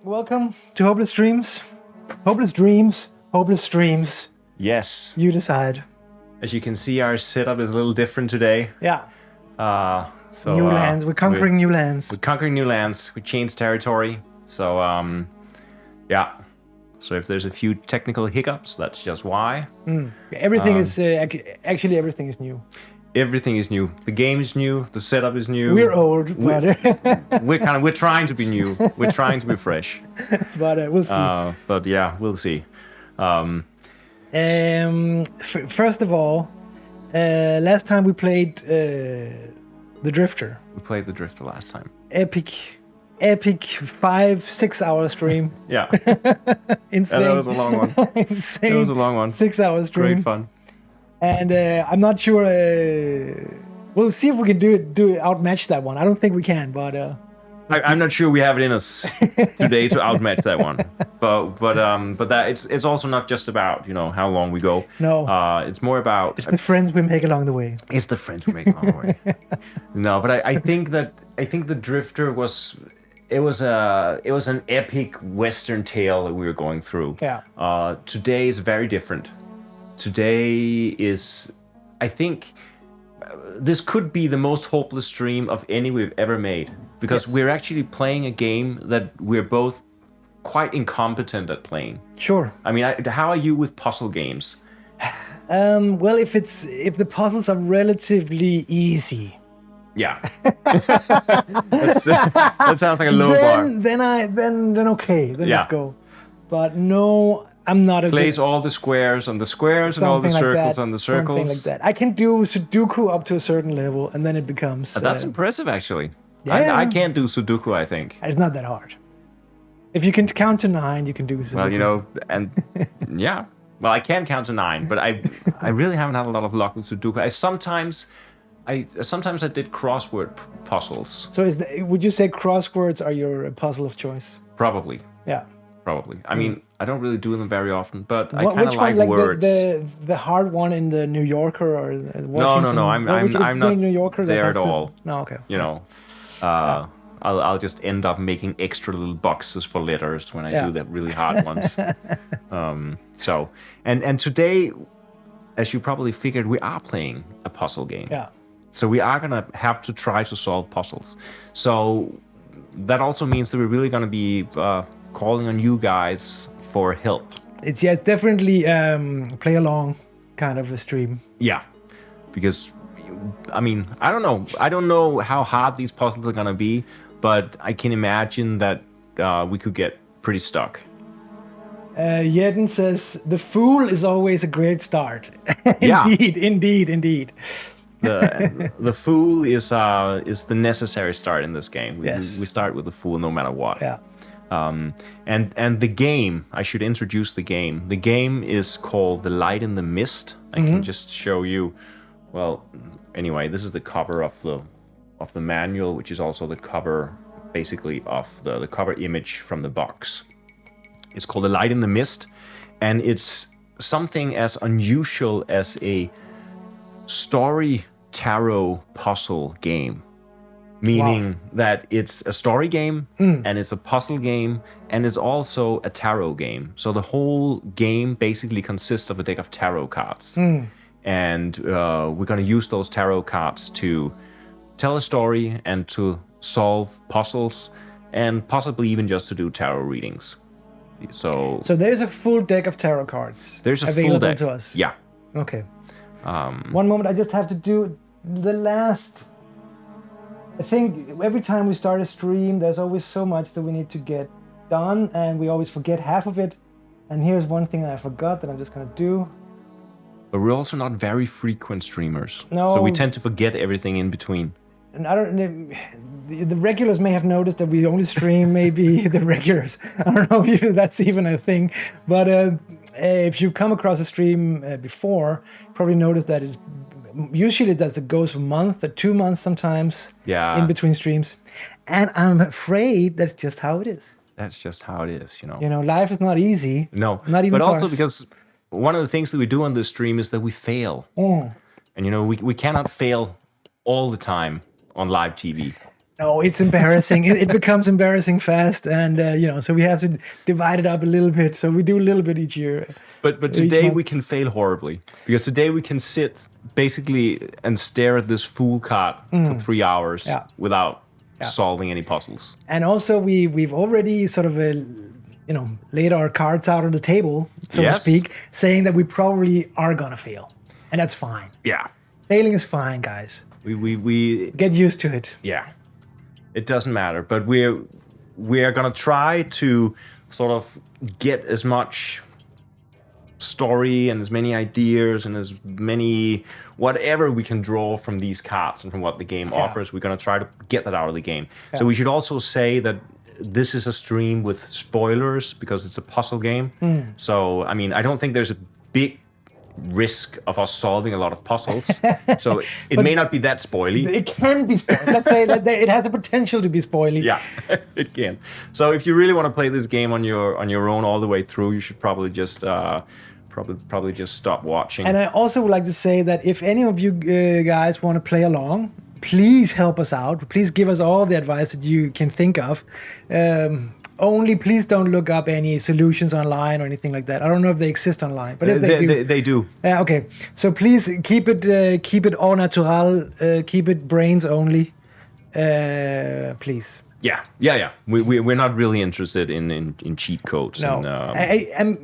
Welcome to Hopeless Dreams. Hopeless Dreams, Hopeless Dreams. Yes. You decide. As you can see, our setup is a little different today. Yeah. So New lands. We're conquering new lands. We're conquering new lands. We changed territory. So, yeah. So if there's a few technical hiccups, that's just why. Everything is actually everything is new. Everything is new. The game is new. The setup is new. We're old, but we're trying to be new. We're trying to be fresh. but we'll see. But yeah, we'll see. First of all, last time we played the Drifter. We played the Drifter last time. Epic 5-6 hour stream. Yeah. Insane. Yeah, that was a long one. Insane. It was a long one. 6 hour stream. Great fun. And I'm not sure. We'll see if we can outmatch that one. I don't think we can, but I'm not sure we have it in us today to outmatch that one. But that it's also not just about how long we go. No. It's more about it's the friends we make along the way. It's the friends we make along the way. No, but I think the Drifter was an epic Western tale that we were going through. Yeah. Today is very different. Today is, I think, this could be the most hopeless stream of any we've ever made, because we're actually playing a game that we're both quite incompetent at playing. Sure. I mean, how are you with puzzle games? Well, if the puzzles are relatively easy. Yeah. That sounds like a low bar. Then okay. Then let's go. But no, I'm not a Place all the squares on the squares and all the circles on the circles. Something like that. I can do Sudoku up to a certain level, and then it becomes. That's impressive, actually. Yeah. I can't do Sudoku, I think. It's not that hard. If you can count to 9, you can do Sudoku. Well, and yeah. Well, I can count to 9, but I really haven't had a lot of luck with Sudoku. I sometimes did crossword puzzles. So would you say crosswords are your puzzle of choice? Probably. Yeah. Probably. I mean, I don't really do them very often, but I kind of like one, words. The hard one in the New Yorker or Washington? No. I'm not New Yorker there at all. No, okay. I'll just end up making extra little boxes for letters when I do the really hard ones. So today, as you probably figured, we are playing a puzzle game. Yeah. So we are gonna have to try to solve puzzles. So that also means that we're really gonna be calling on you guys for help. It's definitely play along kind of a stream. Yeah, because I mean, I don't know how hard these puzzles are gonna be, but I can imagine that we could get pretty stuck. Jeden says the Fool is always a great start. Indeed. The Fool is the necessary start in this game. We start with the Fool no matter what. Yeah. And the game, I should introduce the game. The game is called The Light in the Mist. I can just show you. Well, anyway, this is the cover of the manual, which is also the cover, basically, of the cover image from the box. It's called The Light in the Mist, and it's something as unusual as a story tarot puzzle game. Meaning that it's a story game, and it's a puzzle game, and it's also a tarot game. So the whole game basically consists of a deck of tarot cards. And we're going to use those tarot cards to tell a story and to solve puzzles, and possibly even just to do tarot readings. So there's a full deck of tarot cards. There's a available full deck to us. Yeah. Okay. One moment, I just have to do the last. I think every time we start a stream, there's always so much that we need to get done, and we always forget half of it. And here's one thing that I forgot that I'm just gonna do. But we're also not very frequent streamers. No. So we tend to forget everything in between. And I don't. The regulars may have noticed that we only stream maybe the regulars. I don't know if that's even a thing. But if you've come across a stream before, you probably noticed that it's usually it goes a month or 2 months sometimes in between streams. And I'm afraid that's just how it is. That's just how it is, life is not easy. No. Not even But ours. also because one of the things that we do on this stream is that we fail. And, we cannot fail all the time on live TV. No, it's embarrassing. It becomes embarrassing fast, and so we have to divide it up a little bit. So we do a little bit each year. But each today month. we can fail horribly because today we can sit basically and stare at this fool card for 3 hours Yeah. without solving any puzzles. And also, we've already sort of laid our cards out on the table, so to Yes. speak, saying that we probably are gonna fail, and that's fine. Yeah. Failing is fine, guys. We Get used to it. yeah. It doesn't matter, but we're gonna try to sort of get as much story and as many ideas and as many whatever we can draw from these cards and from what the game offers. We're going to try to get that out of the game. So we should also say that this is a stream with spoilers because it's a puzzle game. So I mean, I don't think there's a big risk of us solving a lot of puzzles. So it may not be that spoily. It can be spoiled. Let's say that it has a potential to be spoily. Yeah, it can. So if you really want to play this game on your own all the way through, you should probably just probably just stop watching. And I also would like to say that if any of you guys want to play along, please help us out. Please give us all the advice that you can think of. Only please don't look up any solutions online or anything like that. I don't know if they exist online, but if they do. Okay. So please keep it au natural. Keep it brains only. Please. Yeah. We're not really interested in cheat codes. No. And,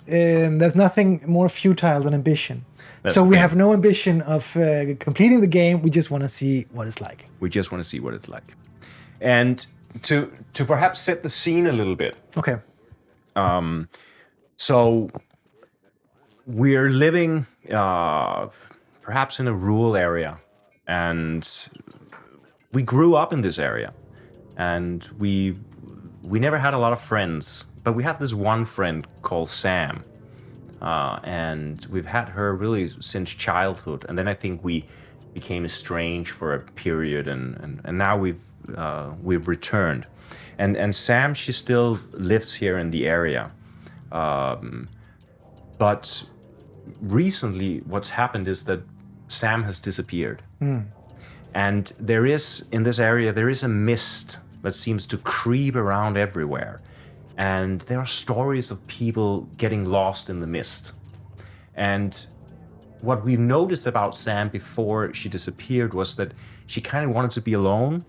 there's nothing more futile than ambition. That's So we okay. have no ambition of completing the game. We just want to see what it's like. we just want to see what it's like. And to perhaps set the scene a little bit. Okay. So we're living perhaps in a rural area, and we grew up in this area, and we never had a lot of friends, but we had this one friend called Sam, and we've had her really since childhood. And then I think we became estranged for a period, and now we've returned, and Sam, she still lives here in the area. But recently, what's happened is that Sam has disappeared. And there is, in this area, there is a mist that seems to creep around everywhere. And there are stories of people getting lost in the mist. And what we noticed about Sam before she disappeared was that she kind of wanted to be alone.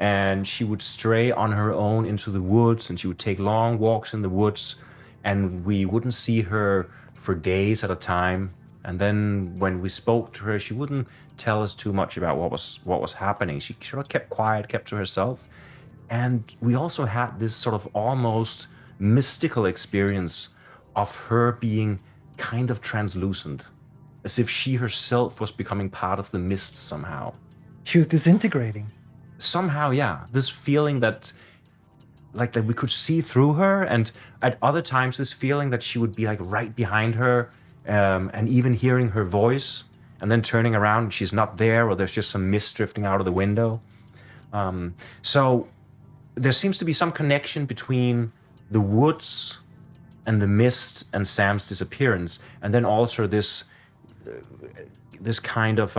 And she would stray on her own into the woods, and she would take long walks in the woods, and we wouldn't see her for days at a time. And then when we spoke to her, she wouldn't tell us too much about what was happening. She sort of kept quiet, kept to herself. And we also had this sort of almost mystical experience of her being kind of translucent, as if she herself was becoming part of the mist somehow. She was disintegrating. Somehow, yeah, this feeling that like we could see through her, and at other times this feeling that she would be like right behind her, and even hearing her voice, and then turning around and she's not there, or there's just some mist drifting out of the window. So there seems to be some connection between the woods and the mist and Sam's disappearance, and then also this kind of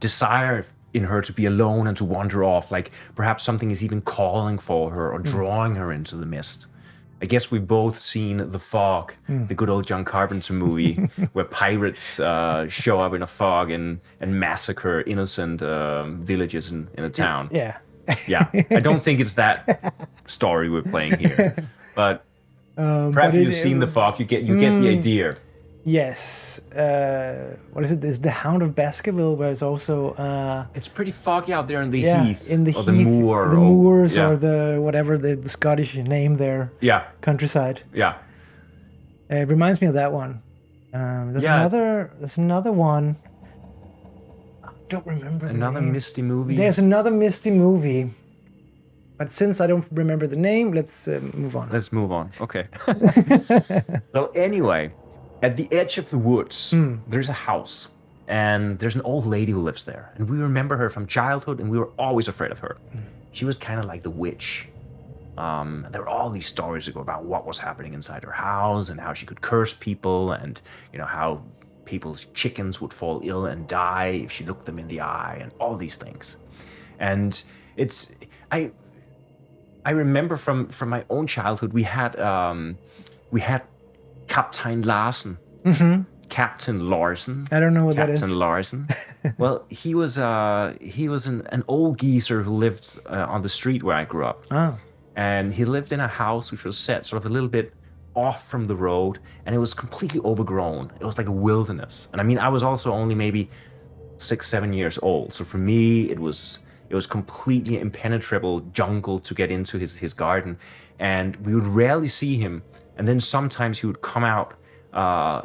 desire in her to be alone and to wander off, like perhaps something is even calling for her or drawing her into the mist. I guess we've both seen The Fog, the good old John Carpenter movie, where pirates show up in a fog and massacre innocent villages in a town. Yeah. Yeah, I don't think it's that story we're playing here, but perhaps you've seen The Fog, you get the idea. Yes. What is it? It's the Hound of Baskerville, where it's also It's pretty foggy out there in the heath, in the or heath, the moor, the moors, yeah. or the whatever the Scottish name there. Yeah, Countryside. yeah. It reminds me of that one. There's Yeah. another one. I don't remember the Another name. misty movie. There's another misty movie. But since I don't remember the name, let's move on. Let's move on. Okay. So anyway, at the edge of the woods, there's a house, and there's an old lady who lives there, and we remember her from childhood, and we were always afraid of her. She was kind of like the witch. There were all these stories about what was happening inside her house, and how she could curse people, and how people's chickens would fall ill and die if she looked them in the eye, and all these things. And it's I remember from my own childhood, we had Captain Larsen. Captain Larsen. I don't know what that is. Captain Larsen. Well, he was an old geezer who lived on the street where I grew up. Oh. And he lived in a house which was set sort of a little bit off from the road, and it was completely overgrown. It was like a wilderness. And I mean, I was also only maybe 6-7 years old. So for me, it was completely impenetrable jungle to get into his garden. And we would rarely see him. And then sometimes he would come out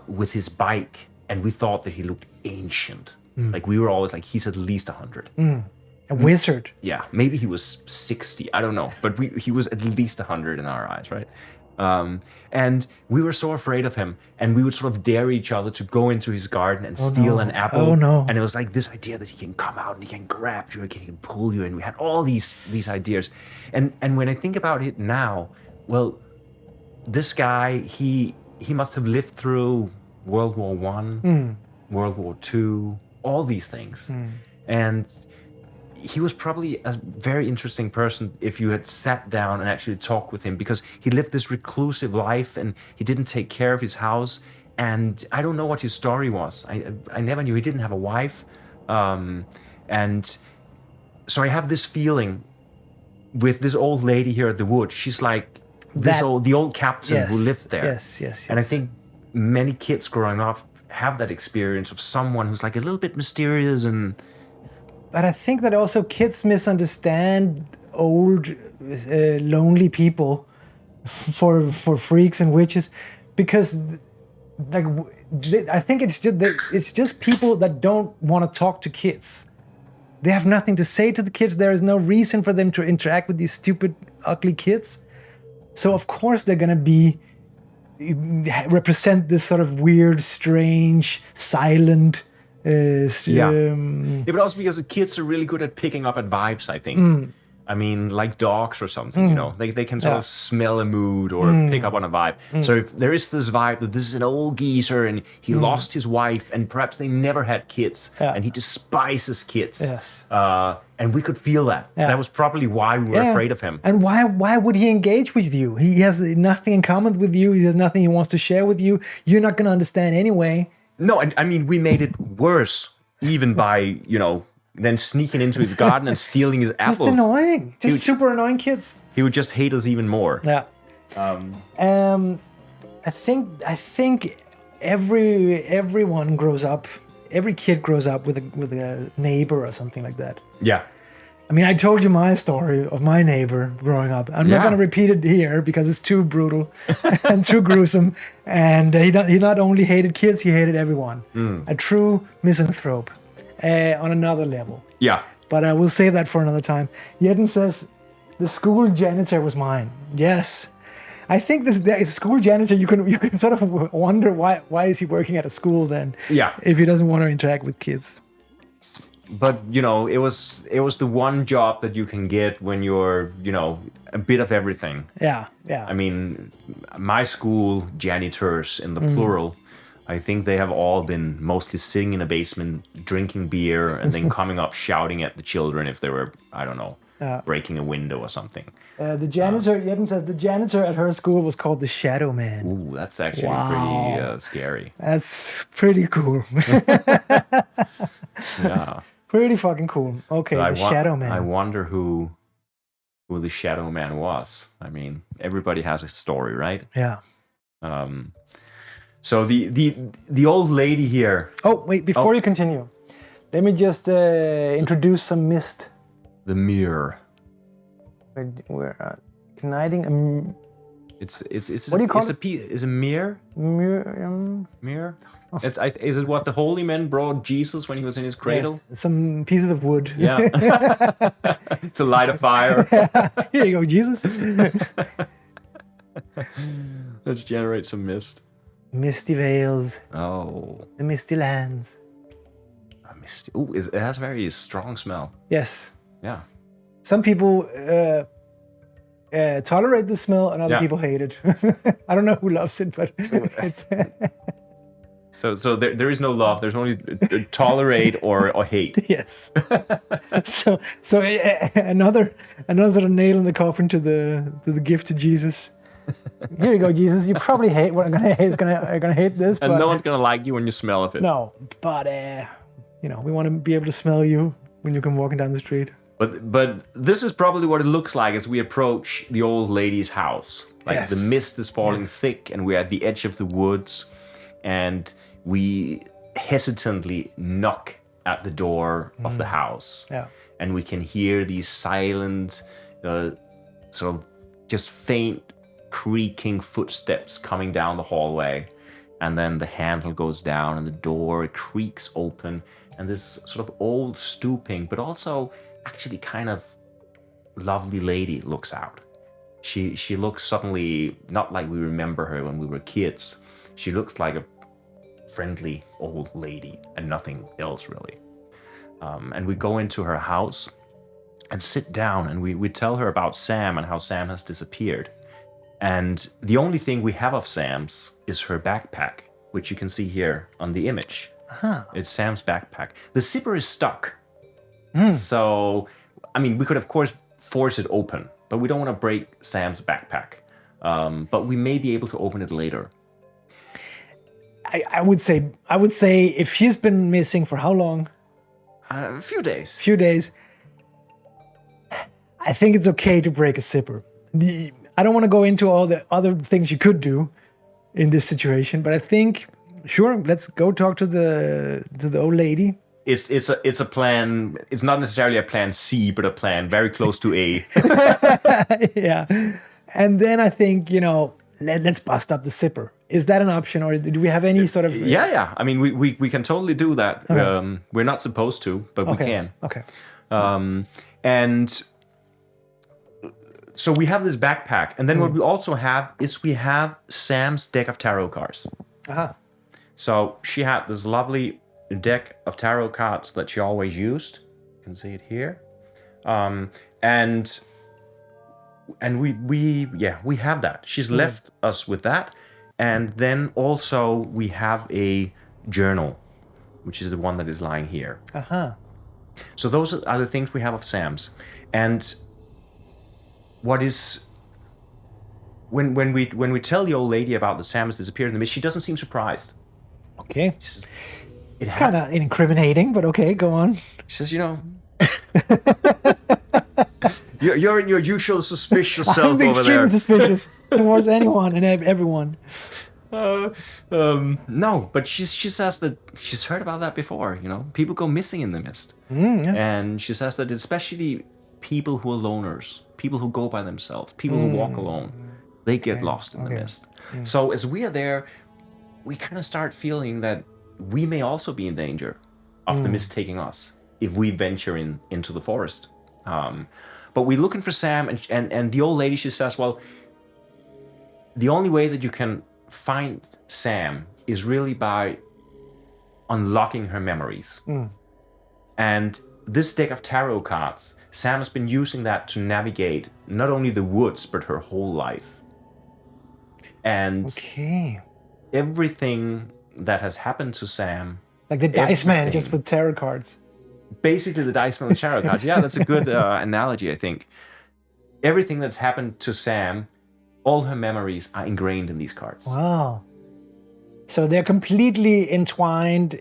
with his bike, and we thought that he looked ancient. Like we were always like, he's at least 100. A wizard. Yeah, maybe he was 60. I don't know, but he was at least 100 in our eyes, right? And we were so afraid of him, and we would sort of dare each other to go into his garden and steal an apple. Oh no! And it was like this idea that he can come out and he can grab you, and he can pull you, and we had all these ideas. And when I think about it now, well, this guy he must have lived through World War I, World War II, all these things, and he was probably a very interesting person if you had sat down and actually talked with him, because he lived this reclusive life and he didn't take care of his house. And I don't know what his story was. I never knew. He didn't have a wife. And so I have this feeling with this old lady here at the wood. She's like the old captain who lived there. Yes. And I think many kids growing up have that experience of someone who's like a little bit mysterious and... But I think that also kids misunderstand old, lonely people for freaks and witches, because, like, I think it's just people that don't want to talk to kids. They have nothing to say to the kids. There is no reason for them to interact with these stupid, ugly kids. So of course they're gonna represent this sort of weird, strange, silent. But also because the kids are really good at picking up at vibes, I think. I mean, like dogs or something, you know, they can sort of smell a mood or pick up on a vibe. So if there is this vibe that this is an old geezer and he lost his wife and perhaps they never had kids and he despises kids. Yes. And we could feel that. Yeah. That was probably why we were afraid of him. And why would he engage with you? He has nothing in common with you. He has nothing he wants to share with you. You're not going to understand anyway. No, and I mean, we made it worse even by, then sneaking into his garden and stealing his apples. Just annoying. Super annoying kids. He would just hate us even more. Yeah. I think everyone grows up. Every kid grows up with a neighbor or something like that. Yeah. I mean, I told you my story of my neighbor growing up. I'm not going to repeat it here because it's too brutal and too gruesome. And he not only hated kids, he hated everyone. A true misanthrope on another level. Yeah. But I will save that for another time. Jeden says, the school janitor was mine. Yes. I think the school janitor, you can sort of wonder why is he working at a school then? Yeah. If he doesn't want to interact with kids. But, it was the one job that you can get when you're, a bit of everything. Yeah. I mean, my school janitors in the plural, I think they have all been mostly sitting in a basement, drinking beer, and then coming up shouting at the children if they were, I don't know, breaking a window or something. The janitor, Jeden says, the janitor at her school was called the Shadow Man. Ooh, that's actually pretty scary. That's pretty cool. Yeah. Pretty fucking cool. Okay, so the Shadow Man. I wonder who the Shadow Man was. I mean, everybody has a story, right? Yeah. So the old lady here. Oh, wait, before you continue, let me just introduce some mist. The mirror. We're igniting It's what do you call it? Is a mirror? Mirror? Is it what the holy men brought Jesus when he was in his cradle? Yes, some pieces of wood. Yeah. To light a fire. Here you go, Jesus. Let's generate some mist. Misty veils. Oh. The misty lands. Misty. Ooh, it has a very strong smell. Yes. Yeah. Some people tolerate the smell and other people hate it. I don't know who loves it, but it's... So there is no love. There's only tolerate or hate. Yes. So another sort of nail in the coffin to the gift to Jesus. Here you go, Jesus. You probably hate what I'm gonna hate this, And but no one's gonna like you when you smell of it. no. But we want to be able to smell you when you come walking down the street. But this is probably what it looks like as we approach the old lady's house. Like Yes. the mist is falling thick, and we're at the edge of the woods, and we hesitantly knock at the door of the house. Yeah. And we can hear these silent, sort of just faint creaking footsteps coming down the hallway. And then the handle goes down and the door creaks open. And this sort of old stooping, but also actually kind of lovely lady looks out. She looks suddenly not like we remember her when we were kids. She looks like a friendly old lady and nothing else really. And we go into her house and sit down, and we tell her about Sam and how Sam has disappeared. And the only thing we have of Sam's is her backpack, which you can see here on the image. It's Sam's backpack. The zipper is stuck. So, I mean, we could of course force it open, but we don't want to break Sam's backpack. But we may be able to open it later. I would say if she's been missing for how long? A few days. Few days. I think it's okay to break a zipper. I don't want to go into all the other things you could do in this situation, but I think, sure, let's go talk to the old lady. It's a plan. It's not necessarily a plan C, but a plan very close to A. Yeah, and then I think let's bust up the zipper. Is that an option, or do we have any sort of? Yeah. I mean, we can totally do that. Okay. We're not supposed to, but we can. Okay. And so we have this backpack, and then what we also have is we have Sam's deck of tarot cards. So she had this lovely deck of tarot cards that she always used. You can see it here. And we have that. She's left us with that. And then also we have a journal, which is the one that is lying here. So those are the things we have of Sam's. And what is when we tell the old lady about the Sam has disappeared in the mist, she doesn't seem surprised. Okay. It's kind of incriminating, but okay, go on. She says, you're in your usual suspicious self over there. I'm extremely suspicious towards anyone and everyone. No, but she says that she's heard about that before. People go missing in the mist, and she says that especially people who are loners, people who go by themselves, people who walk alone, they get lost in the mist. So as we are there, we kind of start feeling that we may also be in danger of the mist taking us if we venture into the forest. But we're looking for Sam, and the old lady, she says, well, the only way that you can find Sam is really by unlocking her memories. And this deck of tarot cards, Sam has been using that to navigate not only the woods, but her whole life. And everything that has happened to Sam... Like the Dice Man, just with tarot cards. Basically the Dice Man with tarot cards. Yeah, that's a good analogy, I think. Everything that's happened to Sam, all her memories are ingrained in these cards. Wow. So they're completely entwined,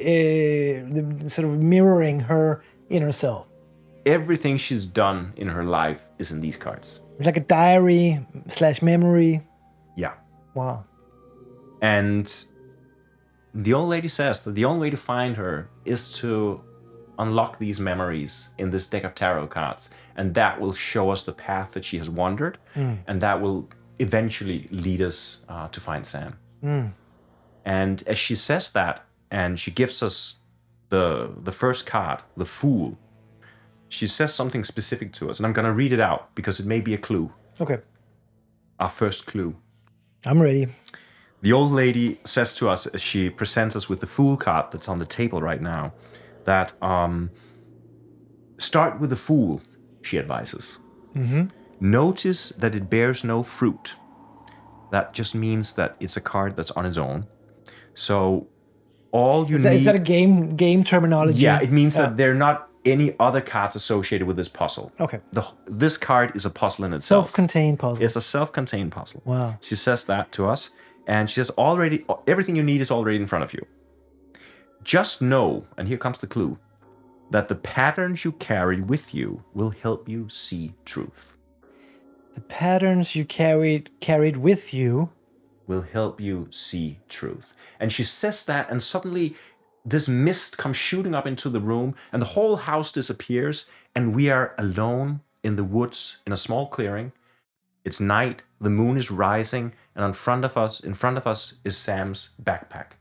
sort of mirroring her inner self. Everything she's done in her life is in these cards. It's like a diary / memory. Yeah. Wow. And the old lady says that the only way to find her is to unlock these memories in this deck of tarot cards. And that will show us the path that she has wandered. And that will eventually lead us to find Sam. And as she says that, and she gives us the first card, the Fool, she says something specific to us. And I'm going to read it out because it may be a clue. Okay. Our first clue. I'm ready. The old lady says to us as she presents us with the Fool card that's on the table right now, that start with the Fool, she advises. Notice that it bears no fruit. That just means that it's a card that's on its own. So all you Is need... that a game terminology? Yeah, it means that there are not any other cards associated with this puzzle. Okay. This card is a puzzle in itself. Self-contained puzzle. It's a self-contained puzzle. Wow. She says that to us, and she says everything you need is already in front of you. Just know, and here comes the clue, that the patterns you carry with you will help you see truth. The patterns you carried with you will help you see truth. And she says that, and suddenly this mist comes shooting up into the room, and the whole house disappears, and we are alone in the woods in a small clearing. It's night, the moon is rising, and in front of us is Sam's backpack.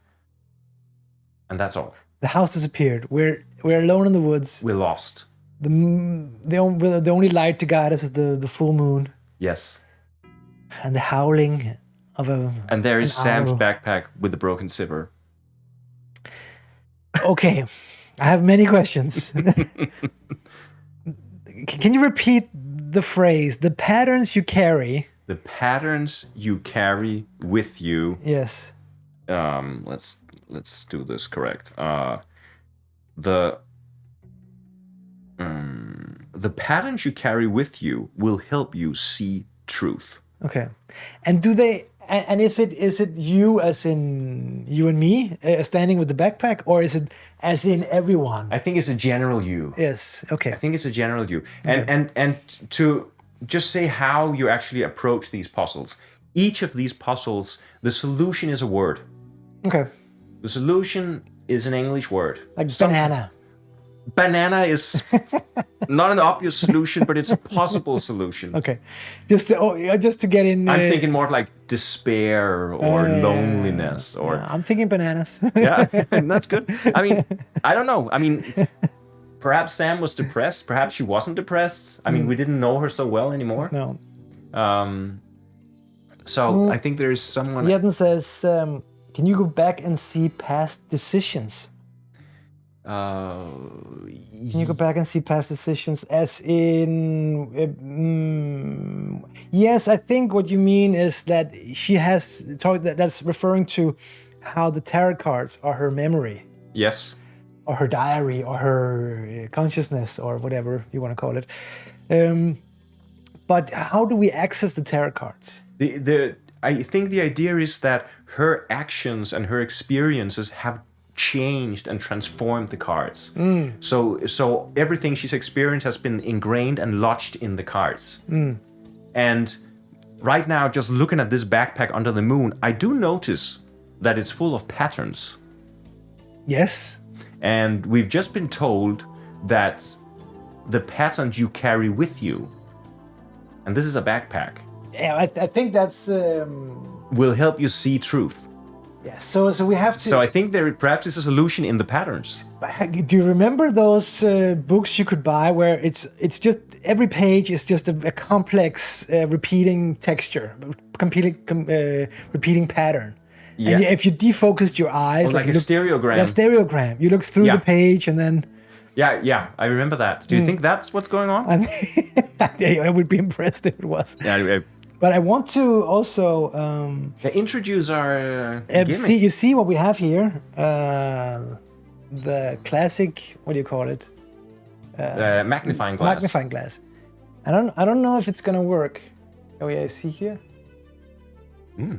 And that's all. The house disappeared. We're alone in the woods. We're lost. The only light to guide us is the full moon. Yes. And the howling of a... And there is Sam's owl. backpack with the broken zipper. Okay. I have many questions. Can you repeat the phrase, the patterns you carry? The patterns you carry with you. Yes. Let's do this correct. The patterns you carry with you will help you see truth. Okay. And do they... And is it you as in you and me standing with the backpack, or is it as in everyone? I think it's a general you. Yes. Okay. I think it's a general you. And to just say how you actually approach these puzzles. Each of these puzzles, the solution is a word. Okay. The solution is an English word. Like banana. Banana is not an obvious solution, but it's a possible solution. Okay. Just to get in... I'm thinking more of like despair or loneliness or... Yeah, I'm thinking bananas. Yeah, that's good. I mean, I don't know. I mean, perhaps Sam was depressed. Perhaps she wasn't depressed. I mean, we didn't know her so well anymore. No. So I think there is someone... Jeden says, can you go back and see past decisions? Can you go back and see past decisions as in... yes, I think what you mean is that she has talked... That's referring to how the tarot cards are her memory. Yes. Or her diary, or her consciousness, or whatever you want to call it. But how do we access the tarot cards? I think the idea is that her actions and her experiences have changed and transformed the cards. So everything she's experienced has been ingrained and lodged in the cards. And right now, just looking at this backpack under the moon, I do notice that it's full of patterns. Yes. And we've just been told that the patterns you carry with you, and this is a backpack. Yeah, I think that's... will help you see truth. Yeah, so we have to... So I think there perhaps is a solution in the patterns. Do you remember those books you could buy where it's just every page is just a complex repeating texture, repeating pattern? Yeah. And if you defocused your eyes, like a stereogram. Yeah, stereogram. You look through the page and then... Yeah, I remember that. Do you think that's what's going on? I would be impressed if it was. Yeah. But I want to also introduce our you see what we have here, the classic. What do you call it? Magnifying glass. Magnifying glass. I don't know if it's gonna work. Oh yeah, see here.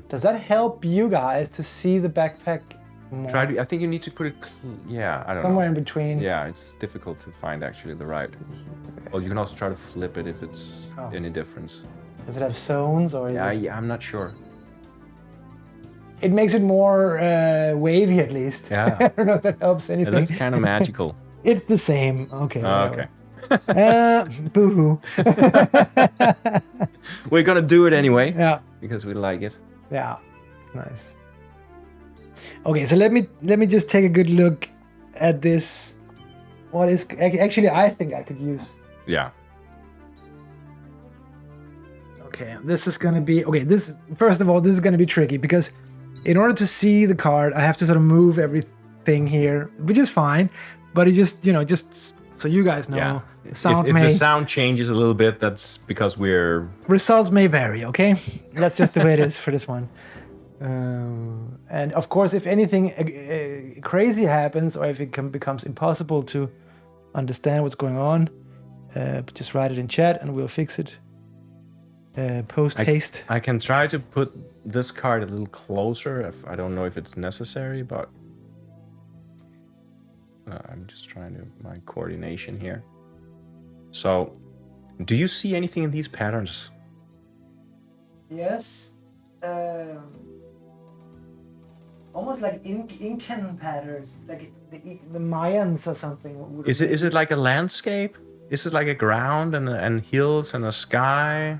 Does that help you guys to see the backpack more? I think you need to put it. I don't know. Somewhere in between. Yeah, it's difficult to find actually the right. Well, you can also try to flip it if it's any difference. Does it have zones or? Yeah, I'm not sure. It makes it more wavy at least. Yeah. I don't know if that helps anything. It looks kind of magical. It's the same. Okay. Okay. Boo-hoo. We're gonna do it anyway. Yeah. Because we like it. Yeah, it's nice. Okay, so let me just take a good look at this. What is actually I think I could use. Yeah. Okay, this is gonna be first of all, this is gonna be tricky because in order to see the card, I have to sort of move everything here, which is fine, but it just so you guys know. Yeah. The sound if the sound changes a little bit, that's because results may vary. Okay, that's just the way it is for this one. And of course, if anything crazy happens, or if it becomes impossible to understand what's going on, just write it in chat and we'll fix it post haste. I can try to put this card a little closer. I don't know if it's necessary, but I'm just trying to my coordination here. So, do you see anything in these patterns? Yes. Almost like Incan patterns, like the Mayans or something. Is it like a landscape? Is it like a ground and hills and a sky?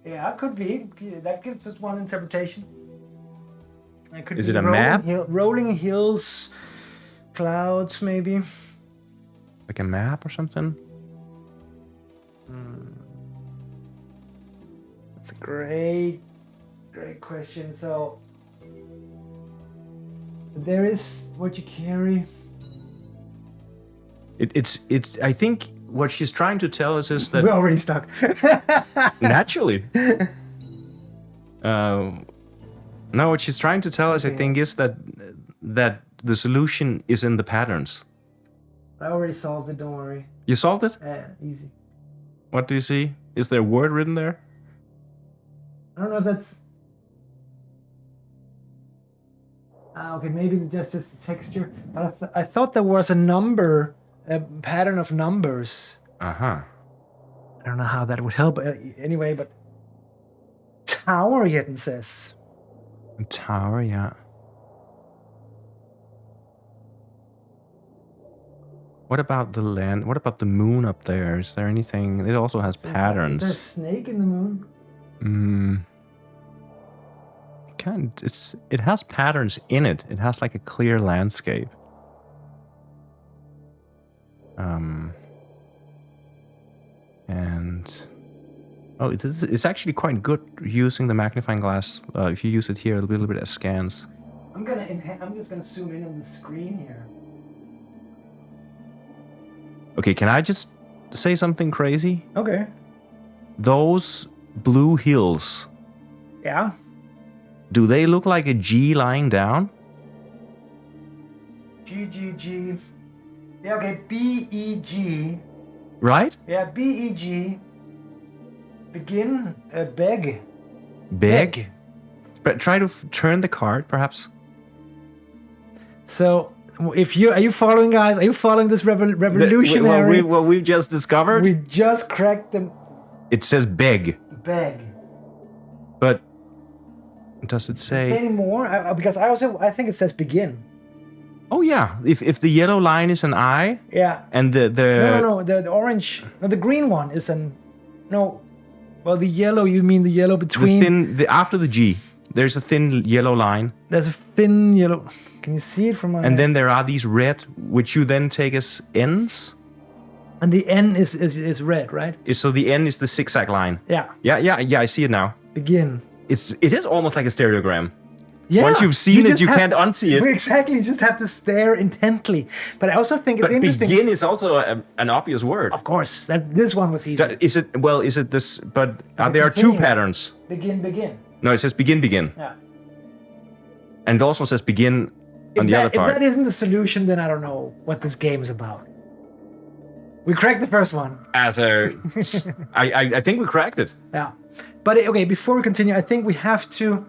Yeah, it could be. That gives us one interpretation. Is it a map? Rolling hills, clouds, maybe. Like a map or something? That's a great question. So there is what you carry. It's. I think what she's trying to tell us is that we're already stuck. Naturally. No, what she's trying to tell us, I think, is that the solution is in the patterns. I already solved it. Don't worry. You solved it? Yeah, easy. What do you see? Is there a word written there? I don't know if that's. Okay, maybe just the texture. But I thought there was a pattern of numbers. Uh-huh. I don't know how that would help anyway, but tower Yetten says. A tower, yeah. What about the land? What about the moon up there? Is there anything? It also has patterns. Is there a snake in the moon? It has patterns in it. It has like a clear landscape. It's actually quite good using the magnifying glass. If you use it here, it'll be a little bit of scans. I'm just gonna zoom in on the screen here. Okay, can I just say something crazy? Okay. Those blue hills. Yeah. Do they look like a G lying down? G. Yeah, okay, B-E-G. Right? Yeah, B-E-G. Begin, beg. Beg? But try to turn the card, perhaps. So, are you following, guys? Are you following this revolutionary? What we just discovered? We just cracked them. It says beg. Beg. But does it say? Does it say any more? Because I think it says begin. Oh yeah, if the yellow line is an I. Yeah. And the no the orange, no, the green one is an no. Well, the yellow, you mean the yellow between after the G. There's a thin yellow line. There's a thin yellow. Can you see it from my? And then there are these red, which you then take as N's. And the N is red, right? So the N is the zigzag line. Yeah. Yeah. I see it now. Begin. It is almost like a stereogram. Yeah. Once you've seen it, you can't unsee it. Exactly. You just have to stare intently. But I also think it's interesting. Begin is also an obvious word. Of course. This one was easy. Is it this? But there are two patterns. Begin. No, it says begin. Yeah. And it also says begin on the other part. If that isn't the solution, then I don't know what this game is about. We cracked the first one. I think we cracked it. Yeah. But okay, before we continue, I think we have to,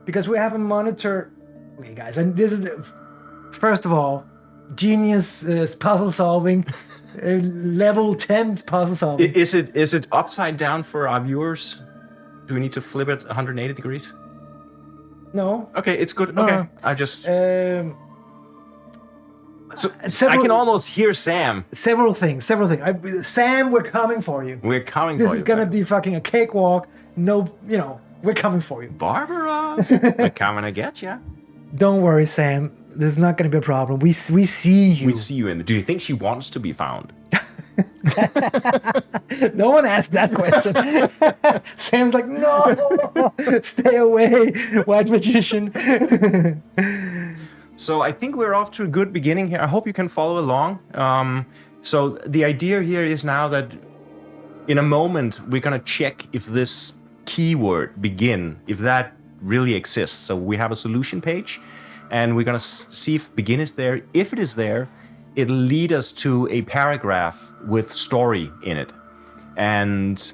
because we have a monitor. Okay, guys, and this is first of all, genius puzzle solving, level 10 puzzle solving. Is it upside down for our viewers? Do we need to flip it 180 degrees? No. Okay, it's good. No. Okay, I just. So several, I can almost hear Sam. Several things. Sam, we're coming for you. We're coming for you. This is gonna be fucking a cakewalk. No, we're coming for you. Barbara, we're coming to get you. Don't worry, Sam. There's not gonna be a problem. We see you. We see you in. Do you think she wants to be found? No one asked that question. Sam's like, no, stay away, white magician. So I think we're off to a good beginning here. I hope you can follow along. So the idea here is now that in a moment we're gonna check if this keyword begin, if that really exists. So we have a solution page, and we're going to see if begin is there. If it is there, it'll lead us to a paragraph with story in it. And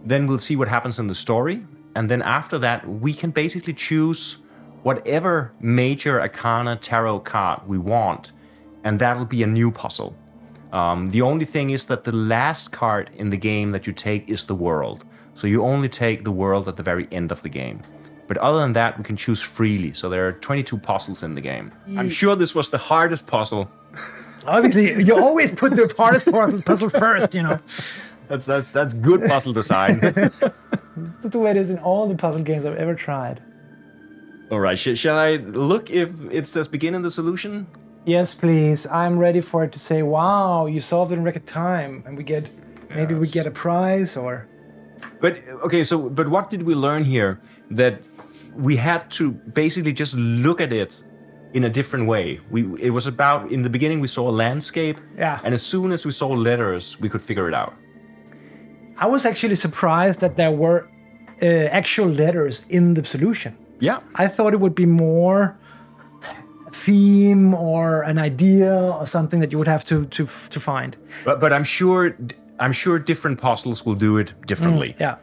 then we'll see what happens in the story. And then after that, we can basically choose whatever major arcana tarot card we want. And that'll be a new puzzle. The only thing is that the last card in the game that you take is the world. So you only take the world at the very end of the game. But other than that, we can choose freely. So there are 22 puzzles in the game. I'm sure this was the hardest puzzle. Obviously, you always put the hardest puzzle first, you know. That's good puzzle design. That's the way it is in all the puzzle games I've ever tried. All right, shall I look if it says begin in the solution? Yes, please. I'm ready for it to say, wow, you solved it in record time. And we get a prize or... But, okay, but what did we learn here? That we had to basically just look at it in a different way. It was about, in the beginning, we saw a landscape. Yeah. And as soon as we saw letters, we could figure it out. I was actually surprised that there were actual letters in the solution. Yeah. I thought it would be more a theme or an idea or something that you would have to find. But I'm sure different puzzles will do it differently. Yeah.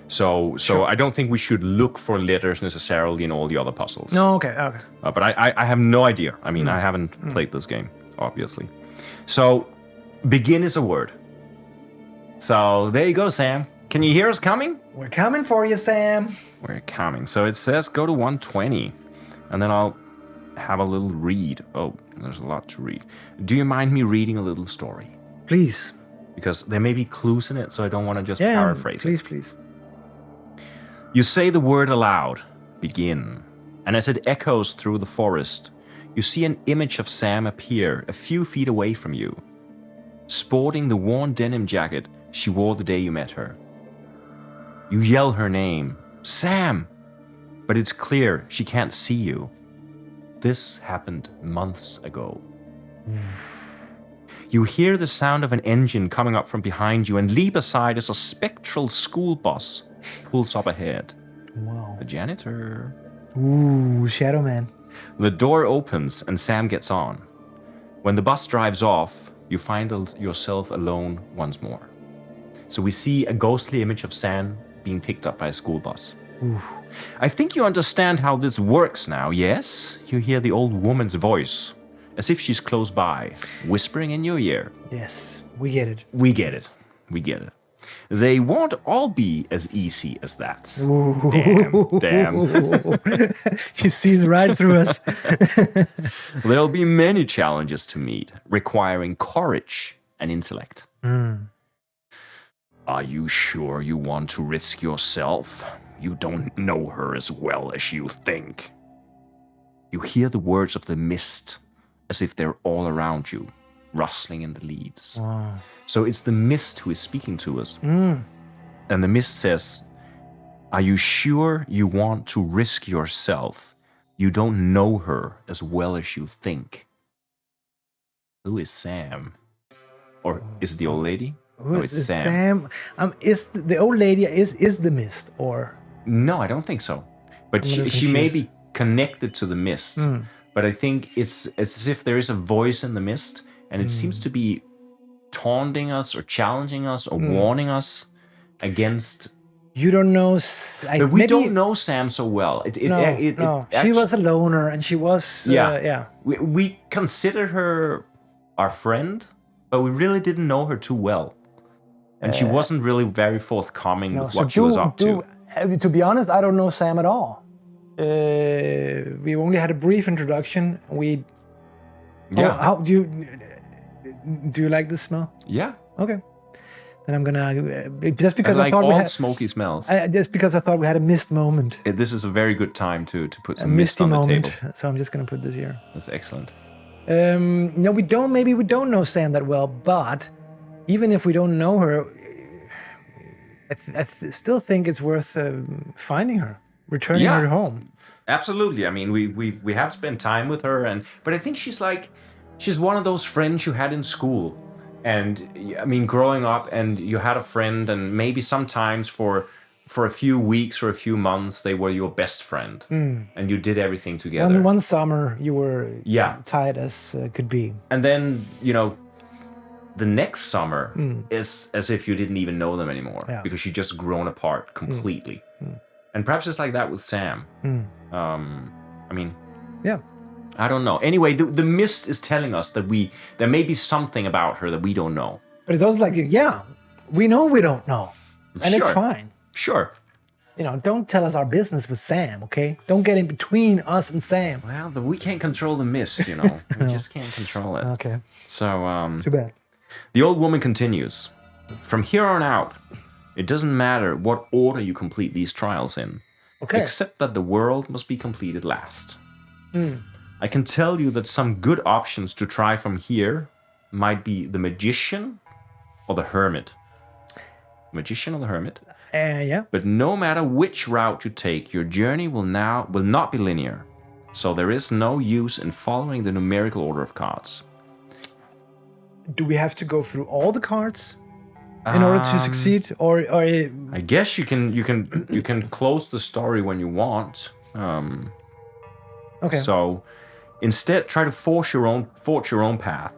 So I don't think we should look for letters necessarily in all the other puzzles. No, okay. But I have no idea. I mean, I haven't played this game, obviously. So, begin is a word. So, there you go, Sam. Can you hear us coming? We're coming for you, Sam. We're coming. So, it says go to 120. And then I'll have a little read. Oh, there's a lot to read. Do you mind me reading a little story? Please. Because there may be clues in it, so I don't want to just paraphrase it. Please. You say the word aloud, begin, and as it echoes through the forest, you see an image of Sam appear a few feet away from you, sporting the worn denim jacket she wore the day you met her. You yell her name, Sam, but it's clear she can't see you. This happened months ago. You hear the sound of an engine coming up from behind you and leap aside as a spectral school bus pulls up ahead. Wow. The janitor. Ooh, Shadow Man. The door opens and Sam gets on. When the bus drives off, you find yourself alone once more. So we see a ghostly image of Sam being picked up by a school bus. Ooh. I think you understand how this works now, yes? You hear the old woman's voice, as if she's close by, whispering in your ear. Yes, we get it. We get it. They won't all be as easy as that. Ooh. Damn. He sees right through us. There'll be many challenges to meet, requiring courage and intellect. Are you sure you want to risk yourself? You don't know her as well as you think. You hear the words of the mist, as if they're all around you, rustling in the leaves. Wow. So it's the mist who is speaking to us. And the mist says, are you sure you want to risk yourself? You don't know her as well as you think. Who is Sam? Or is it the old lady? Who it's is Sam. Is the old lady is the mist or? No, I don't think so. But she may be connected to the mist. But I think it's as if there is a voice in the mist, and it seems to be taunting us or challenging us or warning us against. You don't know. We don't know Sam so well. No. She was a loner, and she was. We considered her our friend, but we really didn't know her too well, and she wasn't really very forthcoming with what she was up to. To be honest, I don't know Sam at all. We only had a brief introduction. How do you like the smell? Yeah. Okay. Then I'm gonna just because I thought we had smoky smells. Just because I thought we had a mist moment. This is a very good time to put some mist on the table. So I'm just gonna put this here. That's excellent. No, we don't. Maybe we don't know Sam that well, but even if we don't know her, I still think it's worth finding her, returning her home. Absolutely. I mean, we have spent time with her, but I think she's one of those friends you had in school. And I mean, growing up, and you had a friend, and maybe sometimes for for a few weeks or a few months, they were your best friend, and you did everything together. One summer you were Yeah. tight as could be. And then, the next summer is as if you didn't even know them anymore, because you just grown apart completely. And perhaps it's like that with Sam. Yeah. I don't know. Anyway, the mist is telling us that there may be something about her that we don't know. But it's also like, yeah, we know we don't know. And it's fine. Sure. Don't tell us our business with Sam, okay? Don't get in between us and Sam. Well, but we can't control the mist, We just can't control it. Okay. So, Too bad. the old woman continues. From here on out, it doesn't matter what order you complete these trials in. Okay. Except that the world must be completed last. I can tell you that some good options to try from here might be the magician or the hermit. Magician or the hermit? Yeah. But no matter which route you take, your journey will not be linear. So there is no use in following the numerical order of cards. Do we have to go through all the cards in order to succeed, or I guess you can close the story when you want. Okay. So instead, try to forge your own path.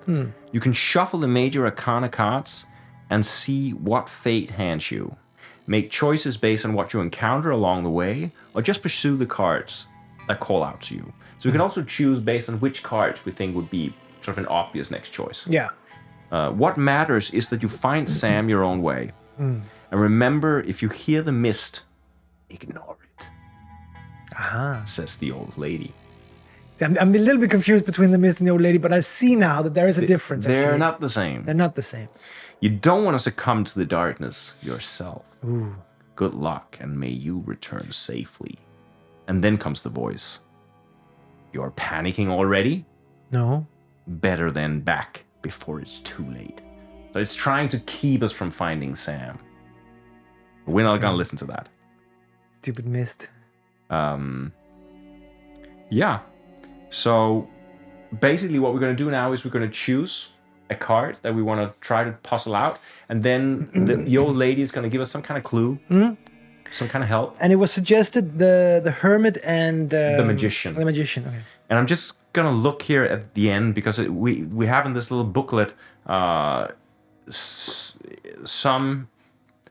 You can shuffle the major arcana cards and see what fate hands you. Make choices based on what you encounter along the way, or just pursue the cards that call out to you. So we can also choose based on which cards we think would be sort of an obvious next choice. Yeah. What matters is that you find Sam your own way. And remember, if you hear the mist, ignore it. Says the old lady. I'm a little bit confused between the mist and the old lady, but I see now that there is a difference. They're not the same. They're not the same. You don't want to succumb to the darkness yourself. Ooh. Good luck, and may you return safely. And then comes the voice. You're panicking already? No. Better than back before it's too late. So it's trying to keep us from finding Sam. We're not going to listen to that. Stupid mist. Yeah. So basically what we're going to do now is we're going to choose a card that we want to try to puzzle out. And then the old lady is going to give us some kind of clue. Some kind of help. And it was suggested the hermit and... the magician. The magician, okay. And I'm just going to look here at the end because we have in this little booklet some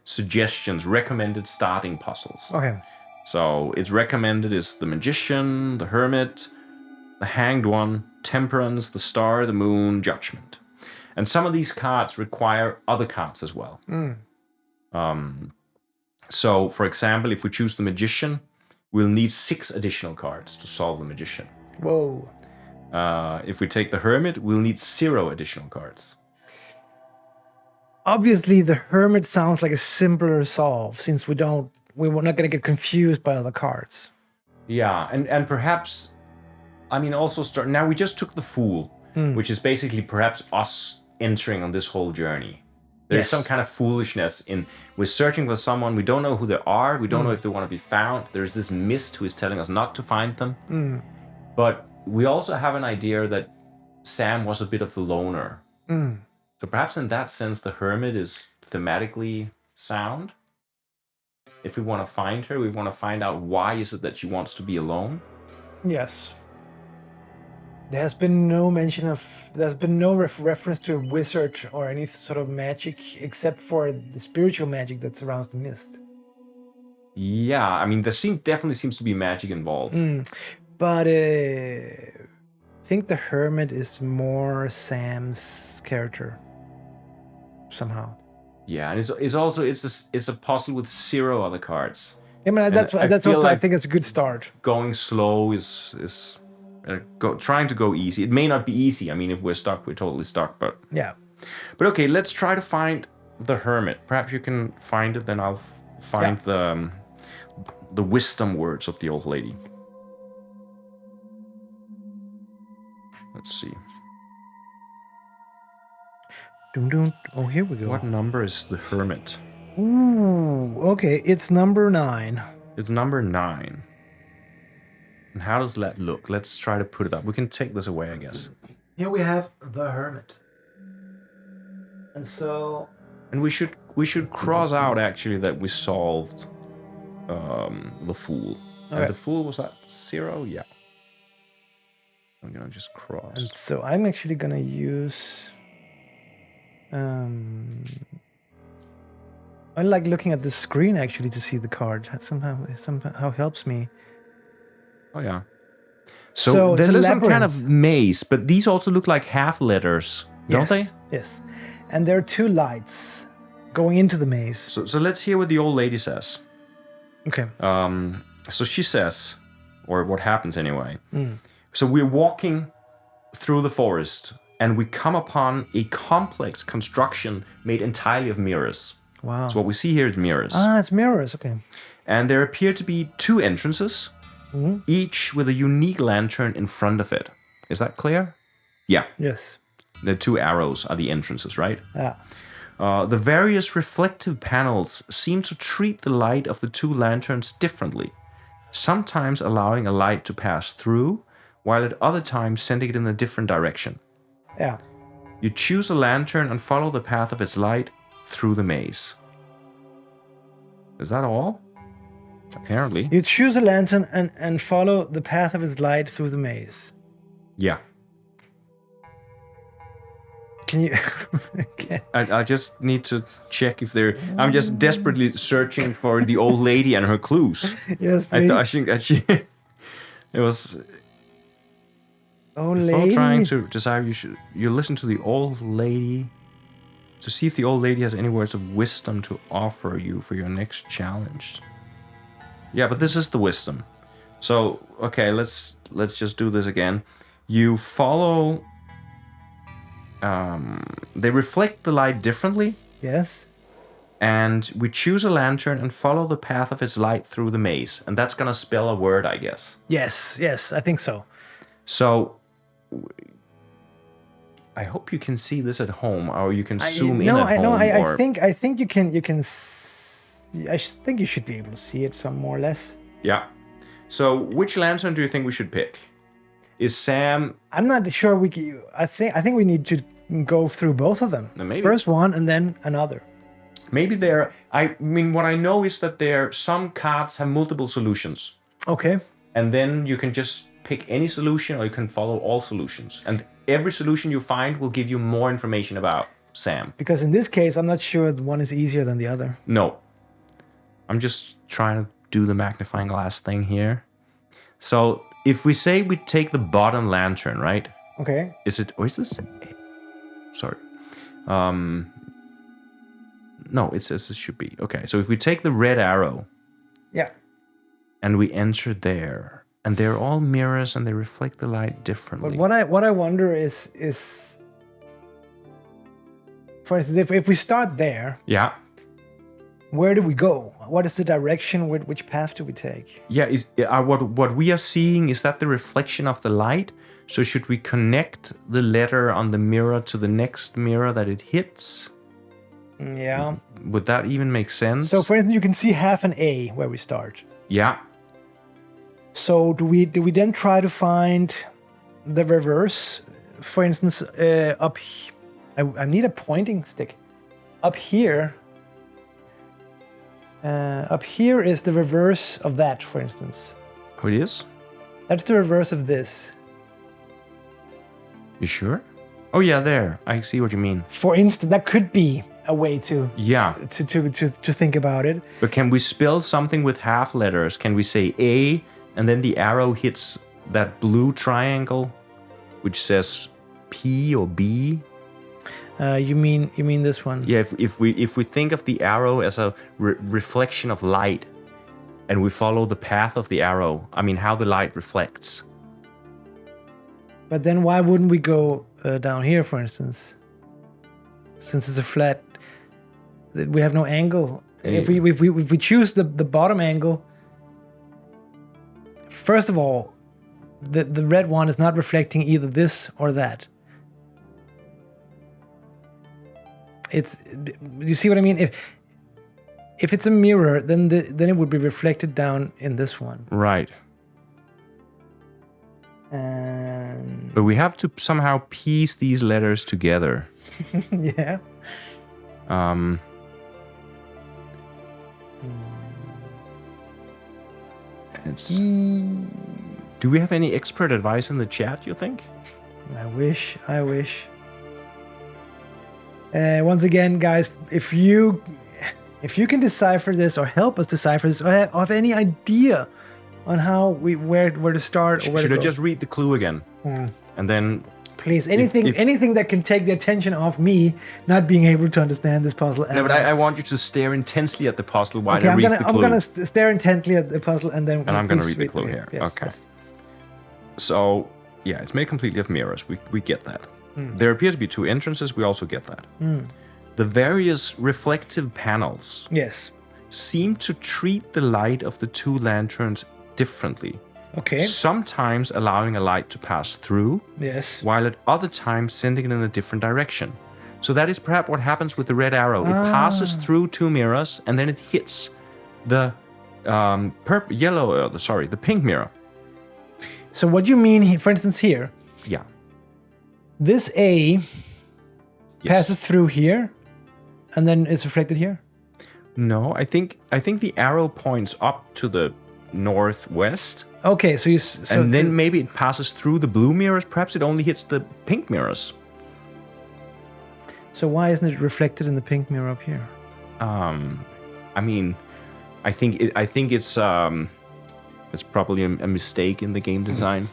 suggestions, recommended starting puzzles. Okay. So it's recommended is the magician, the hermit, the hanged one, temperance, the star, the moon, judgment. And some of these cards require other cards as well. So, for example, if we choose the magician, we'll need 6 additional cards to solve the magician. Whoa. If we take the hermit, we'll need 0 additional cards. Obviously, the hermit sounds like a simpler solve, since we're not going to get confused by other cards. Yeah, and perhaps, also now we just took the fool, which is basically perhaps us entering on this whole journey. There's some kind of foolishness in, we're searching for someone, we don't know who they are, we don't know if they want to be found. There's this mist who is telling us not to find them. But we also have an idea that Sam was a bit of a loner. So perhaps in that sense, the hermit is thematically sound. If we want to find her, we want to find out why is it that she wants to be alone. Yes. There's been no reference to a wizard or any sort of magic except for the spiritual magic that surrounds the mist. Yeah, there definitely seems to be magic involved. But I think the hermit is more Sam's character somehow. Yeah, and it's also a puzzle with 0 other cards. Yeah, that's what I think is a good start. Going slow is trying to go easy. It may not be easy. If we're stuck, we're totally stuck. But yeah. But okay, let's try to find the hermit. Perhaps you can find it, then I'll find the wisdom words of the old lady. Let's see. Oh, here we go. What number is the hermit? Ooh, okay, it's number 9. It's number 9. And how does that look? Let's try to put it up. We can take this away, I guess. Here we have the hermit. And so... And we should cross out, actually, that we solved the Fool. Okay. And the Fool was at 0? Yeah. I'm gonna just cross. And so I'm actually gonna use. I like looking at the screen actually to see the card. That somehow helps me. Oh yeah. So there is some kind of maze, but these also look like half letters, don't they? Yes. And there are 2 lights going into the maze. So let's hear what the old lady says. Okay. So she says, or what happens anyway. So we're walking through the forest, and we come upon a complex construction made entirely of mirrors. Wow. So what we see here is mirrors. Ah, it's mirrors. Okay. And there appear to be 2 entrances, each with a unique lantern in front of it. Is that clear? Yeah. Yes. The 2 arrows are the entrances, right? Yeah. The various reflective panels seem to treat the light of the 2 lanterns differently, sometimes allowing a light to pass through, while at other times sending it in a different direction. Yeah. You choose a lantern and follow the path of its light through the maze. Is that all? Apparently. You choose a lantern and follow the path of its light through the maze. Yeah. Can you... Okay. I just need to check if they're... I'm just desperately searching for the old lady and her clues. Yes, please. I think that she... It was... Old Before lady. trying to decide, you listen to the old lady to see if the old lady has any words of wisdom to offer you for your next challenge. Yeah, but this is the wisdom. So, okay, let's just do this again. You follow... they reflect the light differently. Yes. And we choose a lantern and follow the path of its light through the maze. And that's gonna spell a word, I guess. Yes, I think so. So... I hope you can see this at home, or you can zoom in at home. I think you can. I think you should be able to see it some more or less. Yeah. So, which lantern do you think we should pick? Is Sam? I'm not sure we can. I think we need to go through both of them. Maybe. First one and then another. Maybe there. I mean, what I know is that some cards have multiple solutions. Okay. And then you can just pick any solution, or you can follow all solutions. And every solution you find will give you more information about Sam. Because in this case, I'm not sure one is easier than the other. No. I'm just trying to do the magnifying glass thing here. So if we say we take the bottom lantern, right? Okay. Is this? Sorry. No, it says it should be. Okay, so if we take the red arrow. Yeah. And we enter there. And they're all mirrors and they reflect the light differently. But what I wonder is for instance, if we start there, yeah, where do we go? What is the direction? Which path do we take? Yeah, what we are seeing is that the reflection of the light. So should we connect the letter on the mirror to the next mirror that it hits? Yeah. Would that even make sense? So for instance, you can see half an A where we start. Yeah. So do we then try to find the reverse? For instance, I need a pointing stick. Up here is the reverse of that, for instance. Oh, it is? That's the reverse of this. You sure? Oh yeah, there. I see what you mean. For instance, that could be a way to to think about it. But can we spell something with half letters? Can we say A and then the arrow hits that blue triangle, which says P or B? You mean this one? Yeah. If we think of the arrow as a reflection of light, and we follow the path of the arrow, I mean how the light reflects. But then why wouldn't we go down here, for instance? Since it's a flat, we have no angle. If we choose the bottom angle, first of all, the red one is not reflecting either this or that. You see what I mean? If it's a mirror, then it would be reflected down in this one. Right. But we have to somehow piece these letters together. Yeah. It's... Do we have any expert advice in the chat, you think? I wish. Once again, guys, if you can decipher this or help us decipher this, or have any idea on how where to start or where Should to I go. just read the clue again? And then... Please, anything that can take the attention off me not being able to understand this puzzle. No, but I want you to stare intensely at the puzzle while Okay, I read the clue. I'm gonna stare intently at the puzzle and then... And I'm gonna read the clue here. Yes, okay. yes. So, yeah, it's made completely of mirrors. We get that. There appear to be two entrances. We also get that. The various reflective panels Yes. seem to treat the light of the two lanterns differently. Okay. Sometimes allowing a light to pass through, Yes. while at other times sending it in a different direction. So that is perhaps what happens with the red arrow. It passes through two mirrors and then it hits the the pink mirror. So what you mean, for instance, here, Yeah. this A Yes. passes through here, and then it's reflected here. No, I think the arrow points up to the northwest. Okay, so And then maybe it passes through the blue mirrors. Perhaps it only hits the pink mirrors. So why isn't it reflected in the pink mirror up here? I mean, I think it's probably a mistake in the game design.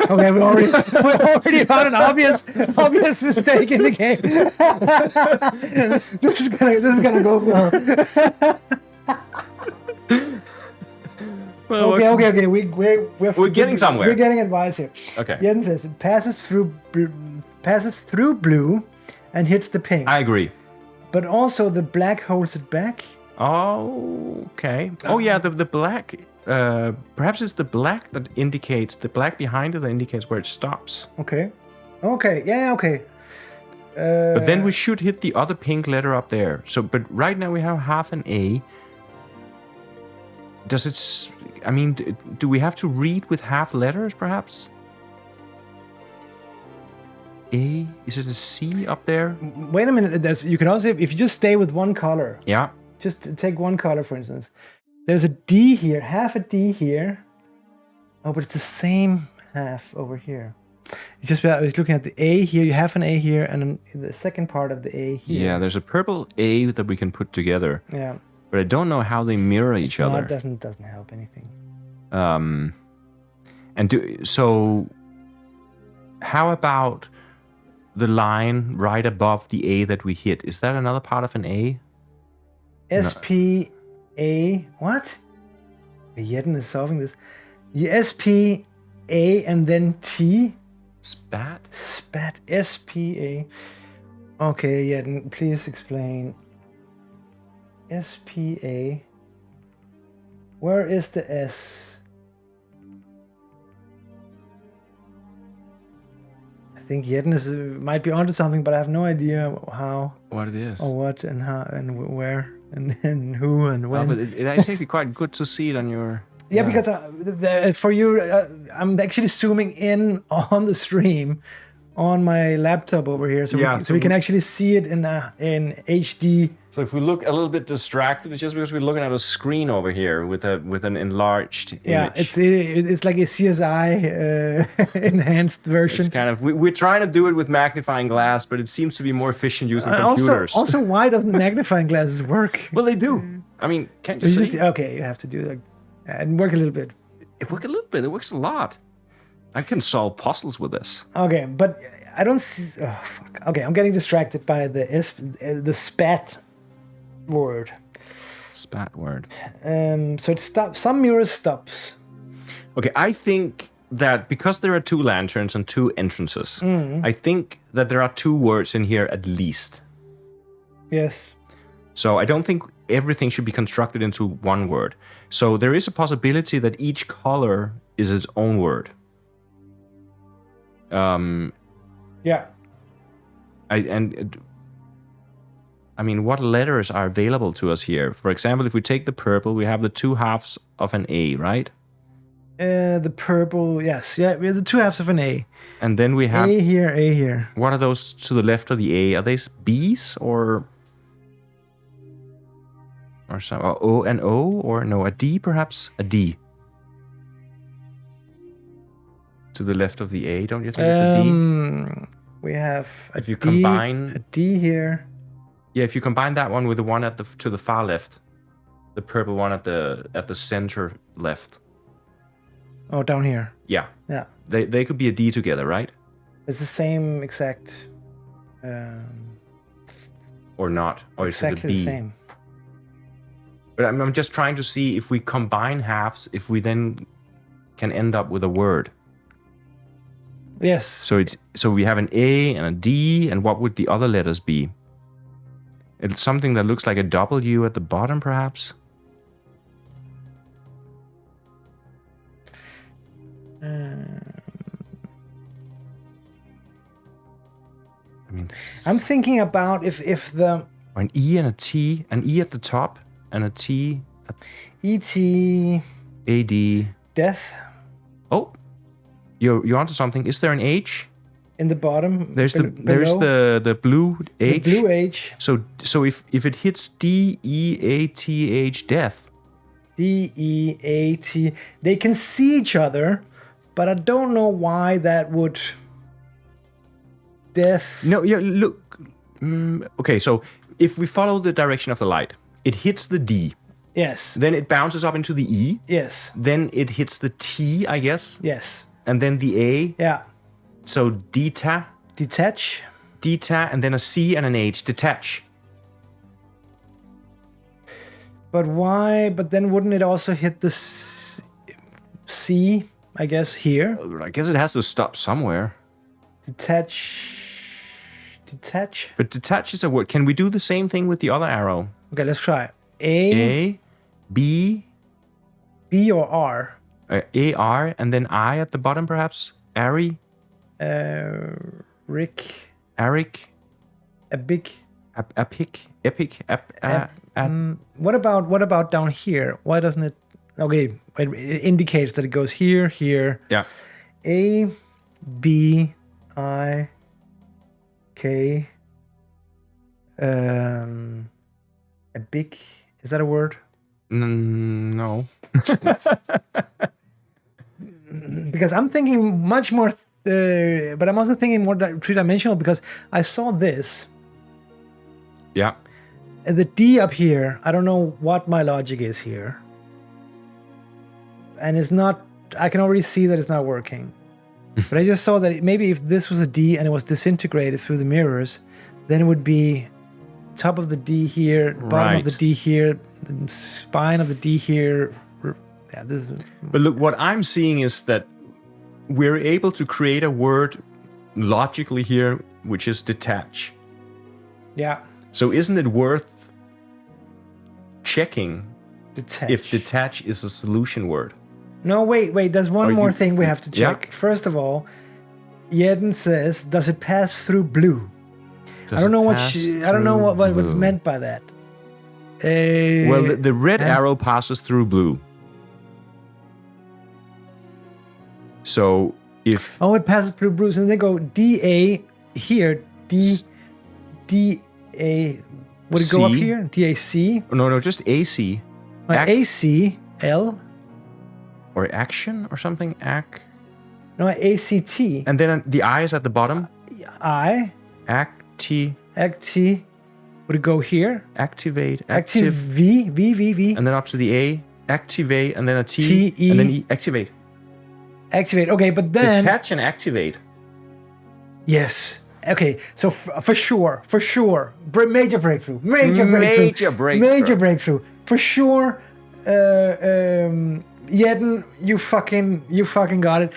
Okay, we already found an obvious mistake in the game. this is gonna go well. Well, Okay. We're getting somewhere. We're getting advice here. Okay. Jen says it passes through blue, and hits the pink. I agree. But also the black holds it back. Oh, okay. Oh yeah, the black. Perhaps it's the black that indicates the black behind it that indicates where it stops. Okay. Yeah. Okay. But then we should hit the other pink letter up there. So, but right now we have half an A. Does it? I mean, do we have to read with half letters, perhaps? A? Is it a C up there? Wait a minute. You can also, if you just stay with one color. Yeah. Just take one color, for instance. There's a D here, half a D here. Oh, but it's the same half over here. It's just I was looking at the A here. You have an A here, and then the second part of the A here. Yeah, there's a purple A that we can put together. Yeah. But I don't know how they mirror each other. It doesn't help anything. So how about the line right above the A that we hit? Is that another part of an A? S-P-A... What? Jeden is solving this. S-P-A and then T? Spat? Spat. S-P-A. Okay, Jeden, please explain. S-P-A. Where is the S? I think Jeden might be onto something, but I have no idea how. What it is. Or what and how and where and who and when. But it actually be quite good to see it on your... Yeah, because for you, I'm actually zooming in on the stream on my laptop over here, so we can actually see it in HD. So if we look a little bit distracted, it's just because we're looking at a screen over here with an enlarged image. Yeah, it's like a CSI enhanced version. It's kind of we're trying to do it with magnifying glass, but it seems to be more efficient using computers. Also, why doesn't the magnifying glasses work? Well, they do. I mean, can't you see? Okay, you have to do that and work a little bit. It works a little bit. It works a lot. I can solve puzzles with this. Okay, but I don't see. Oh, fuck. Okay, I'm getting distracted by the spat word. Spat word. So it stops. Some mirrors stops. Okay, I think that because there are two lanterns and two entrances, I think that there are two words in here at least. Yes. So I don't think everything should be constructed into one word. So there is a possibility that each color is its own word. Yeah. I mean, what letters are available to us here? For example, if we take the purple, we have the two halves of an A, right? The purple, yes. Yeah, we have the two halves of an A. And then we have... A here, A here. What are those to the left of the A? Are they B's or some O and O? Or no, a D perhaps? A D. to the left of the A. Don't you think it's a D? We have a If you D, combine- a D here. Yeah, if you combine that one with the one to the far left, the purple one at the center left. Oh, down here. Yeah, Yeah. they could be a D together, right? It's the same exact. Or not? Or is it a Exactly B? the same. But I'm just trying to see if we combine halves, if we then can end up with a word. Yes. So we have an A and a D, and what would the other letters be? It's something that looks like a W at the bottom, perhaps. I mean, I'm thinking about if the or an E and a T, an E at the top, and a T at ET AD. death Oh, you're onto something. Is there an H? in the bottom. There's below, the blue H. the blue H. So if it hits DEATH, death. DEAT. They can see each other, but I don't know why that would. Death. No, yeah, look. Okay, so if we follow the direction of the light, it hits the D. Yes. Then it bounces up into the E. Yes. Then it hits the T, I guess. Yes. And then the A. Yeah. So DETA, Detach. and then a C and an H. Detach. But why? But then wouldn't it also hit the C? I guess here. I guess it has to stop somewhere. Detach. But detach is a word. Can we do the same thing with the other arrow? Okay, let's try. A, B, or R. AR, and then I at the bottom, perhaps? Ari? Rick. Aric? Epic. Epic? What about down here? Why doesn't it? Okay, it indicates that it goes here, here. Yeah. A, B, I, K. A big. Is that a word? No. Because I'm thinking much more, but I'm also thinking more three-dimensional because I saw this. Yeah. And the D up here, I don't know what my logic is here. And it's not, I can already see that it's not working. But I just saw that maybe if this was a D and it was disintegrated through the mirrors, then it would be top of the D here, bottom of the D here, the spine of the D here. Yeah, this is... But look, what I'm seeing is that we're able to create a word logically here, which is detach. Yeah. So isn't it worth checking Detach. if detach is a solution word? No, wait. There's one more thing we have to check. Yeah. First of all, Jeden says, "Does it pass through blue?" Does I don't know it what pass I don't know through what's blue? meant by that. Well, the red arrow passes through blue. So if it passes through blue, and they go DA here. DA. Would it go up C? here? DAC. no, just AC AC L. or action or something. No, ACT. And then the I is at the bottom. I. Acti. Would it go here? Activate. Active V. And then up to the A. Activate, and then a T, T-E. and then E. Activate. Activate. Okay, but then Detach and activate. yes. Okay, so for sure, major breakthrough. Major breakthrough. For sure. Jeden, you fucking got it.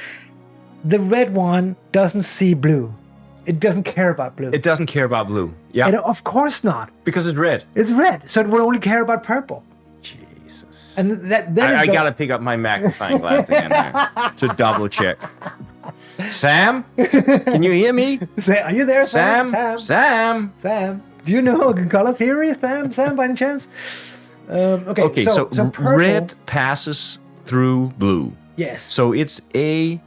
The red one doesn't see blue. It doesn't care about blue. It doesn't care about blue. Yeah. And of course not. Because it's red. It's red, so it will only care about purple. Jesus. And then I gotta pick up my magnifying glass again here to double check. Sam, can you hear me? Are you there, Sam? Sam. Do you know color theory, Sam, by any chance? Okay, So purple, red passes through blue. Yes. So it's ACTIV,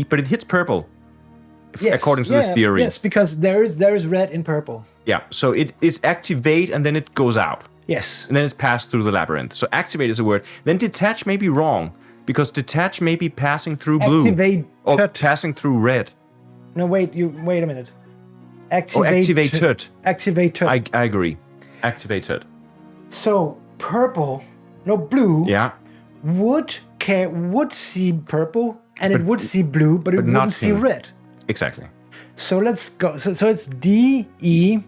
but it hits purple. Yes, according to this theory. Yes, because there is red in purple. Yeah. So it's activate and then it goes out. Yes. And then it's passed through the labyrinth. So activate is a word. Then detach may be wrong Because detach may be passing through blue. Activate. Or passing through red. No, wait a minute. Activated. Activated. I agree. Activated. So purple, no blue. Yeah. Would see purple and it would see blue, but it wouldn't see red. Exactly. So let's go. So it's DETACH.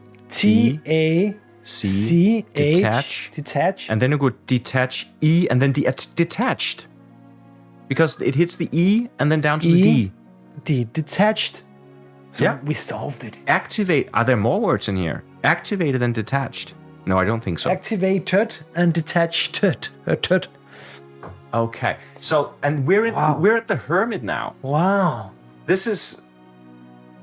Detach. And then you go detach E and then detached. Because it hits the E and then down to the D. Detached. So yeah. We solved it. Activate. Are there more words in here? Activated and detached. No, I don't think so. Activated and detached. Okay. So, and we're at the Hermit now. Wow. This is...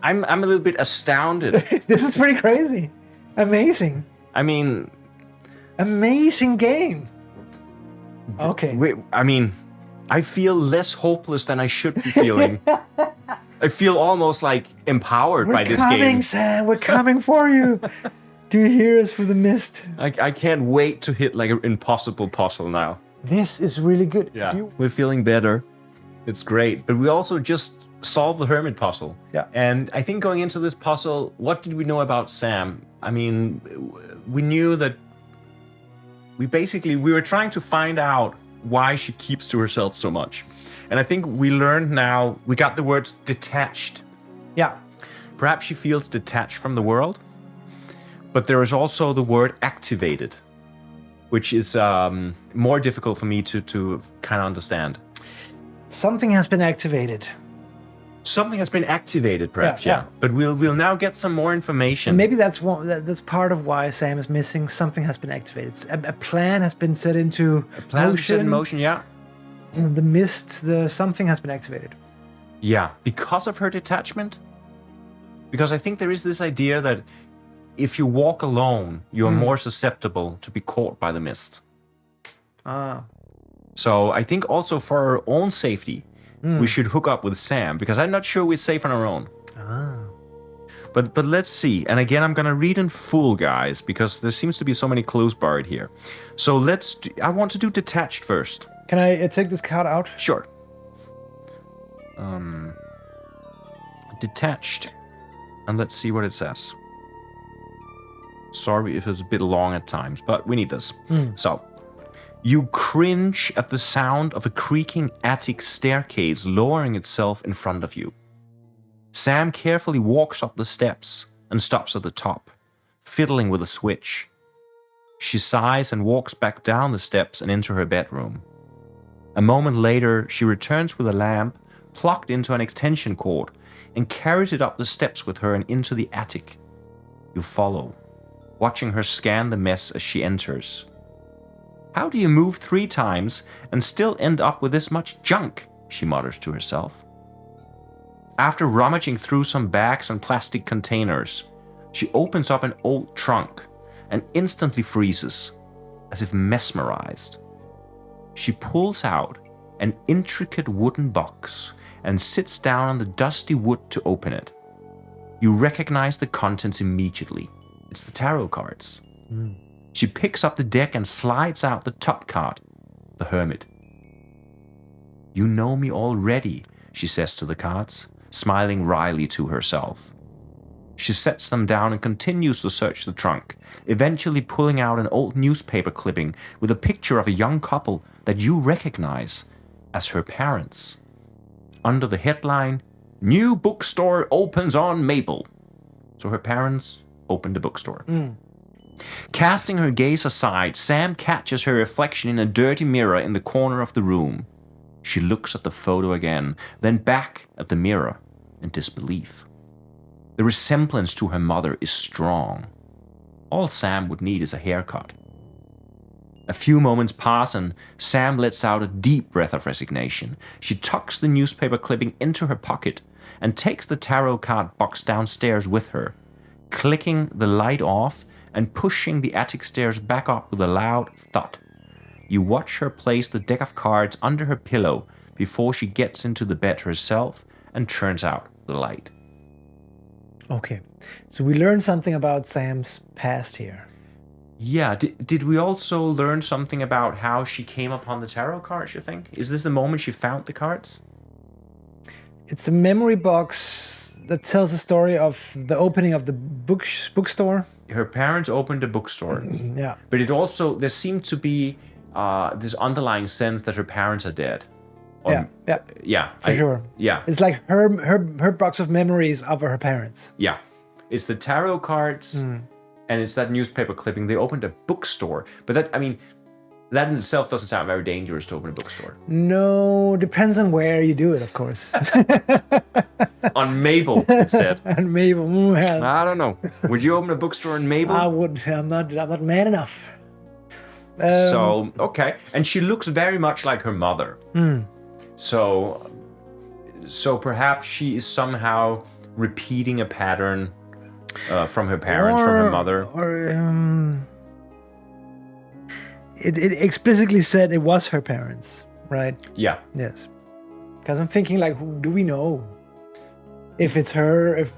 I'm a little bit astounded. This is pretty crazy. Amazing. I mean... Amazing game. Okay. I feel less hopeless than I should be feeling. I feel almost like empowered by this game. We're coming, Sam. We're coming for you. Do you hear us through the mist? I can't wait to hit like an impossible puzzle now. This is really good. Yeah. We're feeling better. It's great. But we also just solved the Hermit puzzle. Yeah. And I think going into this puzzle, what did we know about Sam? I mean, we knew that we were trying to find out why she keeps to herself so much. And I think we learned now, we got the word detached. Yeah. Perhaps she feels detached from the world. But there is also the word activated, which is more difficult for me to kind of understand. Something has been activated. Something has been activated, perhaps, yeah. But we'll now get some more information. And maybe that's part of why Sam is missing. Something has been activated. A plan has been set into motion. Yeah. The mist, something has been activated. Yeah, because of her detachment. Because I think there is this idea that if you walk alone, you're more susceptible to be caught by the mist. So I think also for our own safety, we should hook up with Sam, because I'm not sure we're safe on our own. But let's see. And again, I'm going to read in full, guys, because there seems to be so many clues buried here. So I want to do detached first. Can I take this card out? Sure. Detached. And let's see what it says. Sorry if it's a bit long at times, but we need this. So, you cringe at the sound of a creaking attic staircase lowering itself in front of you. Sam carefully walks up the steps and stops at the top, fiddling with a switch. She sighs and walks back down the steps and into her bedroom. A moment later, she returns with a lamp plugged into an extension cord and carries it up the steps with her and into the attic. You follow, watching her scan the mess as she enters. How do you move 3 times and still end up with this much junk? She mutters to herself. After rummaging through some bags and plastic containers, she opens up an old trunk and instantly freezes, as if mesmerized. She pulls out an intricate wooden box and sits down on the dusty wood to open it. You recognize the contents immediately. It's the tarot cards. She picks up the deck and slides out the top card, the Hermit. You know me already, she says to the cards, smiling wryly to herself. She sets them down and continues to search the trunk, eventually pulling out an old newspaper clipping with a picture of a young couple that you recognize as her parents. Under the headline, "New bookstore opens on Maple." So her parents opened a bookstore. Casting her gaze aside, Sam catches her reflection in a dirty mirror in the corner of the room. She looks at the photo again, then back at the mirror in disbelief. The resemblance to her mother is strong. All Sam would need is a haircut. A few moments pass and Sam lets out a deep breath of resignation. She tucks the newspaper clipping into her pocket and takes the tarot card box downstairs with her, clicking the light off and pushing the attic stairs back up with a loud thud. You watch her place the deck of cards under her pillow before she gets into the bed herself and turns out the light. Okay, so we learned something about Sam's past here. Yeah. Did we also learn something about how she came upon the tarot cards, you think? Is this the moment she found the cards? It's a memory box that tells the story of the opening of the bookstore. Her parents opened a bookstore. Yeah. But it also, there seemed to be this underlying sense that her parents are dead. Yeah. For sure. Yeah. It's like her box of memories of her parents. Yeah. It's the tarot cards and it's that newspaper clipping. They opened a bookstore. But that, I mean, that in itself doesn't sound very dangerous to open a bookstore. No, depends on where you do it, of course. On Mabel, it said. And Mabel, I don't know. Would you open a bookstore in Mabel? I would. I'm not man enough. So, okay. And she looks very much like her mother. So perhaps she is somehow repeating a pattern from her parents, from her mother. Or it explicitly said it was her parents, right? Yeah. Yes. Because I'm thinking, like, who do we know? If it's her, if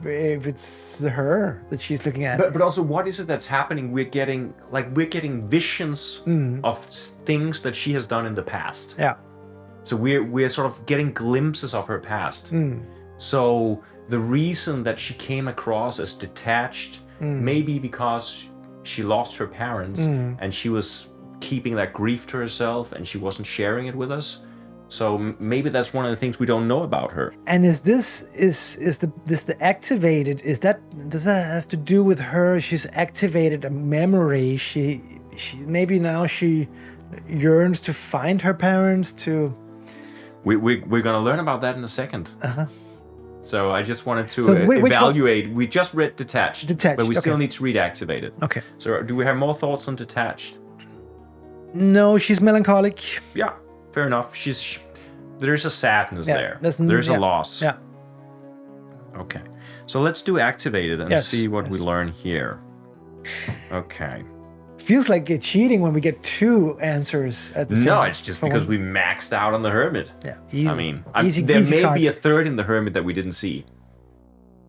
it's her that she's looking at. But also, what is it that's happening? We're getting visions of things that she has done in the past. Yeah. So we're sort of getting glimpses of her past. So the reason that she came across as detached, maybe because she lost her parents and she was keeping that grief to herself and she wasn't sharing it with us. So maybe that's one of the things we don't know about her. And is the activated? Does that have to do with her? She's activated a memory. She maybe now she yearns to find her parents. We're gonna learn about that in a second. So I just wanted to which evaluate. We just read detached, but we still okay. need to read activated. Okay. So do we have more thoughts on detached? No, she's melancholic. Yeah, fair enough. There's a sadness there. There's a loss. Yeah. Okay. So let's do activated and see what we learn here. Okay. Feels like it's cheating when we get two answers at the same time. No, it's just because we maxed out on the Hermit. Yeah, easy. I mean, easy, there easy may card. be a third in the Hermit that we didn't see.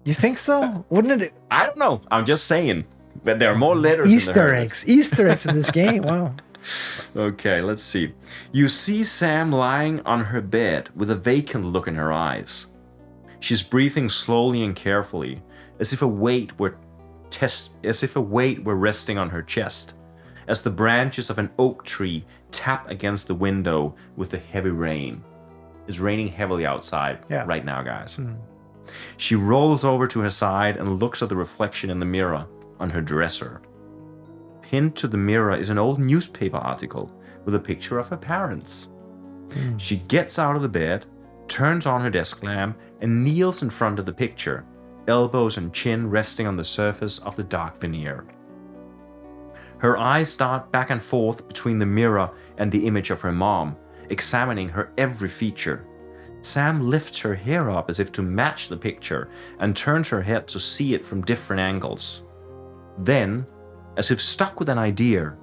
You think so? Wouldn't it? I don't know. I'm just saying. But there are more letters in the Hermit. Easter eggs in this game. Wow. Okay, let's see. You see Sam lying on her bed with a vacant look in her eyes. She's breathing slowly and carefully, as if a weight were resting on her chest, as the branches of an oak tree tap against the window with the heavy rain. It's raining heavily outside right now, guys. She rolls over to her side and looks at the reflection in the mirror on her dresser. Pinned to the mirror is an old newspaper article with a picture of her parents. She gets out of the bed, turns on her desk lamp, and kneels in front of the picture, elbows and chin resting on the surface of the dark veneer. Her eyes dart back and forth between the mirror and the image of her mom, examining her every feature. Sam lifts her hair up as if to match the picture and turns her head to see it from different angles. Then, as if stuck with an idea,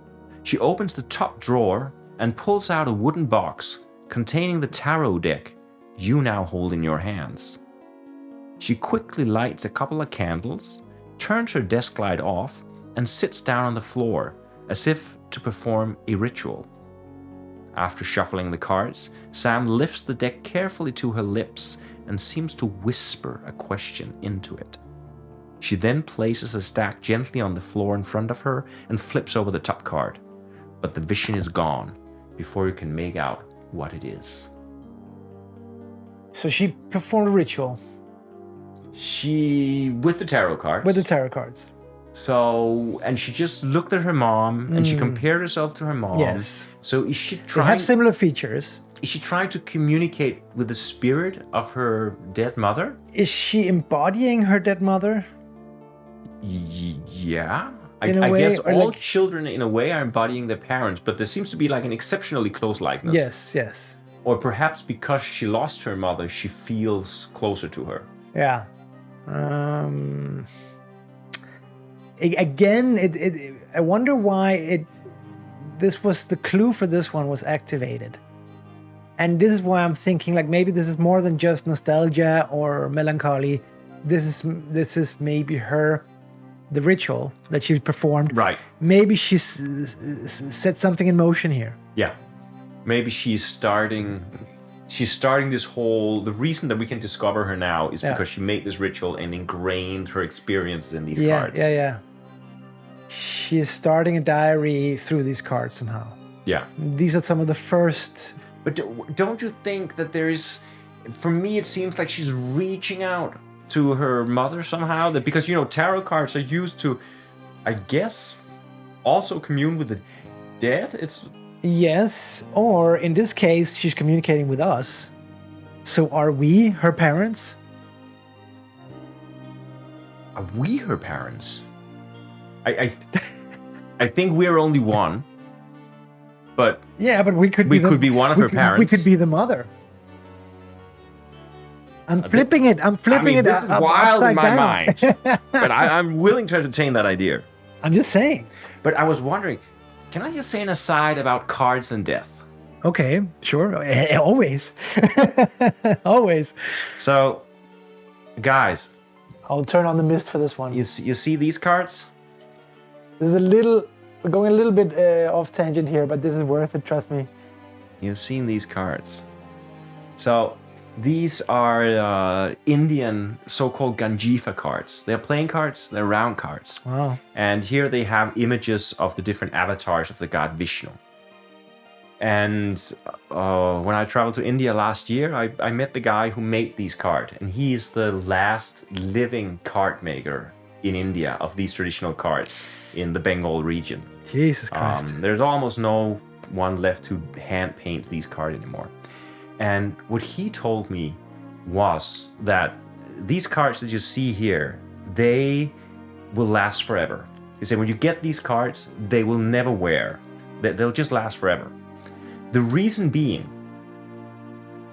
she opens the top drawer and pulls out a wooden box containing the tarot deck you now hold in your hands. She quickly lights a couple of candles, turns her desk light off, and sits down on the floor as if to perform a ritual. After shuffling the cards, Sam lifts the deck carefully to her lips and seems to whisper a question into it. She then places a stack gently on the floor in front of her and flips over the top card. But the vision is gone before you can make out what it is. So she performed a ritual. With the tarot cards. With the tarot cards. So, and she just looked at her mom and she compared herself to her mom. Yes. So is she They trying... have similar features. Is she trying to communicate with the spirit of her dead mother? Is she embodying her dead mother? Yeah. I way, guess or all like- children in a way are embodying their parents, but there seems to be like an exceptionally close likeness. Yes. Or perhaps because she lost her mother, she feels closer to her. Yeah. Again, I wonder why this was the clue for this one was activated. And this is why I'm thinking like maybe this is more than just nostalgia or melancholy. This is maybe her the ritual that she performed. Right. Maybe she's set something in motion here. Yeah. Maybe she's starting this whole... The reason that we can discover her now is because she made this ritual and ingrained her experiences in these cards. Yeah. She's starting a diary through these cards somehow. Yeah. These are some of the first... But don't you think that there is... For me, it seems like she's reaching out to her mother somehow. That because, tarot cards are used to, I guess, also commune with the dead. It's... Yes, or in this case, she's communicating with us. So are we her parents? Are we her parents? I think we're only one. But yeah, but we could be one of her parents. We could be the mother. I'm flipping it. This is wild in my mind. But I'm willing to entertain that idea. I'm just saying. But I was wondering, can I just say an aside about cards and death? Okay, sure. Always. Always. So, guys. I'll turn on the mist for this one. You see these cards? This is we're going a little bit off tangent here, but this is worth it, trust me. You've seen these cards. So, these are Indian so-called Ganjifa cards. They're playing cards, they're round cards. Wow. And here they have images of the different avatars of the god Vishnu. And when I traveled to India last year, I met the guy who made these cards. And he is the last living card maker in India of these traditional cards in the Bengal region. Jesus Christ. There's almost no one left who hand paints these cards anymore. And what he told me was that these cards that you see here, they will last forever. He said when you get these cards, they will never wear. They'll just last forever. The reason being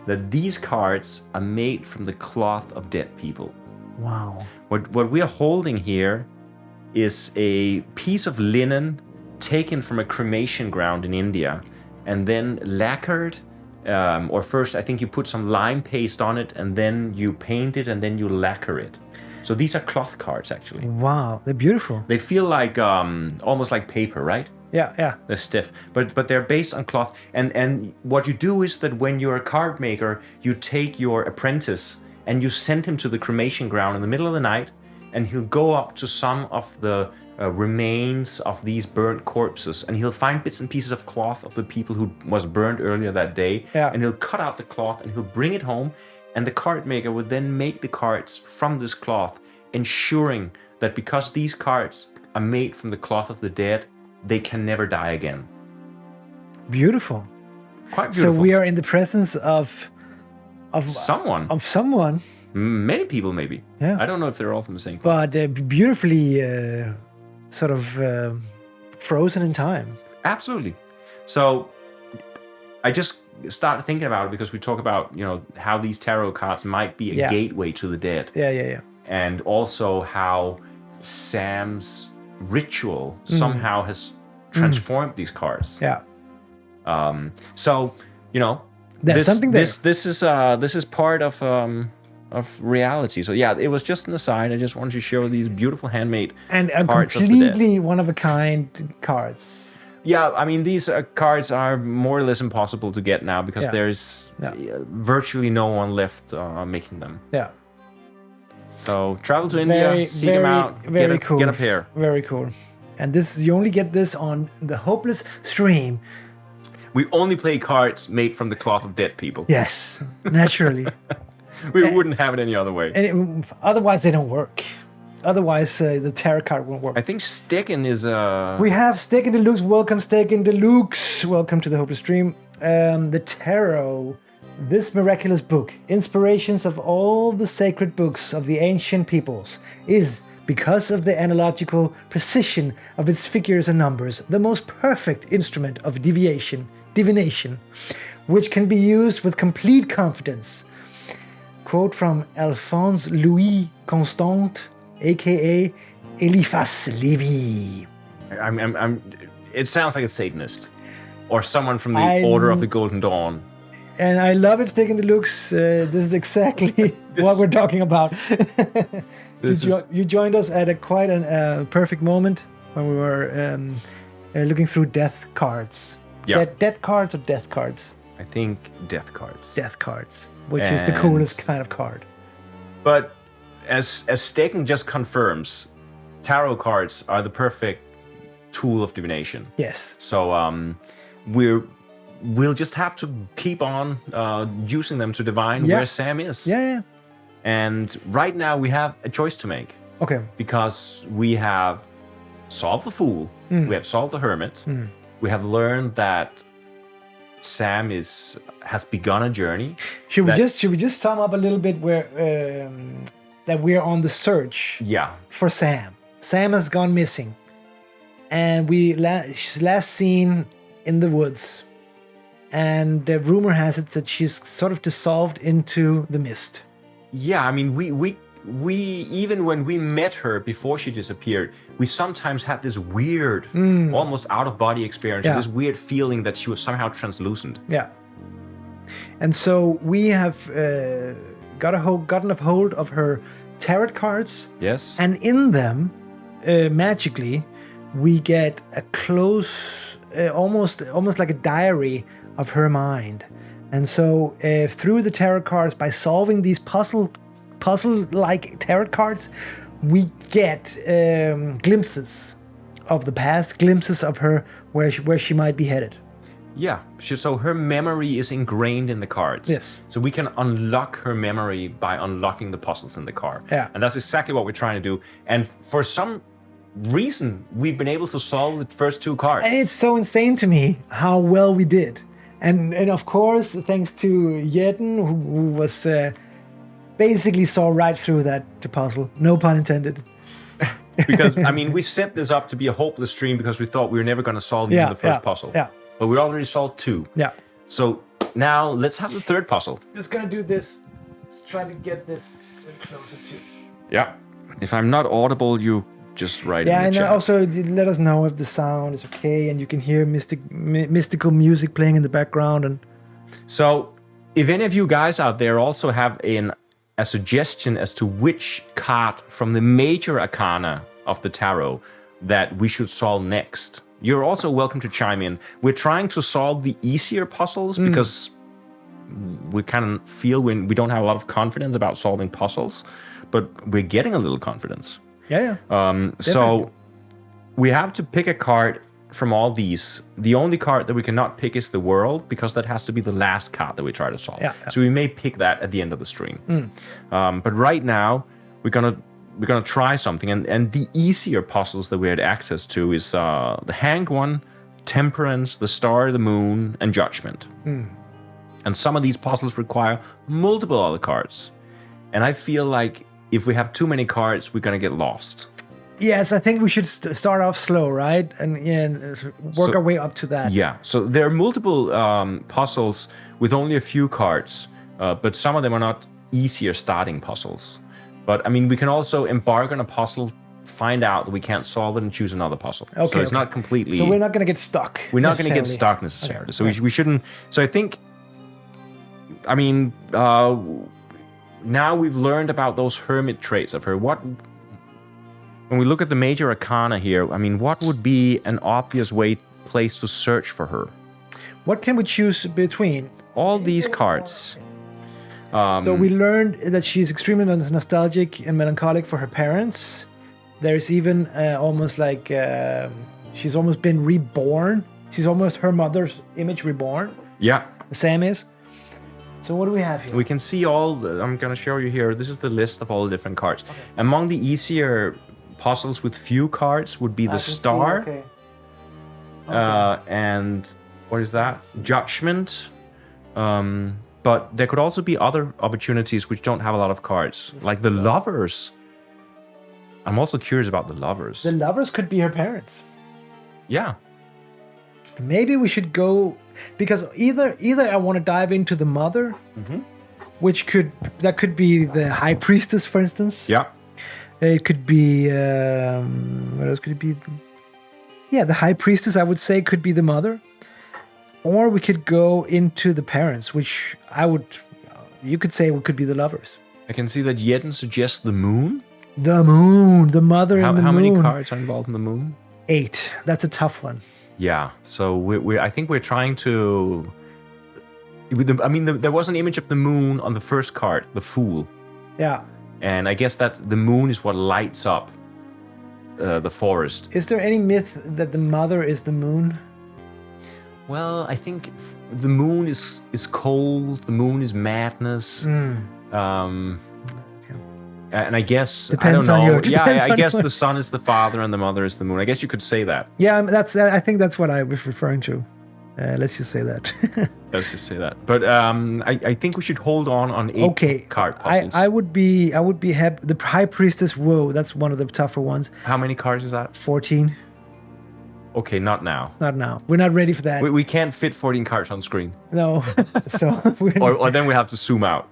that these cards are made from the cloth of dead people. Wow. What we are holding here is a piece of linen taken from a cremation ground in India and then lacquered. Or first, I think you put some lime paste on it, and then you paint it, and then you lacquer it. So these are cloth cards, actually. Wow, they're beautiful. They feel like almost like paper, right? Yeah. They're stiff, but they're based on cloth. And what you do is that when you're a card maker, you take your apprentice and you send him to the cremation ground in the middle of the night, and he'll go up to some of the remains of these burnt corpses, and he'll find bits and pieces of cloth of the people who was burned earlier that day, and he'll cut out the cloth and he'll bring it home, and the card maker would then make the cards from this cloth, ensuring that because these cards are made from the cloth of the dead, they can never die again. Beautiful. Quite beautiful. So we are in the presence of someone. Of someone. Many people, maybe. Yeah. I don't know if they're all from the same cloth. But beautifully sort of frozen in time. Absolutely. So I just started thinking about it because we talk about, how these tarot cards might be a gateway to the dead. Yeah. And also how Sam's ritual somehow has transformed these cards. Yeah. So, there's something there. This is part of reality. So yeah, it was just an aside. I just wanted to show these beautiful handmade and cards completely one of a kind cards. Yeah, I mean these cards are more or less impossible to get now because there's virtually no one left making them. Yeah. So travel to India, seek them out, get a pair. Very cool. And you only get this on the Hopeless stream. We only play cards made from the cloth of dead people. Yes, naturally. We wouldn't have it any other way. And otherwise, they don't work. Otherwise, the tarot card won't work. I think Stecken is We have Stecken Deluxe. Welcome, Stecken Deluxe. Welcome to the Hopeless stream. The tarot. This miraculous book, inspirations of all the sacred books of the ancient peoples, is, because of the analogical precision of its figures and numbers, the most perfect instrument of divination, which can be used with complete confidence. Quote from Alphonse Louis Constant, aka Eliphas Levi. It sounds like a Satanist or someone from the Order of the Golden Dawn. And I love it, Stecken Deluxe. This is exactly what we're talking about. You joined us at quite a perfect moment when we were looking through death cards. Yeah. Death cards or death cards? I think death cards. Death cards, which is the coolest kind of card. But as Stegen just confirms, tarot cards are the perfect tool of divination. Yes. So we'll just have to keep on using them to divine where Sam is. Yeah. And right now we have a choice to make. Okay. Because we have solved the Fool, we have solved the Hermit, we have learned that Sam has begun a journey. Should we just sum up a little bit where that we're on the search? For Sam. Sam has gone missing, and she's last seen in the woods, and the rumor has it that she's sort of dissolved into the mist. Yeah, I mean, we even when we met her before she disappeared, we sometimes had this weird, almost out-of-body experience, this weird feeling that she was somehow translucent. Yeah. And so we have gotten a hold of her tarot cards. Yes. And in them, magically, we get a close, almost like a diary of her mind. And so through the tarot cards, by solving these puzzle-like tarot cards, we get glimpses of the past, glimpses of her where she might be headed. Yeah, so her memory is ingrained in the cards. Yes. So we can unlock her memory by unlocking the puzzles in the card. Yeah. And that's exactly what we're trying to do. And for some reason, we've been able to solve the first two cards. And it's so insane to me how well we did. And of course, thanks to Jeden, who was basically saw right through that puzzle. No pun intended. Because, I mean, we set this up to be a hopeless stream because we thought we were never going to solve even the first puzzle. Yeah. But we already solved two. Yeah. So now let's have the third puzzle. Just going to do this. Let's try to get this a bit closer to. Yeah. If I'm not audible, you just write in the chat. Yeah, and also let us know if the sound is okay and you can hear mystical music playing in the background. And so if any of you guys out there also have a suggestion as to which card from the major arcana of the tarot that we should solve next, you're also welcome to chime in. We're trying to solve the easier puzzles because we kind of feel we don't have a lot of confidence about solving puzzles, but we're getting a little confidence. Yeah. So we have to pick a card from all these. The only card that we cannot pick is the world, because that has to be the last card that we try to solve. Yeah. So we may pick that at the end of the stream. But right now we're gonna try something, and the easier puzzles that we had access to is the Hanged One, Temperance, the Star, the Moon, and Judgment. And some of these puzzles require multiple other cards, and I feel like if we have too many cards, we're gonna get lost. Yes, I think we should start off slow, right? And work our way up to that. Yeah, so there are multiple puzzles with only a few cards, but some of them are not easier starting puzzles. But I mean, we can also embark on a puzzle, find out that we can't solve it, and choose another puzzle. Okay, so it's not completely... So we're not going to get stuck. We're not going to get stuck necessarily. Okay. So we shouldn't... So I think... I mean, now we've learned about those hermit traits of her. When we look at the major arcana here, I mean, what would be an obvious place to search for her? What can we choose between? All these cards. So we learned that she's extremely nostalgic and melancholic for her parents. There's even almost like she's almost been reborn. She's almost her mother's image reborn. Yeah. Sam is. So what do we have here? We can see I'm going to show you here. This is the list of all the different cards. Okay. Among the easier puzzles with few cards would be the Star. Okay. And what is that? Judgment. But there could also be other opportunities which don't have a lot of cards, like the Lovers. I'm also curious about the Lovers. The Lovers could be her parents. Yeah. Maybe we should go, because either I want to dive into the Mother, that could be the High Priestess, for instance. Yeah. It could be what else could it be? Yeah, the High Priestess, I would say, could be the Mother. Or we could go into the parents, which you could say could be the Lovers. I can see that Jeden suggests the Moon. The moon, the mother and the How moon. many cards are involved in the moon? 8. That's a tough one. Yeah. So I think we're trying to. There was an image of the moon on the first card, the Fool. Yeah. And I guess that the moon is what lights up the forest. Is there any myth that the mother is the moon? Well, I think the moon is cold. The moon is madness. And I guess Depends I on don't know. your- depends I on guess your- the sun is the father and the mother is the moon. I guess you could say that. Yeah, I think that's what I was referring to. Let's just say that. Let's just say that. But I think we should hold on 8 Okay. card puzzles. I would be happy. The High Priestess. Whoa, that's one of the tougher ones. How many cards is that? 14. Okay, not now. Not now. We're not ready for that. We can't fit 14 cards on screen. No. So we're Or then we have to zoom out.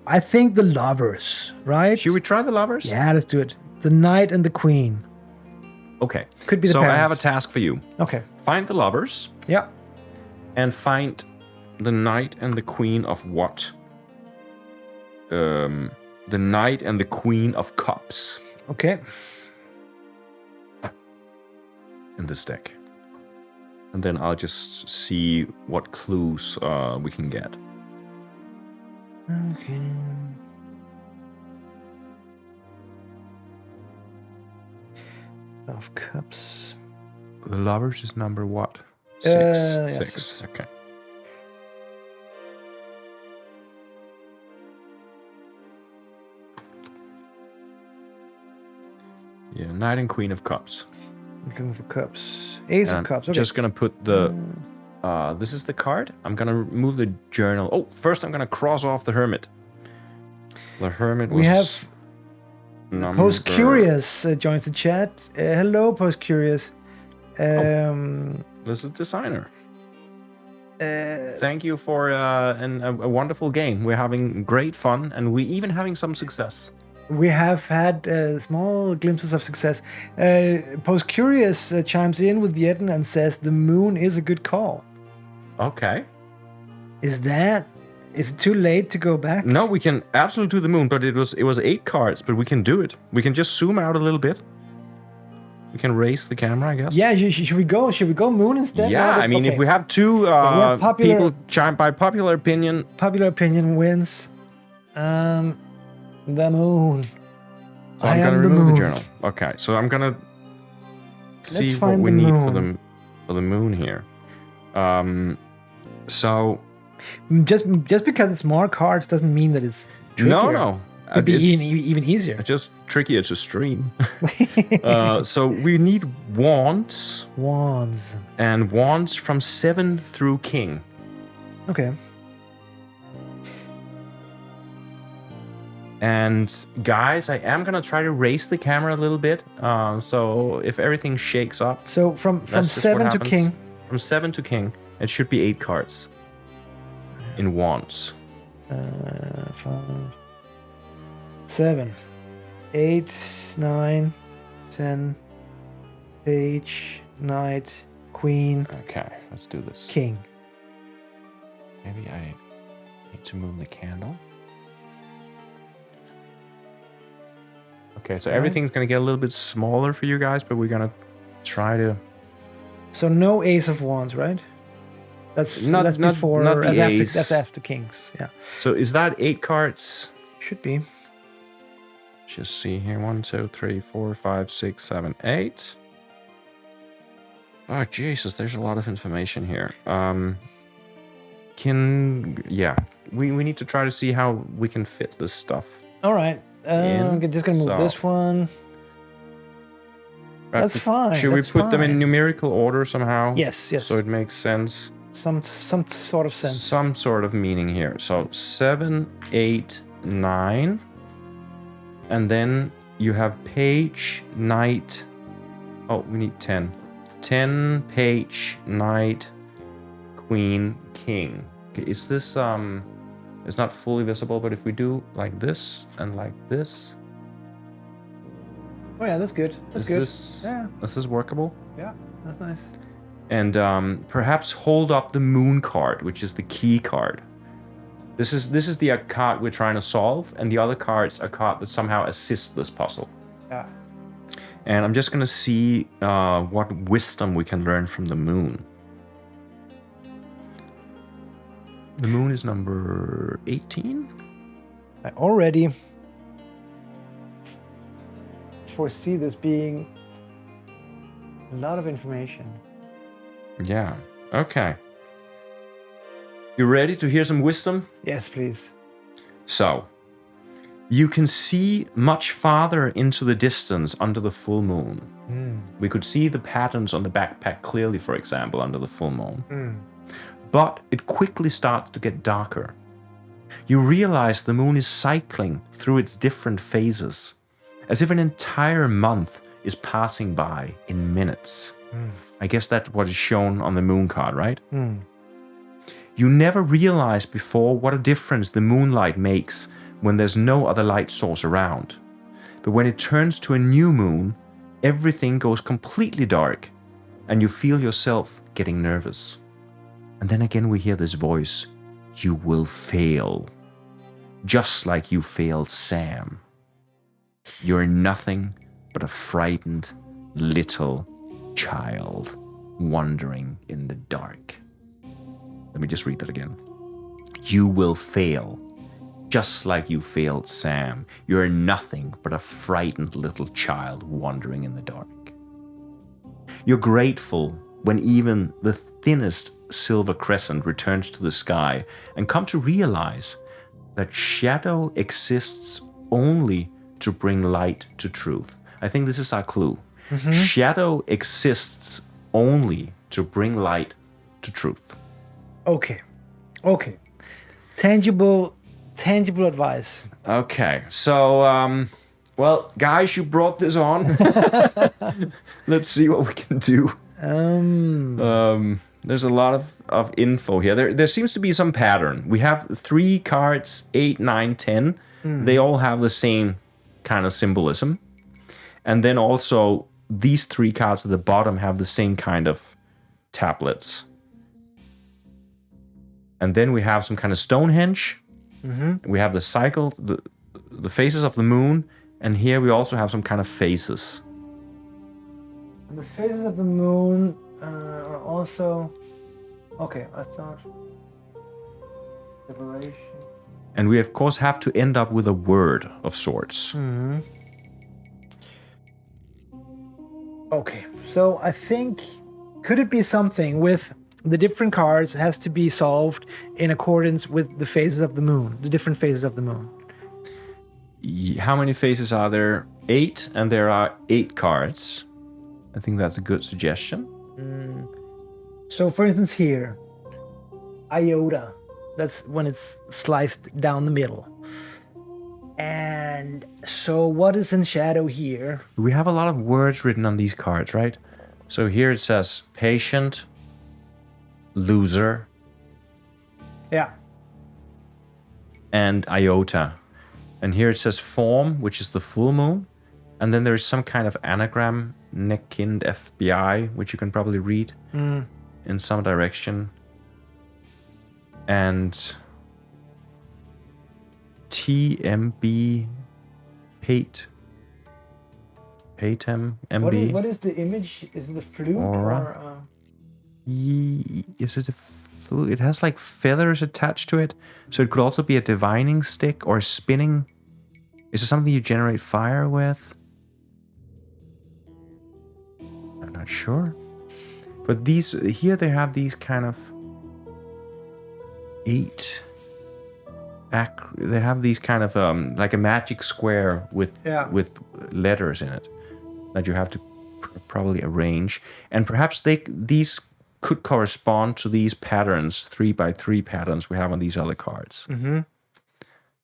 I think the Lovers, right? Should we try the Lovers? Yeah, let's do it. The Knight and the Queen. Okay. Could be the So I have a parents. task for you. Okay. Find the Lovers Yeah. and find the Knight and the Queen of what? The Knight and the Queen of Cups Okay. in this deck. And then I'll just see what clues we can get. Okay. Of Cups. The Lovers is number what? Yeah, 6. six. Okay. Yeah, Knight and Queen of Cups. Looking for Cups. Ace And of Cups. I'm Okay. just gonna put the. This is the card. I'm gonna remove the journal. Oh, first I'm gonna cross off the Hermit. The Hermit was. We have number... Post Curious joins the chat. Hello, Post Curious. This is designer. Thank you for a wonderful game. We're having great fun, and we're even having some success. We have had small glimpses of success. Post Curious chimes in with Yedden and says the moon is a good call. Okay. Is it too late to go back? No, we can absolutely do the moon, but it was 8 cards, but we can do it. We can just zoom out a little bit. We can raise the camera, I guess. Yeah, should we go? Should we go moon instead? Yeah, I mean, if we have 2 we have popular- people chime by popular opinion. Popular opinion wins. The moon. So I'm gonna remove the journal. Okay, so I'm gonna see what find we the need moon. for the moon here. So Just because it's more cards doesn't mean that it's trickier. no, It'd be it's even easier. just trickier to stream. So we need wands Wands. and wands from 7 through king. Okay. And guys, I am gonna try to raise the camera a little bit. So if everything shakes up, So from that's just what 7 to happens. king. From 7 to king, it should be 8 cards in wands. 5, 7, 8, 9, 10, page, knight, queen, Okay, let's do this. king. Maybe I need to move the candle. Okay, so everything's gonna get a little bit smaller for you guys, but we're gonna try to. So no ace of wands, right? That's Not before. the ace. That's after kings. Yeah, So is that 8 cards? should be. Just see here. 1, 2, 3, 4, 5, 6, 7, 8. Oh Jesus, there's a lot of information here. We need to try to see how we can fit this stuff. All right. I'm just gonna move so- this one. Right, That's fine. Should that's we put them in fine. numerical order somehow? Yes, yes. So it makes sense. Some sort of sense. Some sort of meaning here. So 7, 8, 9. And then you have page, knight. Oh, we need 10. 10, page, knight, queen, king. Okay, is this it's not fully visible, but if we do like this and like this, Oh yeah, that's good. That's is good. this Yeah, is this workable? yeah, that's nice. And perhaps hold up the moon card, which is the key card. This is the card we're trying to solve, and the other cards are cards that somehow assist this puzzle. Yeah. And I'm just gonna see what wisdom we can learn from the moon. The moon is number 18. I already foresee this being a lot of information. Yeah. Okay. You ready to hear some wisdom? Yes, please. So, you can see much farther into the distance under the full moon. We could see the patterns on the backpack clearly, for example, under the full moon. But it quickly starts to get darker. You realize the moon is cycling through its different phases, as if an entire month is passing by in minutes. I guess that's what is shown on the moon card, right? You never realized before what a difference the moonlight makes when there's no other light source around. But when it turns to a new moon, everything goes completely dark, and you feel yourself getting nervous. And then again we hear this voice, you will fail. Just like you failed Sam. You're nothing but a frightened little child wandering in the dark. Let me just read that again. You will fail. Just like you failed Sam. You're nothing but a frightened little child wandering in the dark. You're grateful when even the thinnest silver crescent returns to the sky and come to realize that shadow exists only to bring light to truth. I think this is our clue. Shadow exists only to bring light to truth. Okay. Tangible advice. Okay, so, well, guys, you brought this on. Let's see what we can do. There's a lot of info here. There seems to be some pattern. We have 3 cards, 8, 9, 10. They all have the same kind of symbolism. And then also, these 3 cards at the bottom have the same kind of tablets. And then we have some kind of Stonehenge. We have the cycle, the phases of the moon. And here we also have some kind of phases. The phases of the moon are also... Okay, I thought... Liberation. And we, of course, have to end up with a word of sorts. Okay, so I think... Could it be something with the different cards has to be solved in accordance with the phases of the moon, the different phases of the moon? How many phases are there? 8, and there are 8 cards. I think that's a good suggestion. So, for instance, here, iota, that's when it's sliced down the middle. And so what is in shadow here? We have a lot of words written on these cards, right? So here it says patient, loser, Yeah. and iota. And here it says form, which is the full moon. And then there is some kind of anagram, Nekind FBI, which you can probably read in some direction. And TMB, Patem, MB. What is the image? Is it a flute Aura. Is it a flute? It has like feathers attached to it. So it could also be a divining stick or spinning. Is it something you generate fire with? I'm not sure. But these here they have these kind of 8. They have these kind of like a magic square with letters in it that you have to probably arrange, and perhaps these could correspond to these patterns, 3x3 patterns we have on these other cards.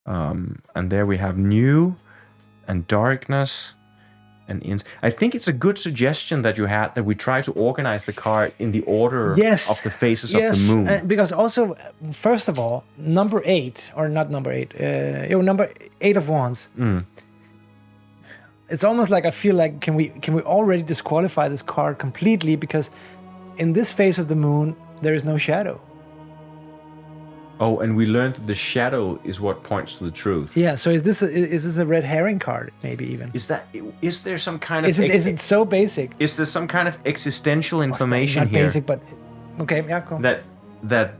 And there we have new and darkness and I think it's a good suggestion that you had that we try to organize the card in the order of the phases of the moon. Because also, first of all, number 8, or not number 8, number 8 of wands. It's almost like I feel like can we already disqualify this card completely, because in this phase of the moon there is no shadow. Oh, and we learned that the shadow is what points to the truth. Yeah. So is this a red herring card? Maybe even. Is there some kind of Is it so basic? is there some kind of existential information Not here? basic, but okay. Yeah. Cool. That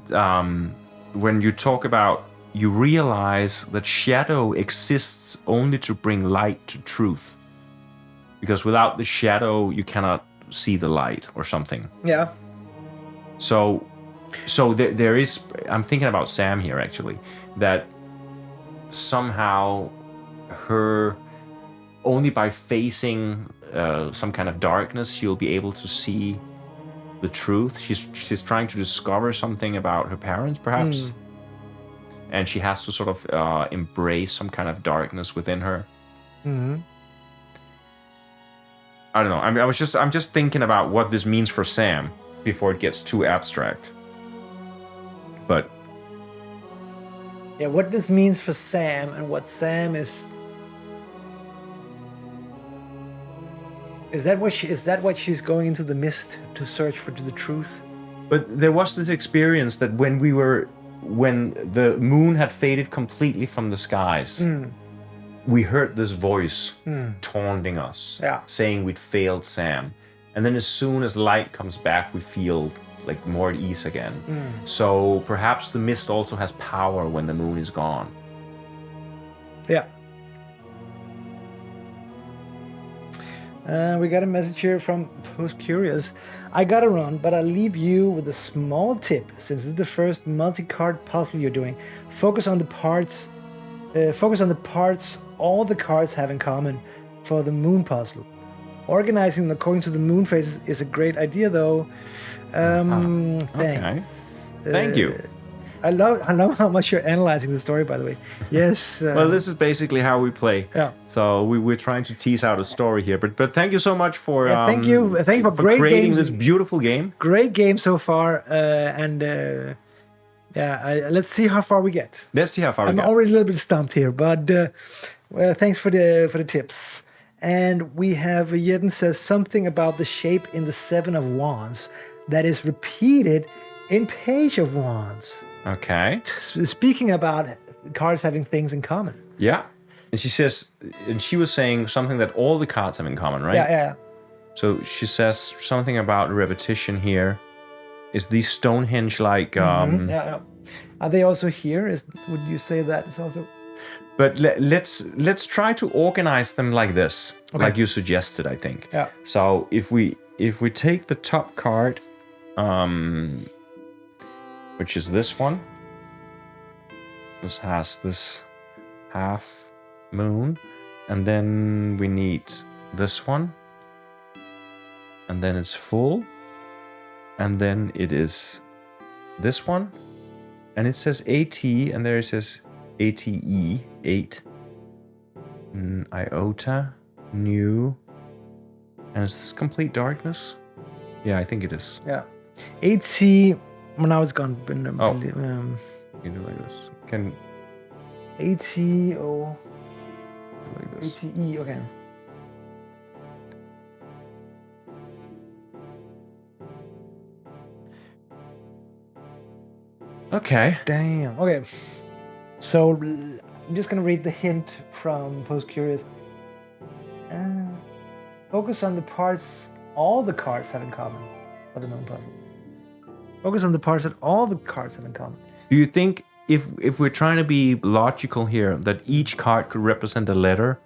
when you talk about, you realize that shadow exists only to bring light to truth, because without the shadow you cannot see the light or something. Yeah. So there is, I'm thinking about Sam here actually, that somehow her, only by facing some kind of darkness, she'll be able to see the truth. She's trying to discover something about her parents, perhaps, and she has to sort of embrace some kind of darkness within her. I don't know. I mean, I'm just thinking about what this means for Sam before it gets too abstract. But yeah, what this means for Sam and what Sam is. Is that what she's going into the mist to search for the truth? But there was this experience that when the moon had faded completely from the skies, we heard this voice taunting us, saying we'd failed Sam. And then as soon as light comes back, we feel like more at ease again. So perhaps the mist also has power when the moon is gone. Yeah. We got a message here from Post Curious. I gotta run, but I'll leave you with a small tip. Since this is the first multi-card puzzle you're doing, focus on the parts all the cards have in common for the moon puzzle. Organizing them according to the moon phases is a great idea, though. Thanks. Okay. Thank you. I love how much you're analyzing the story, by the way. Yes. Well, this is basically how we play. Yeah. So we're trying to tease out a story here. But thank you so much for thank you for great creating games. this beautiful game. Great game so far, let's see how far we get. Let's see how far we get. I'm already a little bit stumped here, but thanks for the tips. And we have Jeden says something about the shape in the Seven of Wands that is repeated in Page of Wands. Okay. Speaking about cards having things in common. Yeah. And she was saying something that all the cards have in common, right? Yeah. So she says something about repetition here. Is these Stonehenge-like... Yeah. Are they also here? Would you say that is also... But let's try to organize them like this, like you suggested, I think. Yeah. So if we take the top card, which is this one. This has this half moon, and then we need this one, and then it's full, and then it is this one, and it says AT, and there it says ATE, 8, iota, new, and is this complete darkness? Yeah, I think it is. Yeah. 8C, well, now it's gone. You do like this. Can 8CO, like this. ATE, okay. Okay. Damn. Okay. So I'm just gonna read the hint from Post Curious. Focus on the parts all the cards have in common for the moon puzzle. Focus on the parts that all the cards have in common. Do you think if we're trying to be logical here, that each card could represent a letter?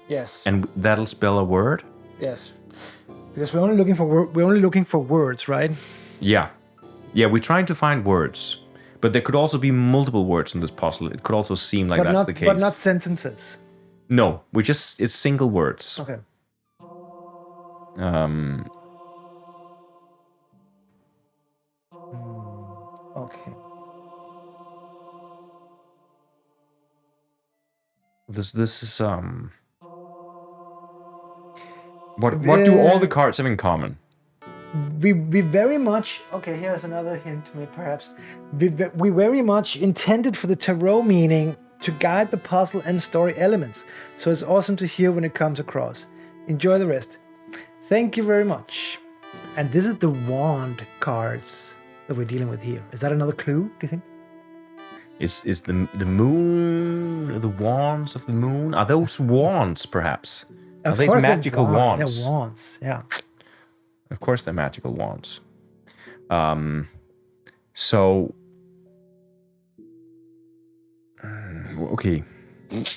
Yes. And that'll spell a word? Yes. Because we're only looking for words, right? Yeah. Yeah, we're trying to find words. But there could also be multiple words in this puzzle. It could also seem like that's the case. But not sentences. No, it's single words. Okay. Okay. This is what do all the cards have in common? We very much, okay, here's another hint, perhaps. We very much intended for the tarot meaning to guide the puzzle and story elements. So it's awesome to hear when it comes across. Enjoy the rest. Thank you very much. And this is the wand cards that we're dealing with here. Is that another clue, do you think? Is the moon, the wands of the moon? Are those wands, perhaps? Are Of these course, magical wands? They're wands, yeah. Of course, they're magical wands. So, okay. It's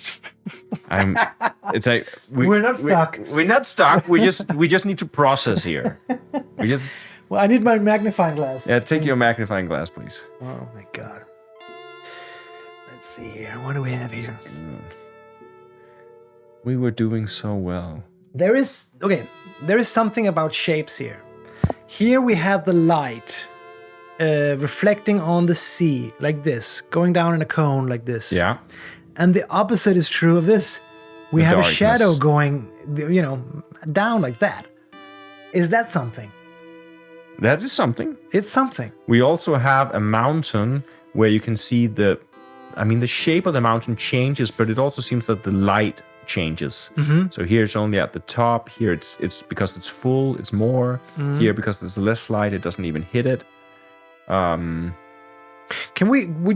like We're not stuck. We're not stuck. We just need to process here. Well, I need my magnifying glass. Yeah, take your magnifying glass, please. Oh my god. Let's see here. What do we have here? We were doing so well. There is something about shapes here. Here we have the light reflecting on the sea like this, going down in a cone like this. Yeah. And the opposite is true of this. We have darkness. a shadow going, down like that. Is that something? That is something. It's something. We also have a mountain where you can see the shape of the mountain changes, but it also seems that the light changes. Mm-hmm. So here it's only at the top. Here it's because it's full, it's more. Mm-hmm. Here because there's less light, it doesn't even hit it. Would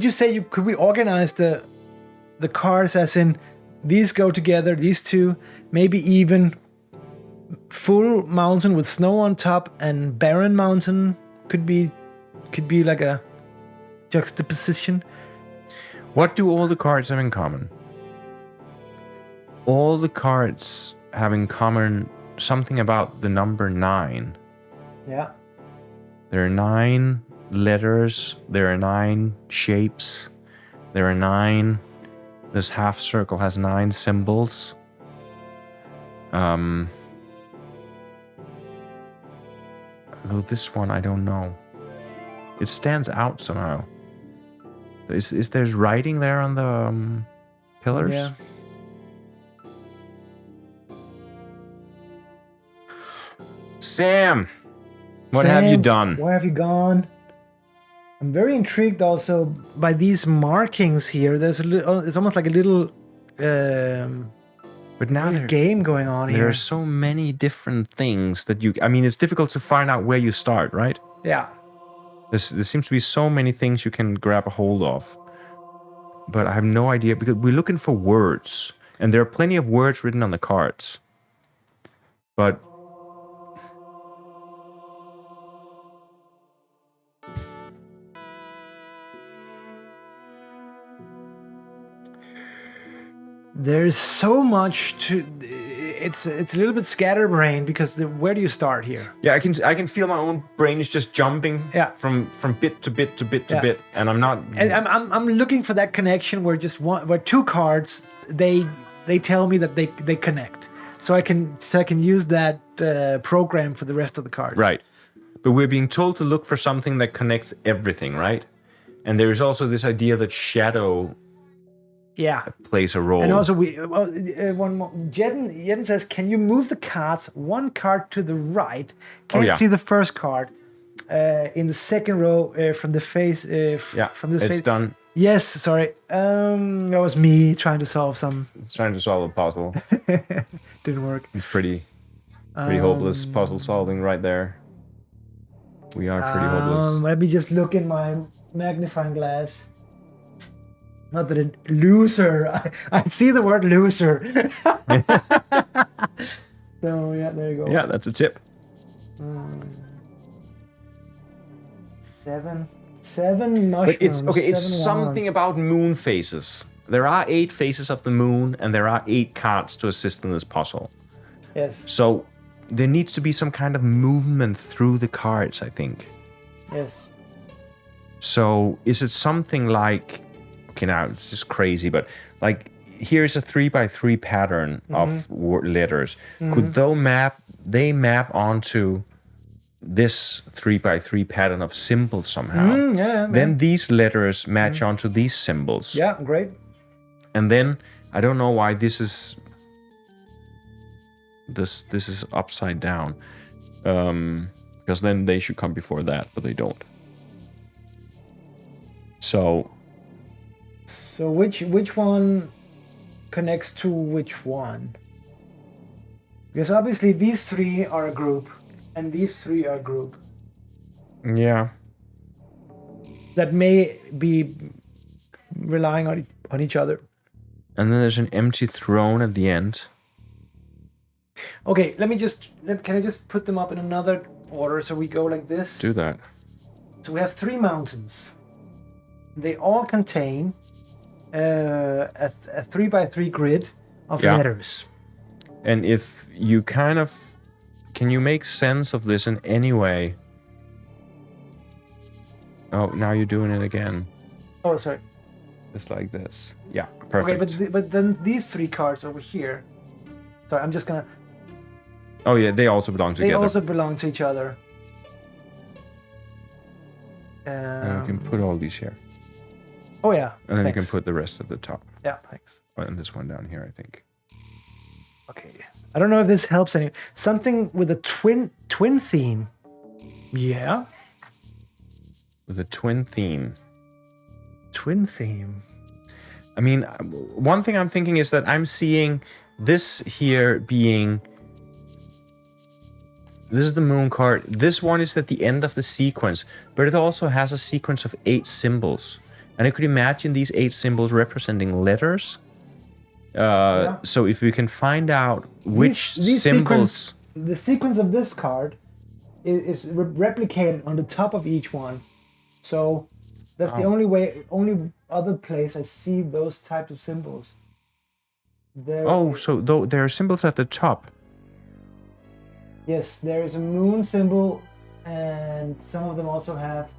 you say could we organize the cards as in these go together, these two, maybe even full mountain with snow on top and barren mountain could be like a juxtaposition? What do all the cards have in common? All the cards have in common something about the number 9. Yeah. There are 9 letters, there are 9 shapes, there are 9. This half circle has 9 symbols. Though this one, I don't know. It stands out somehow. Is there's writing there on the pillars? Yeah. Sam, what have you done? Where have you gone? I'm very intrigued also by these markings here. There's it's almost like a little But now game going on here. There are so many different things that it's difficult to find out where you start, right? Yeah. There seems to be so many things you can grab a hold of. But I have no idea, because we're looking for words. And there are plenty of words written on the cards. But there's so much to. It's a little bit scatterbrained because where do you start here? yeah, I can feel my own brain is just jumping from bit to bit to bit to bit, and I'm not. And I'm looking for that connection where where two cards they tell me that they connect, so I can use that program for the rest of the cards. Right, but we're being told to look for something that connects everything, right? And there is also this idea that shadow. Yeah, plays a role. And also, one more. Jeden says, "Can you move the cards one card to the right? Can't see the first card in the second row from the face. From this it's face. done. Yes, sorry. That was me trying to solve some. It's trying to solve a puzzle. Didn't work. It's pretty hopeless puzzle solving right there. We are pretty hopeless. Let me just look in my magnifying glass. Not that a loser. I see the word loser. So yeah, there you go. Yeah, that's a tip. 7 mushrooms. But it's okay. It's 7 something wands. about moon phases. There are 8 phases of the moon, and there are 8 cards to assist in this puzzle. Yes. So there needs to be some kind of movement through the cards, I think. Yes. So is it something like? Okay, now it's just crazy, but like here's a 3x3 pattern of letters. Could they map onto this 3x3 pattern of symbols somehow? Yeah. Then these letters match onto these symbols. Yeah, great. And then I don't know why this is upside down. Because then they should come before that, but they don't. So which one connects to which one? Because obviously these 3 are a group, and these 3 are a group. Yeah. That may be relying on each other. And then there's an empty throne at the end. Okay, can I just put them up in another order? So we go like this. Do that. So we have 3 mountains. They all contain a 3x3 grid of letters. And if you can you make sense of this in any way? Oh, now you're doing it again. Oh, sorry. It's like this. Yeah, perfect. Okay, but then these 3 cards over here. Sorry, I'm just gonna. Oh yeah, they also belong together. They also belong to each other. And you can put all these here. Oh yeah. And then you can put the rest at the top. Yeah, thanks. And this one down here, I think. Okay. I don't know if this helps any. Something with a twin theme. Yeah. With a twin theme. Twin theme. I mean, one thing I'm thinking is that I'm seeing this here being... This is the moon card. This one is at the end of the sequence, but it also has a sequence of 8 symbols. And I could imagine these 8 symbols representing letters. So if we can find out which symbols... The sequence of this card is replicated on the top of each one. So that's the only other place I see those types of symbols. So there are symbols at the top. Yes, there is a moon symbol, and some of them also have.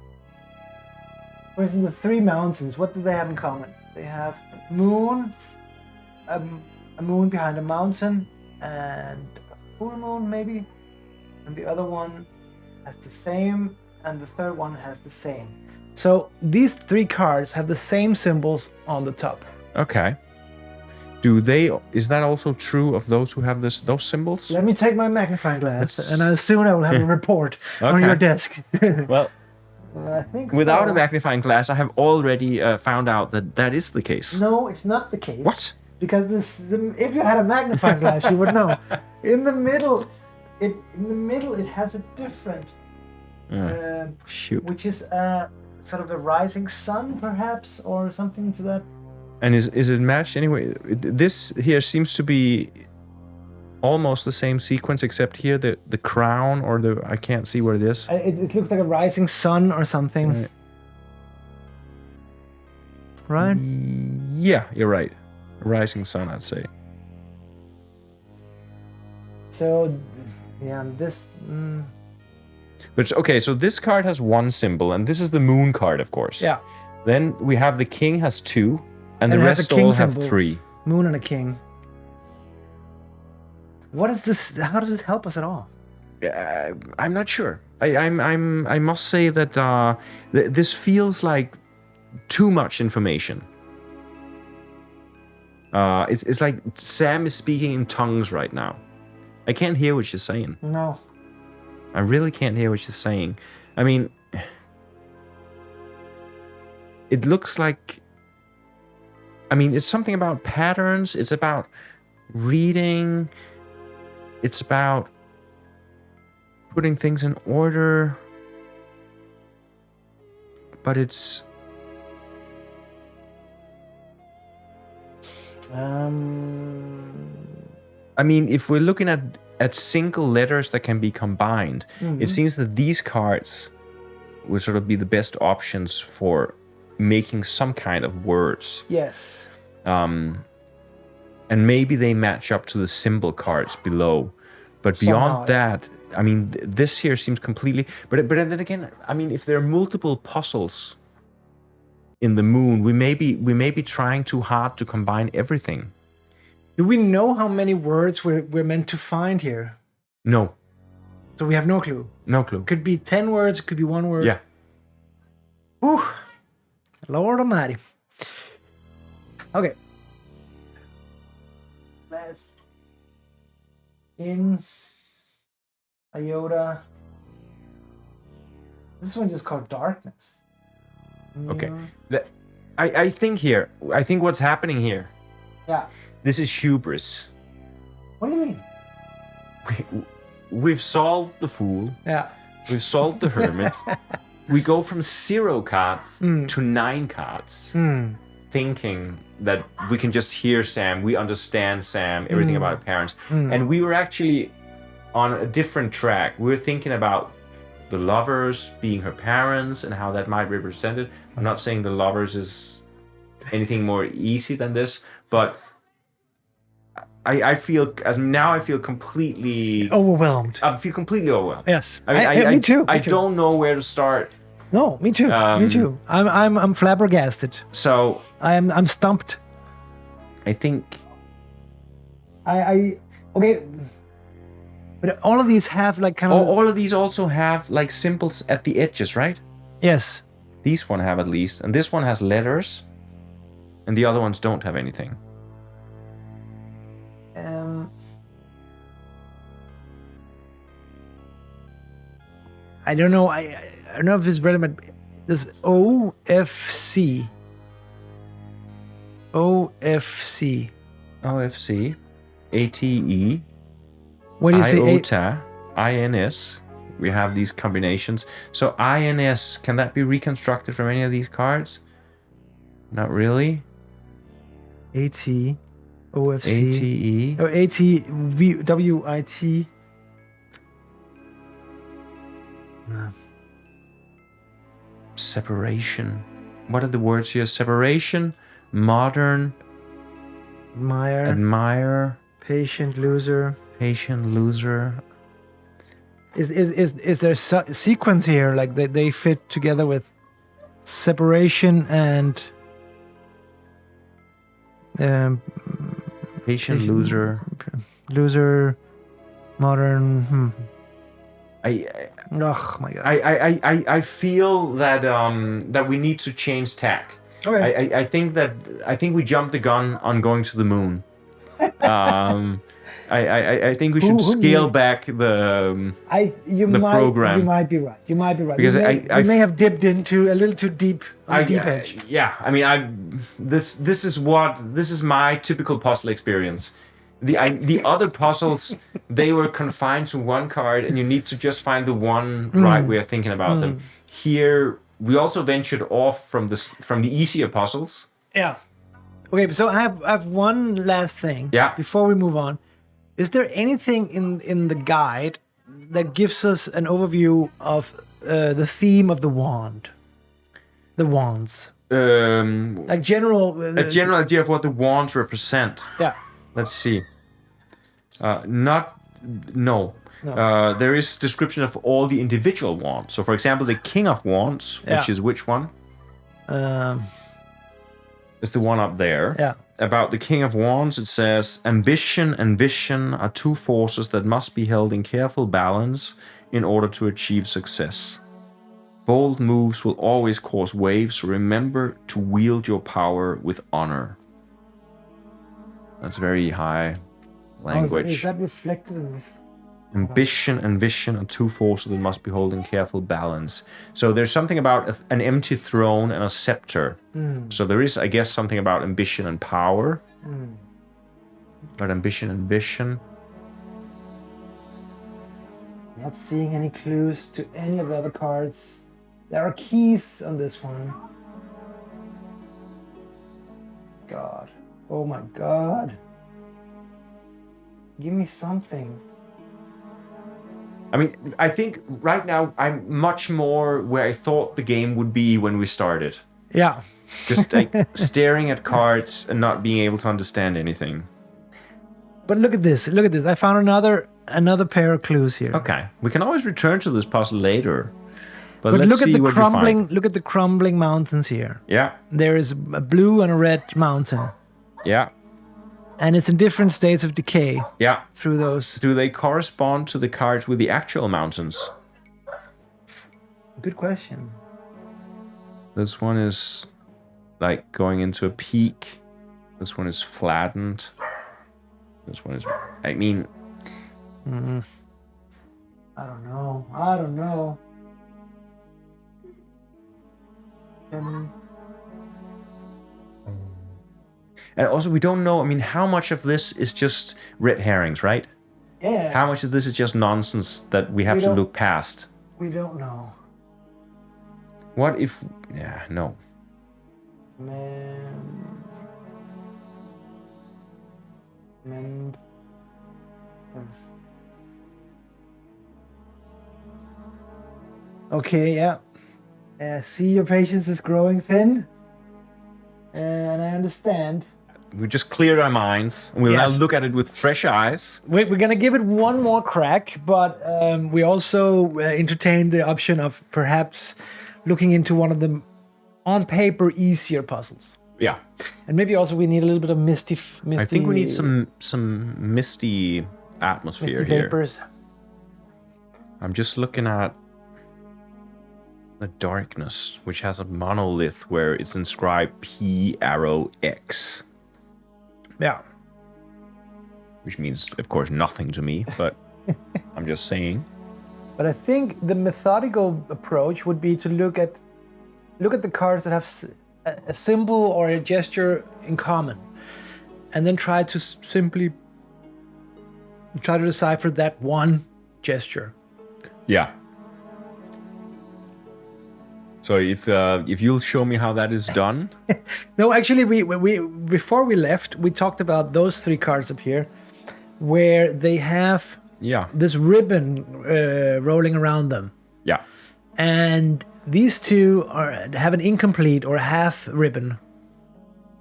For instance, the 3 mountains. What do they have in common? They have a moon, a moon behind a mountain, and a full moon maybe. And the other one has the same, and the third one has the same. So these 3 cards have the same symbols on the top. Okay. Is that also true of those who have those symbols? Let me take my magnifying glass, and soon I will have a report on your desk. Well, I think without a magnifying glass, I have already found out that is the case. No, it's not the case. What? Because if you had a magnifying glass, you would know. In the middle, it has a different, which is sort of a rising sun, perhaps, or something to that. And is it matched anyway? This here seems to be almost the same sequence, except here the crown or I can't see what it is. It looks like a rising sun or something. Right? Yeah, you're right. A rising sun, I'd say. So, yeah, this... But okay, so this card has 1 symbol, and this is the moon card, of course. Yeah. Then we have the king has 2, and the rest all have 3. Moon and a king. What is this? How does it help us at all? I'm not sure. I must say that this feels like too much information. It's like Sam is speaking in tongues right now. I can't hear what she's saying. No. I really can't hear what she's saying. I mean, it looks like... I mean, it's something about patterns. It's about reading. It's about putting things in order. But it's... I mean, if we're looking at single letters that can be combined, it seems that these cards would sort of be the best options for making some kind of words. Yes. And maybe they match up to the symbol cards below. But beyond that, I mean, this here seems completely... But then again, I mean, if there are multiple puzzles in the moon, we may be trying too hard to combine everything. Do we know how many words we're meant to find here? No. So we have no clue? No clue. Could be 10 words, could be 1 word. Yeah. Whew. Lord Almighty. Okay. Let's... Iota. This one just called darkness. Okay. I think what's happening here. Yeah. This is hubris. What do you mean? We've solved the fool. Yeah. We've solved the hermit. We go from 0 cards to 9 cards. thinking that we can just hear Sam, we understand Sam, everything about her parents. And we were actually on a different track. We were thinking about the lovers being her parents and how that might represent it. I'm not saying the lovers is anything more easy than this, but I feel completely Overwhelmed. I feel completely overwhelmed. Yes. I Me too. I don't know where to start. No, me too. Me too. I'm flabbergasted. So I'm stumped. I think Okay. But all of these have like kind of all of these also have like symbols at the edges, right? Yes. These one have at least, and this one has letters, and the other ones don't have anything. I don't know. I don't know if it's relevant. This OFC. OFC. OFC, ATE, What do you say? IOTA, INS. We have these combinations. So INS, can that be reconstructed from any of these cards? Not really. AT. OFC. ATE. Oh, WIT. Separation. What are the words here? Separation, modern, admire, Patient loser. patient loser. Is there a sequence here like they fit together with separation and Patient loser. loser modern I oh my god. I feel that that we need to change tack. Okay. I think we jumped the gun on going to the moon. I think we should scale back the program. You might be right. You might be right. Because we may have dipped into a little too deep on the deep edge. Yeah, I mean, this is my typical puzzle experience. The other puzzles, they were confined to one card, and you need to just find the one right way of thinking about them. Here, we also ventured off from the easier puzzles. Yeah. Okay, so I have one last thing. Yeah. Before we move on, is there anything in the guide that gives us an overview of the theme of the wand, the wands, like general a general idea of what the wands represent. Yeah. Let's see. No. There is description of all the individual wands. So, for example, the King of Wands, which is which one? Is the one up there. Yeah. About the King of Wands, it says, ambition and vision are two forces that must be held in careful balance in order to achieve success. Bold moves will always cause waves, so remember to wield your power with honor. That's very high language. Is that reflected in this? Ambition and vision are two forces that must be held in careful balance. So there's something about an empty throne and a scepter. So there is, I guess, something about ambition and power. But ambition and vision. Not seeing any clues to any of the other cards. There are keys on this one. God. Oh my god. Give me something. I mean, I think right now I'm much more where I thought the game would be when we started. Yeah. Just like staring at cards and not being able to understand anything. But look at this. Look at this. I found another pair of clues here. Okay. We can always return to this puzzle later. But But let's look at see the what crumbling. we find. Look at the crumbling mountains here. Yeah. There is a blue and a red mountain, Yeah. and it's in different states of decay Yeah. through those. Do they correspond to the cards with the actual mountains? Good question. This one is like going into a peak. This one is flattened. This one is, I mean... I don't know. I don't know. And also, we don't know, I mean, how much of this is just red herrings, right? Yeah. How much of this is just nonsense that we have to look past? We don't know. What if... Yeah, no. Mem. Okay, yeah. See, your patience is growing thin, and I understand. We just cleared our minds. We'll now Yes. look at it with fresh eyes. We're gonna give it one more crack, but we also entertained the option of perhaps looking into one of the, on paper, easier puzzles. Yeah. And maybe also we need a little bit of misty. I think we need some misty atmosphere misty here. vapors. I'm just looking at the darkness, which has a monolith where it's inscribed P*X. Yeah. Which means, of course, nothing to me, but I'm just saying. But I think the methodical approach would be to look at the cards that have a symbol or a gesture in common, and then try to simply try to decipher that one gesture. Yeah. So if you'll show me how that is done. No, actually, we before we left, we talked about those three cards up here, where they have this ribbon rolling around them. Yeah. And these two have an incomplete or half ribbon.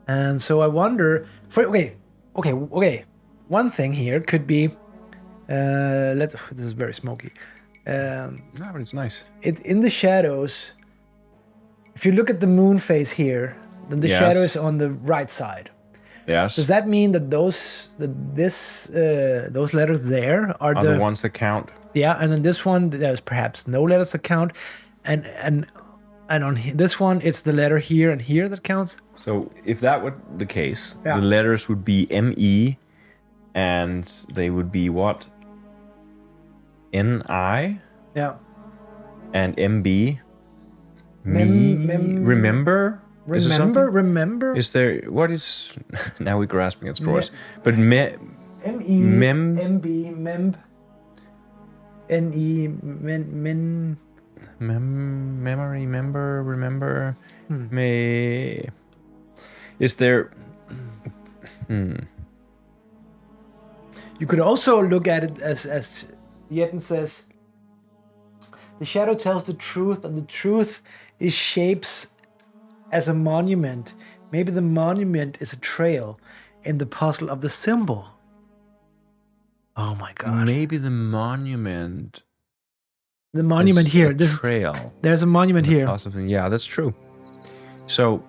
And so I wonder, okay. One thing here could be, this is very smoky. No, but it's nice. In the shadows, if you look at the moon phase here, then the shadow is on the right side. Yes. Does that mean that those letters there are the ones that count? Yeah, and then this one there's perhaps no letters that count, and on this one it's the letter here and here that counts. So if that were the case, the letters would be ME, and they would be what? NI. Yeah. And MB. Remember? Remember? Is there, what is, now we're grasping at straws, but ME, MB, MEMB, NE, memory, remember, may, is there, You could also look at it as Yetten says, the shadow tells the truth, and the truth is shapes as a monument. Maybe the monument is a trail in the puzzle of the symbol. Oh my god. Maybe the monument. The monument here. This trail. There's a monument here. Yeah, that's true. So,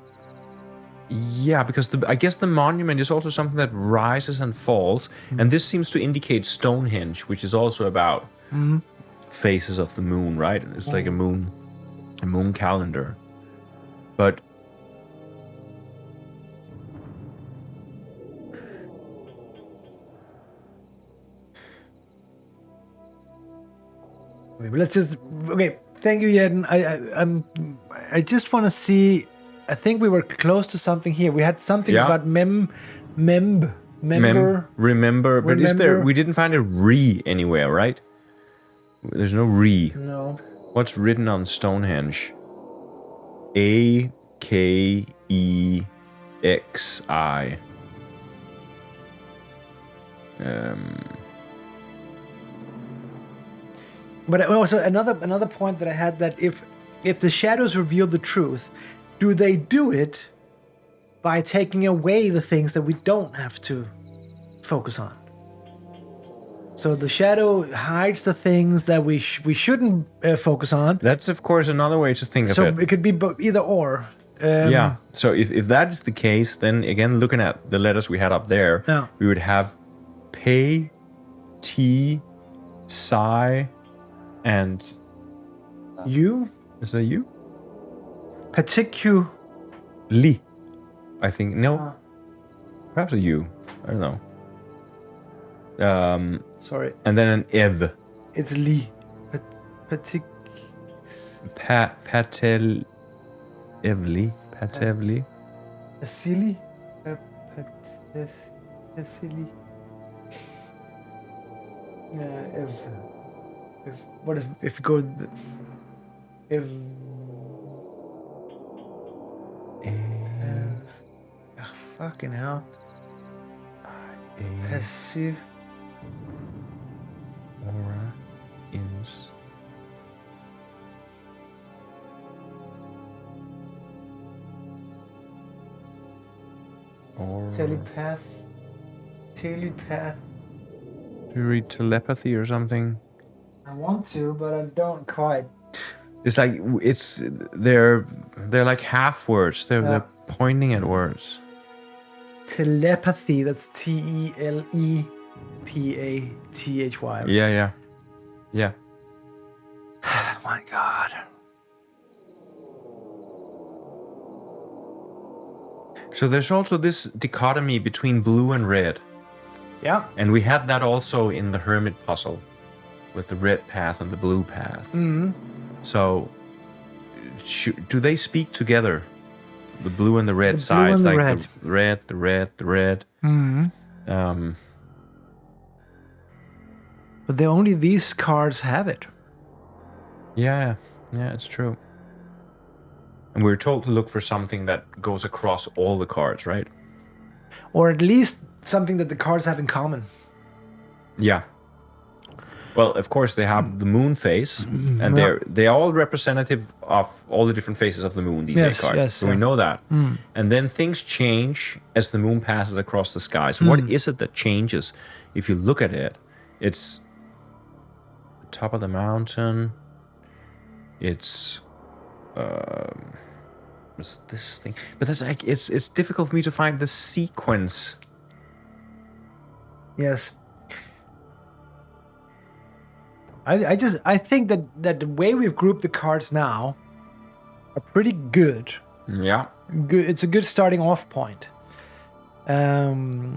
yeah, because I guess the monument is also something that rises and falls, and this seems to indicate Stonehenge, which is also about phases of the moon, right? It's like a moon calendar. But let's just thank you, Yetten. I just want to see. I think we were close to something here. We had something about remember. But is there? We didn't find a re anywhere, right? There's no re. No. What's written on Stonehenge? AKEXI. But also another point that I had, that if the shadows reveal the truth, do they do it by taking away the things that we don't have to focus on? So the shadow hides the things that we shouldn't focus on. That's of course another way to think of it. So it could be either or. Yeah. So if that is the case, then again, looking at the letters we had up there, we would have P, T, Psi, and U. Is that U? Particularly. I think no. Perhaps a U. I don't know. Sorry. And then an ev. It's li. Patel. Evli. Patevli. Silly. Silly. What if you go? Fucking hell. A Passive. aura ins. Or Telepath. Telepath. do you read telepathy or something? I want to, but I don't quite. It's like they're like half words. They're pointing at words. Telepathy. That's Telepathy. Yeah. Oh my god. So there's also this dichotomy between blue and red. Yeah. And we had that also in the Hermit puzzle with the red path and the blue path. Mm-hmm. So do they speak together? The blue and the red The blue sides, and the like red. the red. Mm-hmm. But only these cards have it. Yeah, it's true. And we're told to look for something that goes across all the cards, right? Or at least something that the cards have in common. Yeah. Well, of course they have the moon face, and they're all representative of all the different faces of the moon. These 8 cards, so we know that. And then things change as the moon passes across the sky. So what is it that changes? If you look at it, it's top of the mountain. It's this thing, but that's like it's difficult for me to find the sequence. Yes. I think that the way we've grouped the cards now are pretty good. Yeah. Good. It's a good starting off point.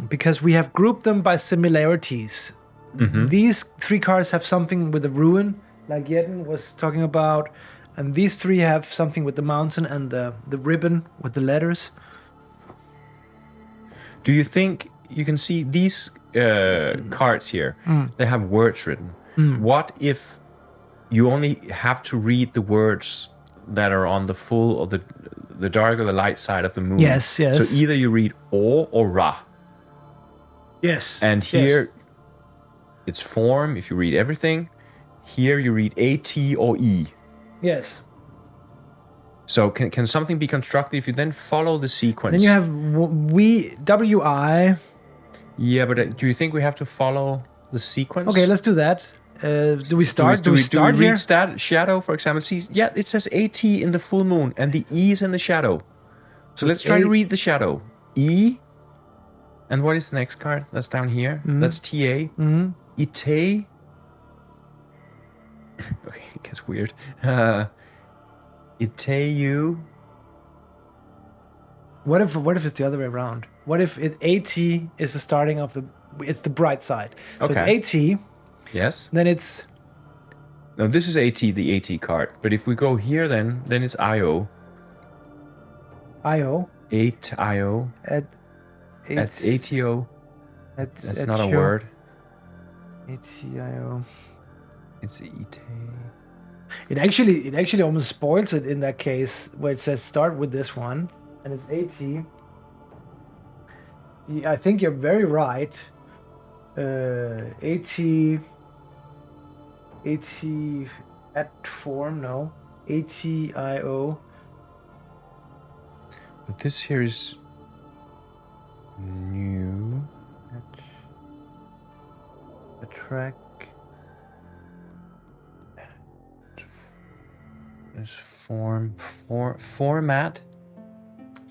Because we have grouped them by similarities. These 3 cards have something with the ruin, like Jeden was talking about, and these 3 have something with the mountain and the ribbon with the letters. Do you think you can see these cards here? They have words written. What if you only have to read the words that are on the full or the dark or the light side of the moon? Yes. So either you read O or Ra. Yes. And here it's form if you read everything. Here you read A-T or E. Yes. So can something be constructed if you then follow the sequence? Then you have W-I. Yeah, but do you think we have to follow the sequence? Okay, let's do that. Do we start? Do we start read here? shadow, for example? See, yeah, it says AT in the full moon, and the E is in the shadow. So let's try to read the shadow. E. And what is the next card? That's down here. That's TA. Ite. Okay, it gets weird. Iteu. What if it's the other way around? What if AT is the starting of it's the bright side? So Okay. it's AT. Yes. Then it's... No, this is AT, the AT card. But if we go here then it's IO. IO. 8 IO. At ATO. That's not a word. ATIO. It's ET. It actually almost spoils it in that case where it says start with this one and it's AT. I think you're very right. AT at form, no. ATIO. But this here is new. Attract. There's format.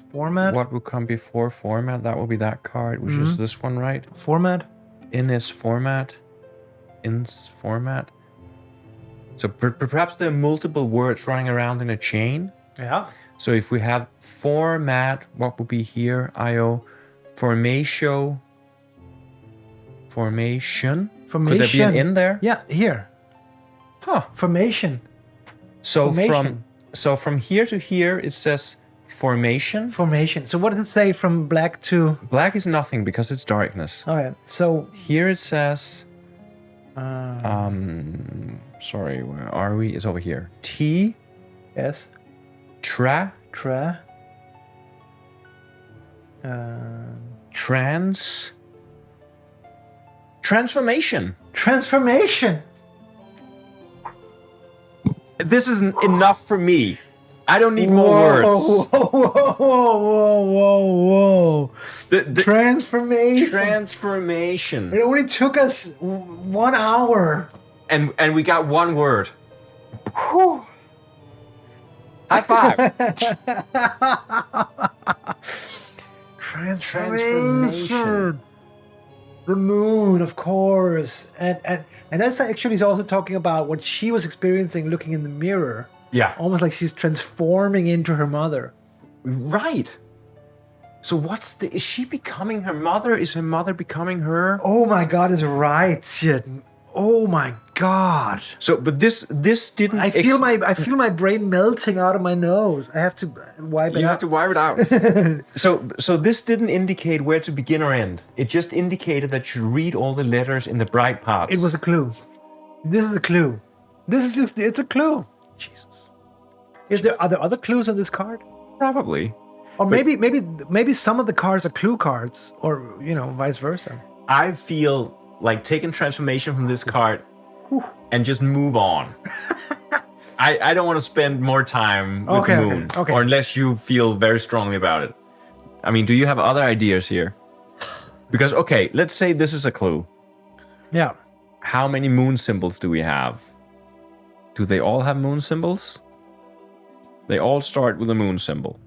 Format? What would come before format? That will be that card, which is this one, right? Format? In this format. In's format. So perhaps there are multiple words running around in a chain. Yeah. So if we have format, what would be here? IO. Formation. Could there be an in there? Yeah, here. Huh. Formation. So Formation. from here to here it says formation. Formation. So what does it say from black to... Black is nothing because it's darkness. All right. So here it says sorry, where are we? It's over here. T. Yes. Tra. Transformation. Transformation. This isn't enough for me. I don't need more words. Whoa. Transformation. Transformation. It only took us 1 hour. And we got one word. Whew. High five. Transformation. The moon, of course. And that's actually is also talking about what she was experiencing looking in the mirror. Yeah. Almost like she's transforming into her mother. Right. So is she becoming her mother? Is her mother becoming her? Oh my God, is right. Shit. Oh my God. So, but this didn't. I feel my brain melting out of my nose. I have to wipe it out. You have to wipe it out. So this didn't indicate where to begin or end. It just indicated that you read all the letters in the bright parts. It was a clue. This is a clue. It's a clue. Jesus. Are there other clues on this card? Probably. Or maybe some of the cards are clue cards, or vice versa. I feel like taking transformation from this card and just move on. I don't want to spend more time with the moon, or unless you feel very strongly about it. I mean, do you have other ideas here? Because let's say this is a clue. Yeah. How many moon symbols do we have? Do they all have moon symbols? They all start with a moon symbol.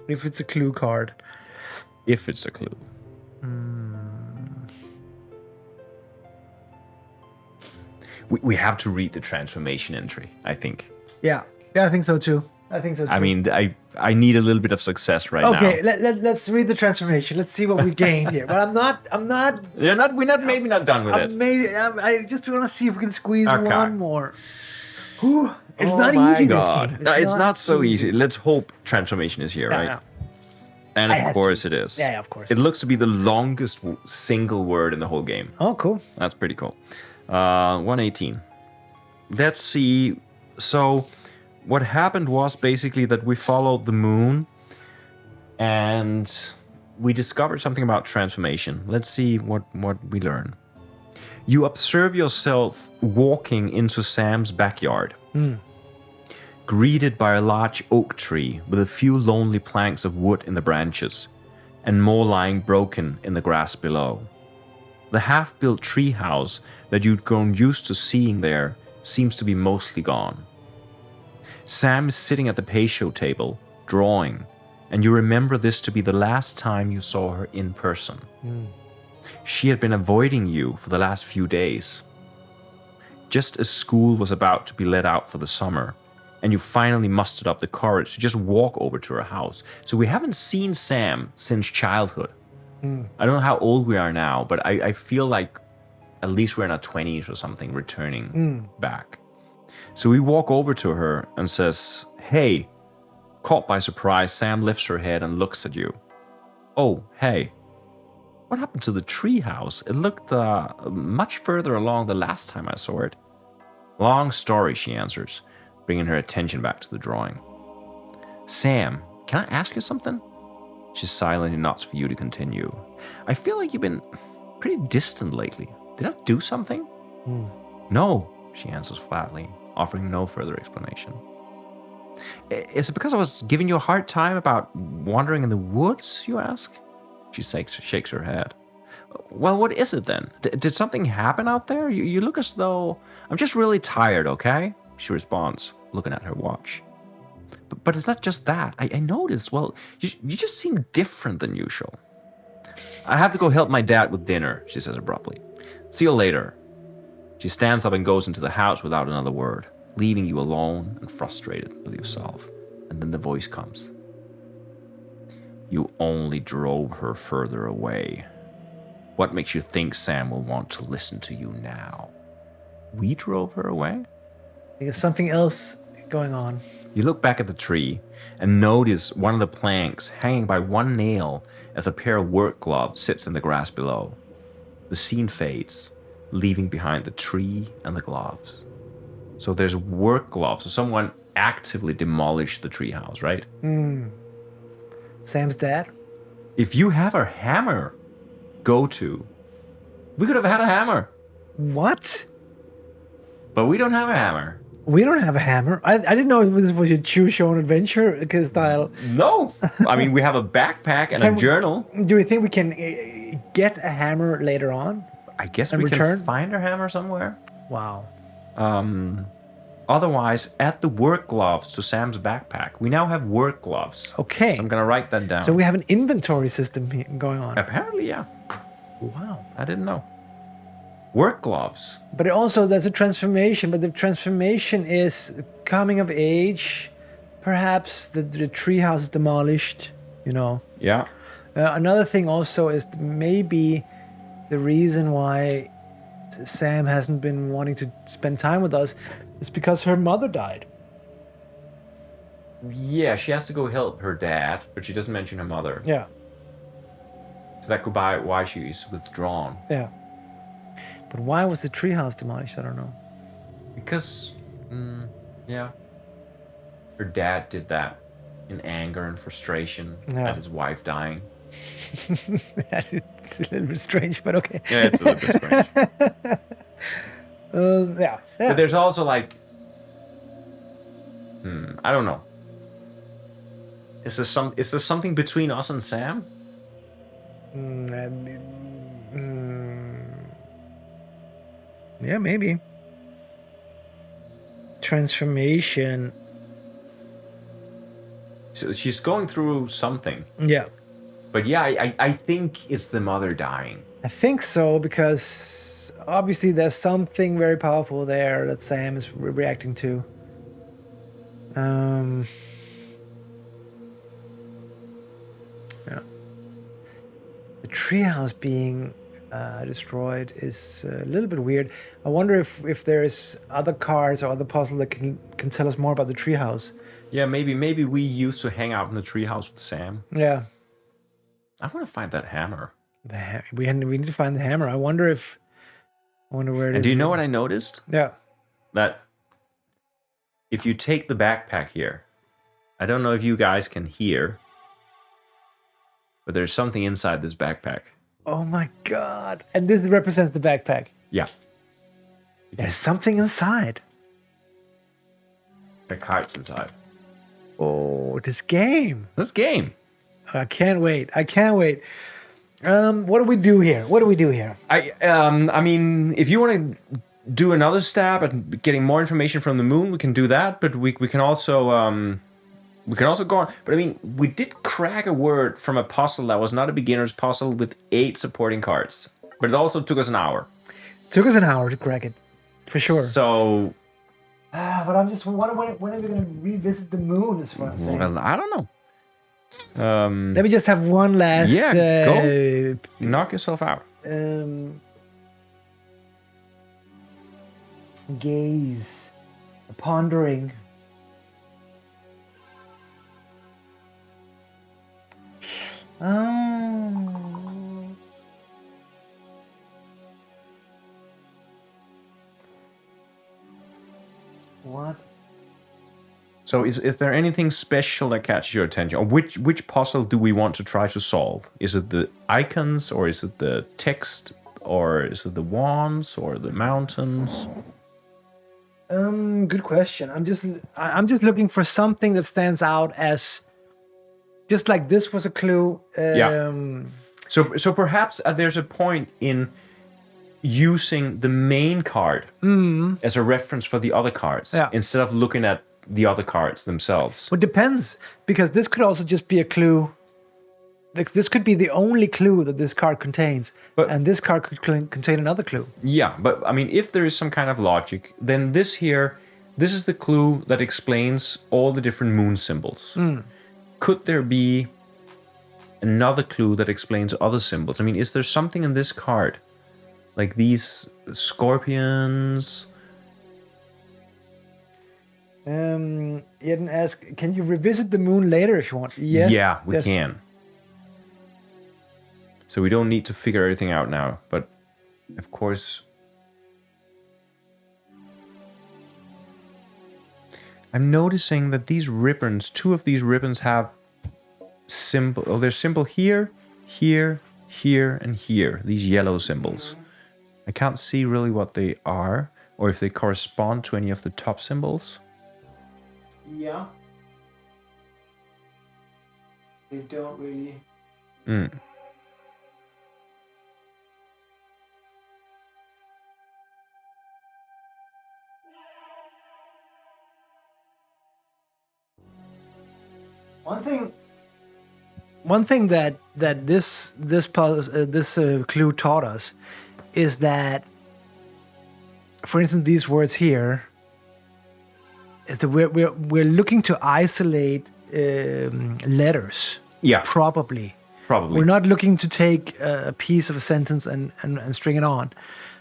If it's a clue card. If it's a clue. We have to read the transformation entry, I think. Yeah, I think so too. I mean, I need a little bit of success right now. Okay, let's read the transformation. Let's see what we gained here. But I'm not. We're maybe not done with it. I just want to see if we can squeeze one more. Whew, it's not easy. This game. It's not so easy. Let's hope transformation is here, right? Yeah. And of course it is. Yeah, of course. It looks to be the longest single word in the whole game. Oh, cool. That's pretty cool. 118. Let's see. So what happened was basically that we followed the moon and we discovered something about transformation. Let's see what we learn. You observe yourself walking into Sam's backyard, greeted by a large oak tree with a few lonely planks of wood in the branches and more lying broken in the grass below. The half-built tree house that you'd grown used to seeing there seems to be mostly gone. Sam is sitting at the patio table, drawing, and you remember this to be the last time you saw her in person. She had been avoiding you for the last few days. Just as school was about to be let out for the summer, and you finally mustered up the courage to just walk over to her house. So we haven't seen Sam since childhood. I don't know how old we are now, but I feel like at least we're in our 20s or something, returning back. So we walk over to her and says, "Hey." Caught by surprise, Sam lifts her head and looks at you. "Oh, hey. What happened to the tree house? It looked much further along the last time I saw it." "Long story," she answers, bringing her attention back to the drawing. "Sam, can I ask you something?" She silently nods for you to continue. "I feel like you've been pretty distant lately. Did I do something?" "No," she answers flatly, offering no further explanation. "Is it because I was giving you a hard time about wandering in the woods, you ask?" She shakes her head. "Well, what is it then? Did something happen out there? You look as though..." "I'm just really tired, okay?" she responds, looking at her watch. But it's not just that. I noticed, well, you just seem different than usual." "I have to go help my dad with dinner," she says abruptly. "See you later." She stands up and goes into the house without another word, leaving you alone and frustrated with yourself. And then the voice comes. "You only drove her further away. What makes you think Sam will want to listen to you now?" We drove her away? There's something else going on. You look back at the tree and notice one of the planks hanging by one nail as a pair of work gloves sits in the grass below. The scene fades, leaving behind the tree and the gloves. So there's work gloves. So someone actively demolished the treehouse, right? Sam's dad? If you have a hammer, go to. We could have had a hammer, What? but we don't have a hammer. We don't have a hammer. I didn't know it was a choose your own adventure style. No, I mean we have a backpack and a journal. Do we think we can get a hammer later on? I guess and we return? can find our hammer somewhere. Wow. Otherwise, add the work gloves to Sam's backpack. We now have work gloves. Okay. So I'm gonna write that down. So we have an inventory system going on. Apparently, yeah. Wow. I didn't know. Work gloves. But it also, there's a transformation, but the transformation is coming of age. Perhaps the treehouse is demolished, you know. Yeah. Another thing also is maybe the reason why Sam hasn't been wanting to spend time with us is because her mother died. Yeah, she has to go help her dad, but she doesn't mention her mother. Yeah. So that could be why she's withdrawn. Yeah. But why was the treehouse demolished? I don't know. Because, yeah. Her dad did that in anger and frustration at his wife dying. It's a little bit strange, but okay. Yeah, it's a little bit strange. Yeah. But there's also like, I don't know. Is there something between us and Sam? Yeah, maybe. Transformation. So she's going through something. Yeah. But yeah, I think it's the mother dying. I think so, because obviously there's something very powerful there that Sam is reacting to. Yeah. The treehouse being destroyed is a little bit weird. I wonder if there's other cards or other puzzles that can tell us more about the treehouse. Yeah, maybe we used to hang out in the treehouse with Sam. Yeah. I want to find that hammer. We need to find the hammer. I wonder where it is. And do you know what I noticed? Yeah. That if you take the backpack here, I don't know if you guys can hear, but there's something inside this backpack. Oh my god. And this represents the backpack. Yeah. There's something inside. The cards inside. Oh, this game. This game. I can't wait. I can't wait. What do we do here? I mean, if you want to do another stab at getting more information from the moon, we can do that. But we can also go on. But I mean, we did crack a word from a puzzle that was not a beginner's puzzle with 8 supporting cards. But it also took us an hour. Took us an hour to crack it, for sure. So. But I'm just wondering when are we going to revisit the moon? Is what I'm saying. Well, I don't know. Let me just have one last. Go. Knock yourself out. Gaze, pondering. What? So is there anything special that catches your attention? Or which puzzle do we want to try to solve? Is it the icons, or is it the text, or is it the wands, or the mountains? Good question. I'm just looking for something that stands out as just like this was a clue. Yeah. So perhaps there's a point in using the main card as a reference for the other cards instead of looking at the other cards themselves. Well, it depends, because this could also just be a clue. This could be the only clue that this card contains, and this card could contain another clue. Yeah, but I mean, if there is some kind of logic, then this is the clue that explains all the different moon symbols. Could there be another clue that explains other symbols? I mean, is there something in this card, like these scorpions? Eden asked, can you revisit the moon later if you want? Yes. Yeah, we can. So we don't need to figure everything out now, but of course. I'm noticing that these ribbons, 2 of these ribbons have symbol. Oh, there's symbol here, here, here, and here. These yellow symbols. I can't see really what they are, or if they correspond to any of the top symbols. Yeah. They don't really. One thing that this clue taught us is that, for instance, these words here is that we're looking to isolate letters. Yeah, Probably. We're not looking to take a piece of a sentence and string it on.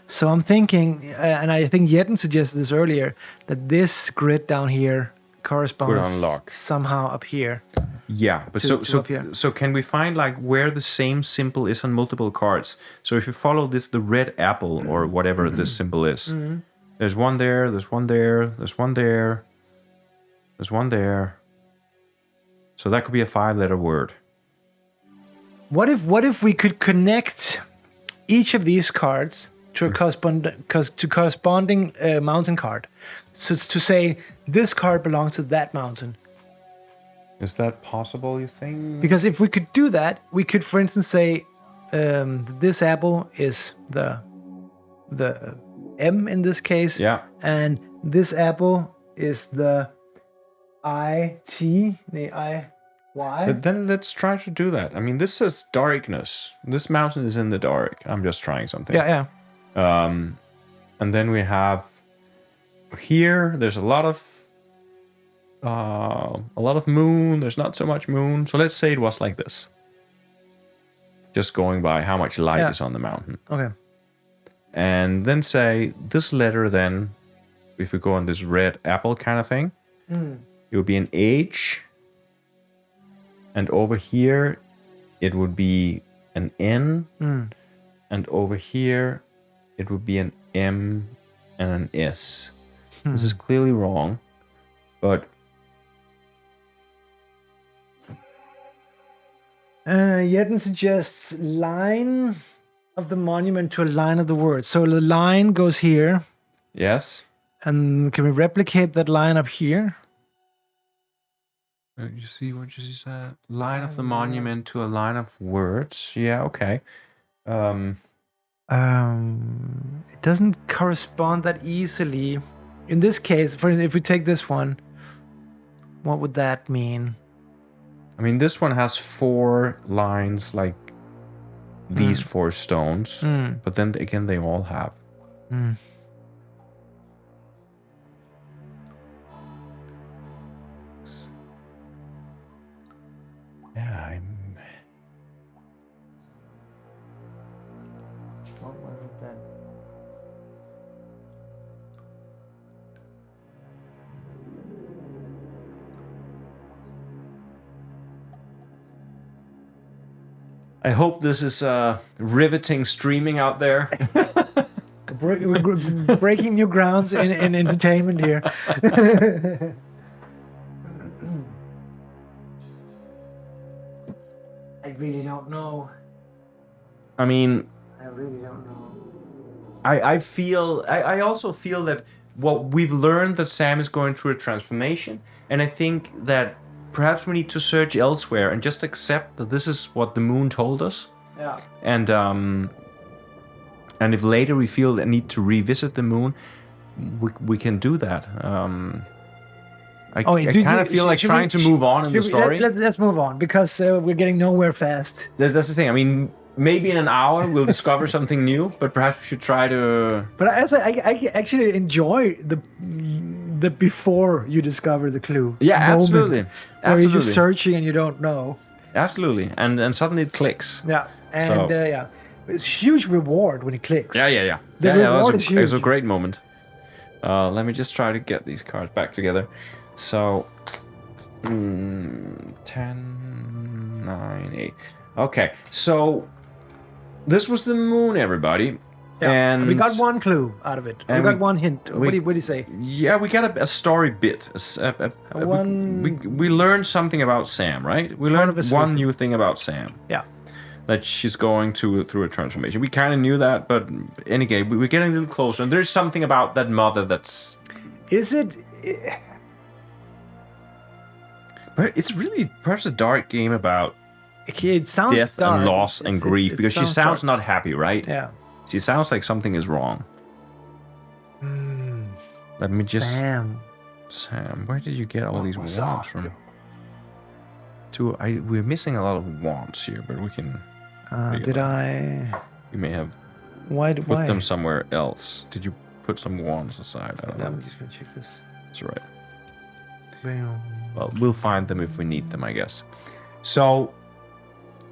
So I'm thinking, and I think Yetten suggested this earlier, that this grid down here corresponds somehow up here. Yeah, but so can we find like where the same symbol is on multiple cards? So if you follow the red apple or whatever this symbol is, there's one there, there's one there, there's one there, there's one there. So that could be a 5-letter word. What if we could connect each of these cards to a corresponding mountain card? So to say this card belongs to that mountain. Is that possible, you think? Because if we could do that, we could, for instance, say this apple is the M in this case. Yeah. And this apple is the the I-Y. But then let's try to do that. I mean, this says darkness. This mountain is in the dark. I'm just trying something. Yeah. And then we have here, there's a lot of moon. There's not so much moon. So let's say it was like this. Just going by how much light is on the mountain. Okay. And then say this letter then, if we go on this red apple kind of thing, it would be an H. And over here, it would be an N. And over here, it would be an M and an S. This is clearly wrong, but Yetten suggests line of the monument to a line of the word. So the line goes here. Yes. And can we replicate that line up here? You see what you said? Line of the monument to a line of words. Yeah, okay. It doesn't correspond that easily. In this case, for instance, if we take this one, what would that mean? I mean, this one has 4 lines like these 4 stones, but then again, they all have. Yeah, What was it then? I hope this is riveting streaming out there. We're breaking new grounds in entertainment here. I really don't know. I mean, I really don't know. I also feel that what we've learned that Sam is going through a transformation, and I think that perhaps we need to search elsewhere and just accept that this is what the moon told us. Yeah. And if later we feel the need to revisit the moon, we can do that. I kind of feel like trying to move on in the story. Let's move on, because we're getting nowhere fast. That's the thing. I mean, maybe in an hour we'll discover something new, but perhaps we should try to... But I actually enjoy the before you discover the clue. Yeah, absolutely. Where you're just searching and you don't know. Absolutely. And suddenly it clicks. Yeah. And yeah. It's a huge reward when it clicks. Yeah. The reward is huge. It was a great moment. Let me just try to get these cards back together. So, 10, 9, 8. Okay, so this was the moon, everybody. Yeah. And we got one clue out of it. We and got we- one hint. What do you say? Yeah, we got a story bit. We learned something about Sam, right? We of learned a one solution. new thing about Sam. Yeah. That she's going through a transformation. We kind of knew that, but anyway, we're getting a little closer. And there's something about that mother that's... Is it? But it's really perhaps a dark game about It sounds death dark. and loss and grief, because she sounds dark. not happy, right? Yeah. She sounds like something is wrong. Let me just... Sam, where did you get all these was wands up? from? We're missing a lot of wands here, but we can... Did I? You may have Why? put them somewhere else. Did you put some wands aside? I don't know. I'm just gonna check this. That's right. Bam. Well, we'll find them if we need them, I guess. So,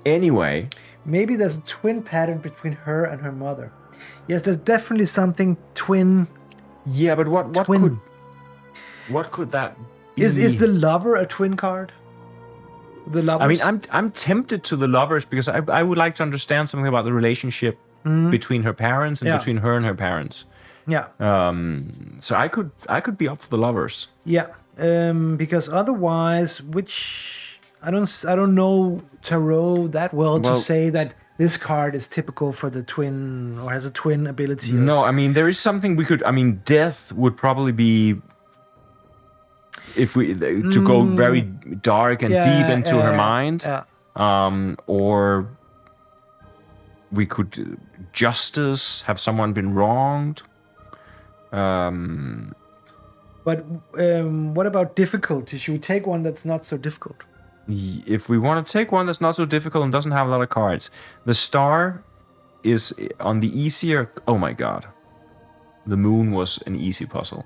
anyway... Maybe there's a twin pattern between her and her mother. Yes, there's definitely something twin. Yeah, but what twin. What could that be? Is the lover a twin card? The lovers? I mean, I'm tempted to the lovers because I would like to understand something about the relationship between her parents and between her and her parents. Yeah. So I could be up for the lovers. Yeah. Because otherwise, which I don't know tarot that well to say that this card is typical for the twin or has a twin ability. No, I mean there is something we could. I mean, death would probably be if we to go very dark and deep into her mind, or we could justice. Have someone been wronged? But what about difficulty? Should we take one that's not so difficult? If we want to take one that's not so difficult and doesn't have a lot of cards, the star is on the easier. Oh my god, the moon was an easy puzzle.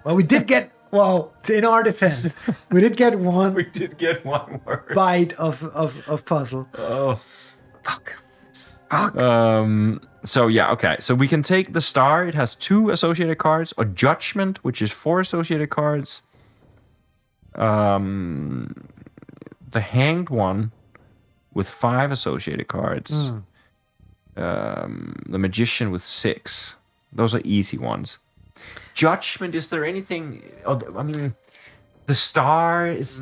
Well, we did get. Well, in our defense, we did get one. We did get one word. Bite of puzzle. Oh, fuck. So yeah, okay. So we can take the star. It has 2 associated cards. Or judgment, which is 4 associated cards. The hanged one with 5 associated cards. The magician with 6. Those are easy ones. Judgment, is there anything? I mean, the star is.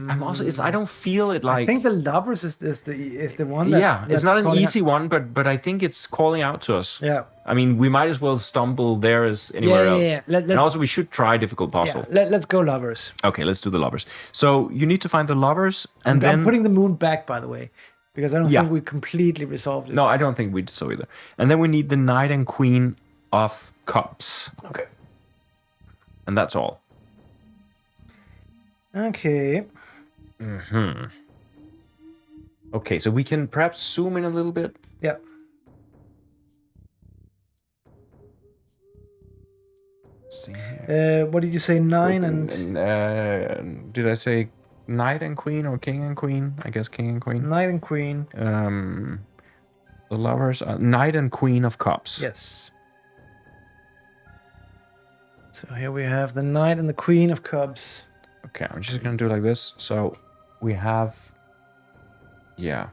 I don't feel it like. I think the lovers is the one that. Yeah, it's not an easy one, but I think it's calling out to us. Yeah. I mean, we might as well stumble there as anywhere else. Yeah. And also, we should try difficult puzzle. Yeah, let's go lovers. Okay, let's do the lovers. So you need to find the lovers, and then I'm putting the moon back, by the way, because I don't think we completely resolved it. No, I don't think we did so either. And then we need the knight and queen of cups. Okay. And that's all. Okay. Okay, so we can perhaps zoom in a little bit. Yeah. Let's see here. What did you say? 9 and did I say knight and queen or king and queen? I guess king and queen. Knight and queen. The lovers are knight and queen of cups. Yes. So here we have the knight and the queen of cups. Okay, I'm just gonna do it like this. So we have, yeah,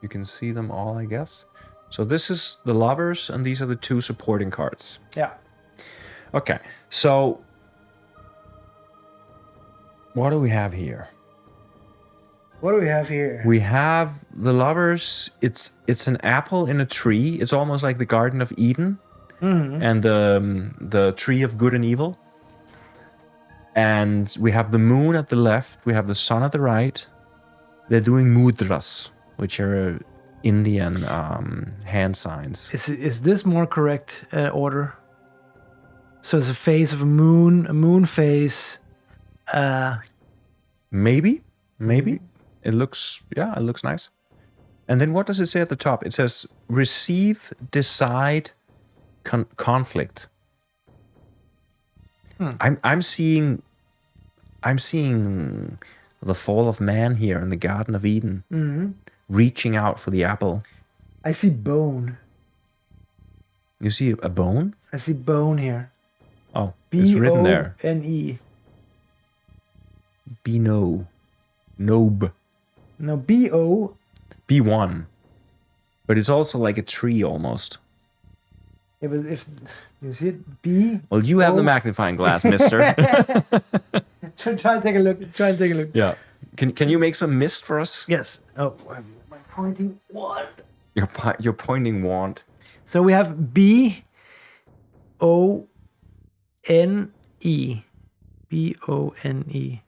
you can see them all, I guess. So this is the lovers, and these are the 2 supporting cards. Yeah. Okay, so what do we have here? What do we have here? We have the lovers. It's an apple in a tree. It's almost like the Garden of Eden. And the tree of good and evil. And we have the moon at the left. We have the sun at the right. They're doing mudras, which are Indian hand signs. Is this more correct order? So it's a face of a moon face. Maybe. It looks nice. And then what does it say at the top? It says receive, decide, conflict. I'm seeing the fall of man here in the Garden of Eden, reaching out for the apple. I see bone. You see a bone? I see bone here. Oh, it's written there. B-O-N-E. Nobe. No, B-O. B1. But it's also like a tree almost. It was if you see it. B. Well, you have the O- magnifying glass, mister. Try and take a look. Try and take a look. Yeah. Can you make some mist for us? Yes. Oh, my pointing wand. Your pointing wand. So we have B O N E. B O N E.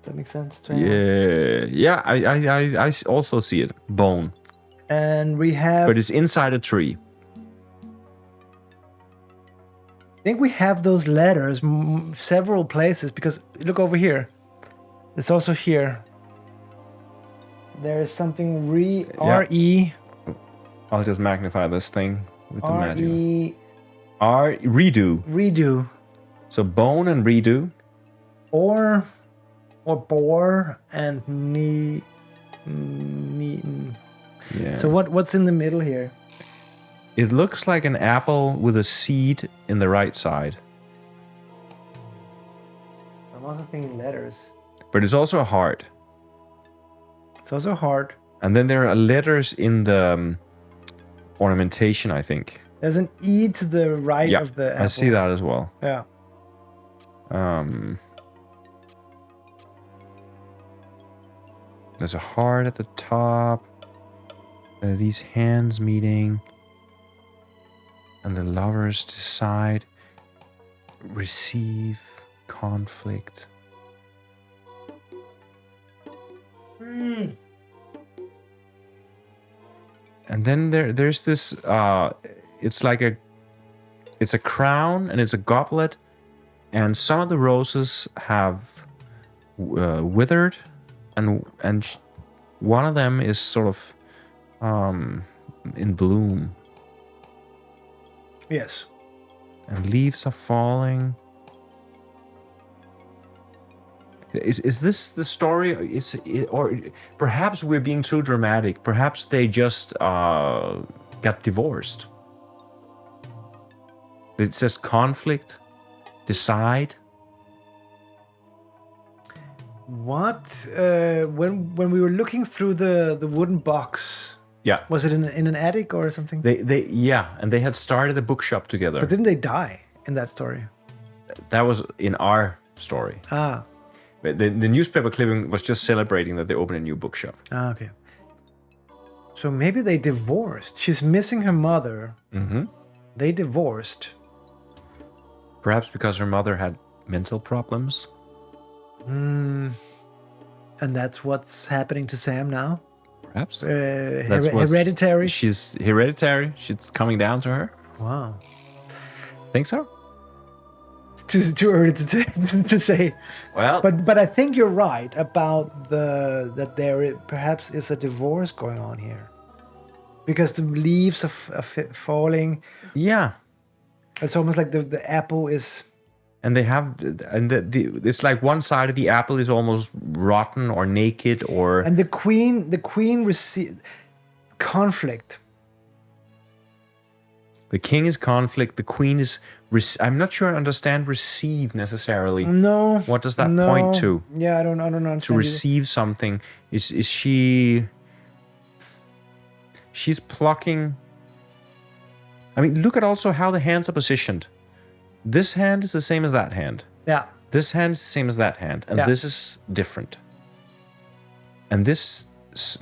Does that make sense to anyone? Yeah. I also see it. Bone. And we have. But it's inside a tree. I think we have those letters several places because look over here. It's also here. There is something R-E. I'll just magnify this thing with the magic. Redo. Redo. So bone and redo. Or bore and knee. Yeah. So what's in the middle here? It looks like an apple with a seed in the right side. I'm also thinking letters. But it's also a heart. It's also a heart. And then there are letters in the ornamentation, I think. There's an E to the right of the apple. I see that as well. Yeah. There's a heart at the top. These hands meeting. And the lovers decide. Receive conflict. And then there's this it's a crown and it's a goblet, and some of the roses have withered, and one of them is sort of in bloom. Yes. And leaves are falling. Is this the story? Or perhaps we're being too dramatic. Perhaps they just got divorced. It says conflict, decide. What? When we were looking through the wooden box. Yeah. Was it in an attic or something? And they had started a bookshop together. But didn't they die in that story? That was in our story. Ah. The newspaper clipping was just celebrating that they opened a new bookshop. Ah, okay. So maybe they divorced. She's missing her mother. Mm-hmm. They divorced. Perhaps because her mother had mental problems. And that's what's happening to Sam now? Perhaps. Hereditary? She's hereditary. She's coming down to her. Wow. Think so? Too early to say. Well, but I think you're right about that there perhaps is a divorce going on here, because the leaves are falling. Yeah, it's almost like the apple is. And they have, and it's like one side of the apple is almost rotten or naked or. And the queen received conflict. The king is conflict. The queen is. I'm not sure I understand receive necessarily. No. What does that point to? Yeah, I don't know. To receive something, is she? She's plucking. I mean, look at also how the hands are positioned. This hand is the same as that hand. Yeah. This hand is the same as that hand, and this is different. And this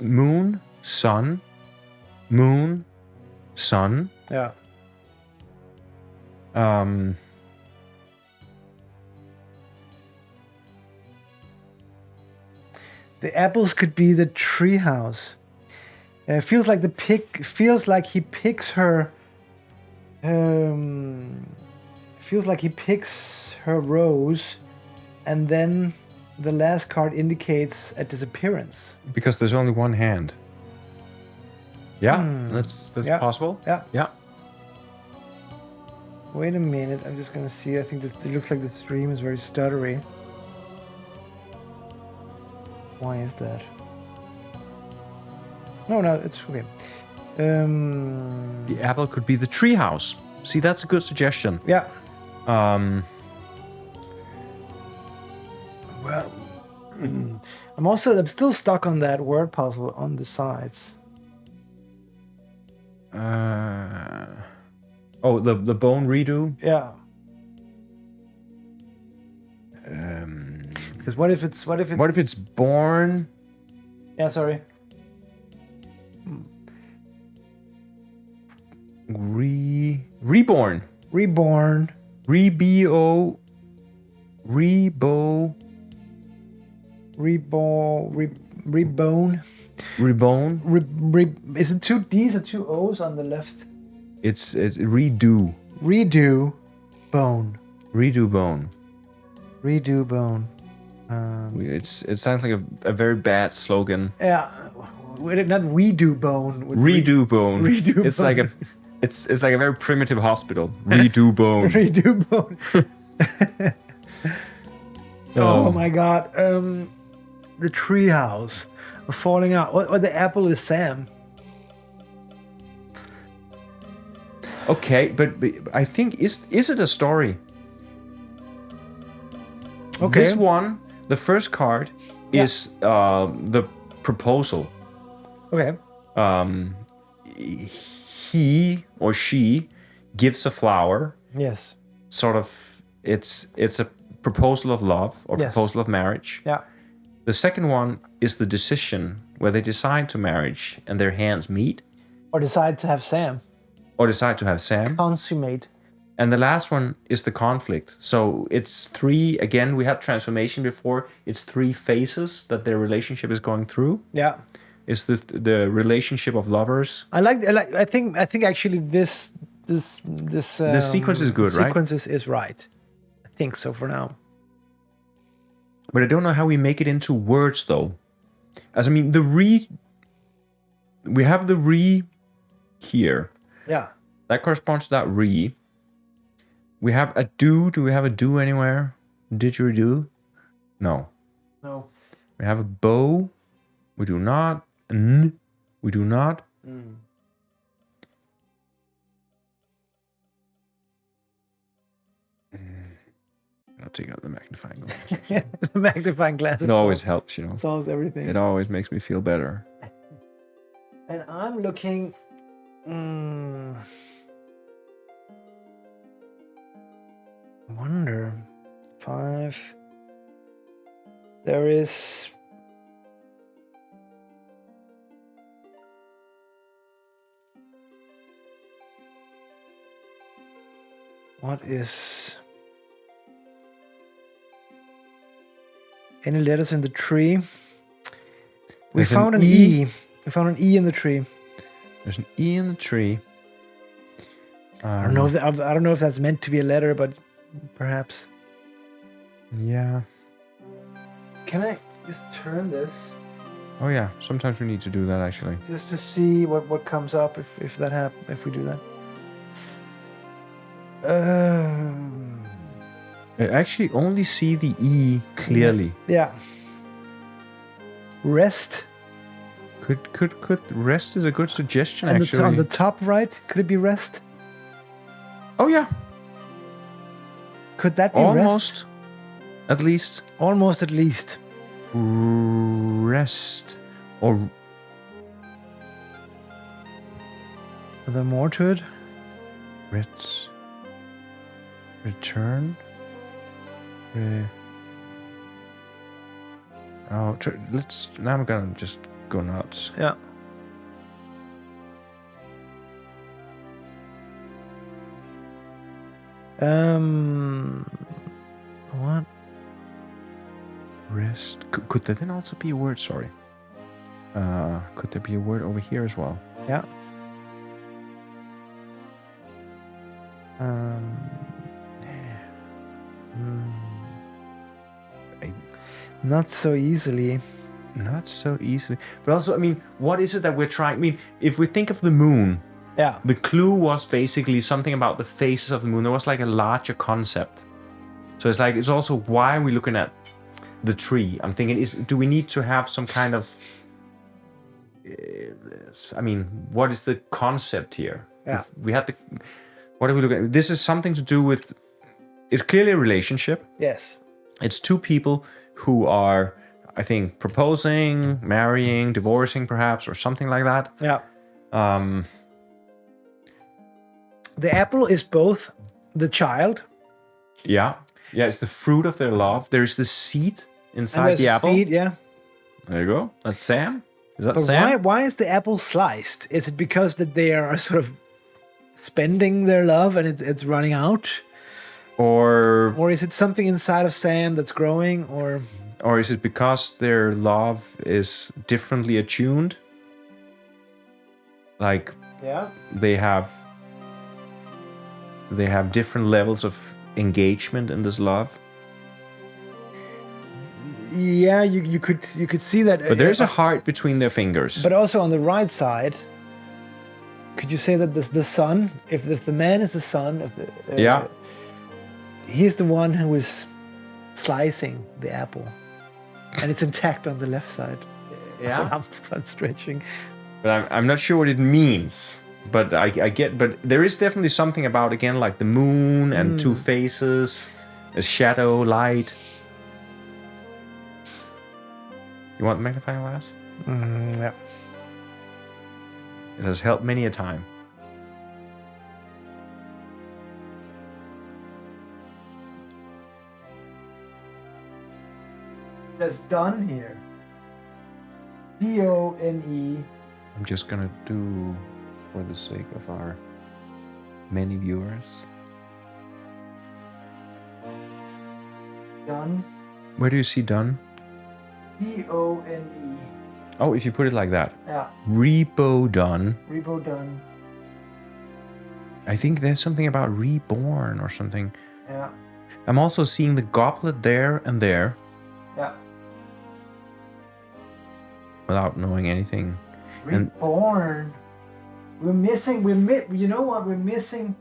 moon, sun. Yeah. The apples could be the treehouse. Feels like he picks her. Feels like he picks her rose, and then the last card indicates a disappearance. Because there's only one hand. Yeah, that's possible. Yeah. Wait a minute, I'm just gonna see. I think it looks like the stream is very stuttery. Why is that? No, it's okay. The apple could be the treehouse. See, that's a good suggestion. Yeah. Well, I'm still stuck on that word puzzle on the sides. Oh, the bone redo. Yeah. Um, Because what if it's what if it's born? yeah, sorry. Reborn. Reborn. Rebo. Rebo. Rebone. Rebone. Is it 2 D's or 2 O's on the left? It's redo. Redo bone. Redo bone. Redo bone. It sounds like a very bad slogan. Yeah. Not we do bone. Redo bone. Redo it's bone. like a it's like a very primitive hospital. Redo bone. Redo bone. Oh my god. The treehouse falling out. What the apple is Sam. Okay, but I think is it a story? Okay. This one, the first card, is the proposal. Okay. He or she gives a flower. Yes. Sort of, it's a proposal of love or Yes. proposal of marriage. Yeah. The second one is the decision where they decide to marriage and their hands meet. Or decide to have Sam. Or decide to have Sam. Consummate. And the last one is the conflict. So it's 3, again, we had transformation before. It's 3 phases that their relationship is going through. Yeah. It's the relationship of lovers. I think actually this sequence is good, right? Sequence is right. I think so for now. But I don't know how we make it into words though. As I mean, we have the re here. Yeah. That corresponds to that re. We have a do. Do we have a do anywhere? Didgeridoo? No. No. We have a bow. We do not. N. We do not. I'll take out the magnifying glasses. The magnifying glasses. It always helps, you know. Solves everything. It always makes me feel better. And I'm looking. Wonder. 5. There is. What is. Any letters in the tree? We There's found an E. We found an E in the tree. There's an E in the tree. I don't know if that's meant to be a letter, but perhaps. Yeah. Can I just turn this Oh yeah. Sometimes we need to do that actually. just to see what comes up if we do that? I actually only see the E clearly. Yeah. Rest. Could rest is a good suggestion And actually. on the top right, could it be rest? Oh yeah. Could that be Almost. rest? At least. Almost at least. Rest. Or Are there more to it? return. Let's. Now I'm gonna just go nuts. Yeah. What? Rest. Could that then also be a word? Sorry. Could there be a word over here as well? Yeah. Not so easily. Not so easily. But also, I mean, what is it that we're trying? I mean, if we think of the moon, Yeah. the clue was basically something about the phases of the moon. There was like a larger concept. So it's like, it's also why are we looking at the tree? I'm thinking, do we need to have some kind of, I mean, what is the concept here? Yeah. If we had what are we looking at? This is something to do with, it's clearly a relationship. Yes. It's 2 people who are, I think, proposing, marrying, divorcing perhaps, or something like that. Yeah. The apple is both the child Yeah. Yeah, it's the fruit of their love. There's the seed and inside there's the apple. seed, yeah. There you go. That's Sam. Is that But Sam? why is the apple sliced? Is it because that they are sort of spending their love and it's running out? Or Or is it something inside of Sam that's growing? or is it because their love is differently attuned? Like Yeah. they have different levels of engagement in this love. Yeah, you could see that. But there's a heart between their fingers. But also on the right side, could you say that the son, if the man is the son of the Yeah. he's the one who is slicing the apple, and it's intact on the left side. Yeah. I'm stretching. But I'm not sure what it means. But I get. But there is definitely something about, again, like the moon and two faces, a shadow, light. You want the magnifying glass? Yeah. It has helped many a time. That's done here. Done. I'm just gonna do, for the sake of our many viewers. Done. Where do you see done? Done. Oh, if you put it like that. Yeah. Repo done. Repo done. I think there's something about reborn or something. Yeah. I'm also seeing the goblet there and there. Yeah. Without knowing anything. And Reborn. We're missing. You know what? We're missing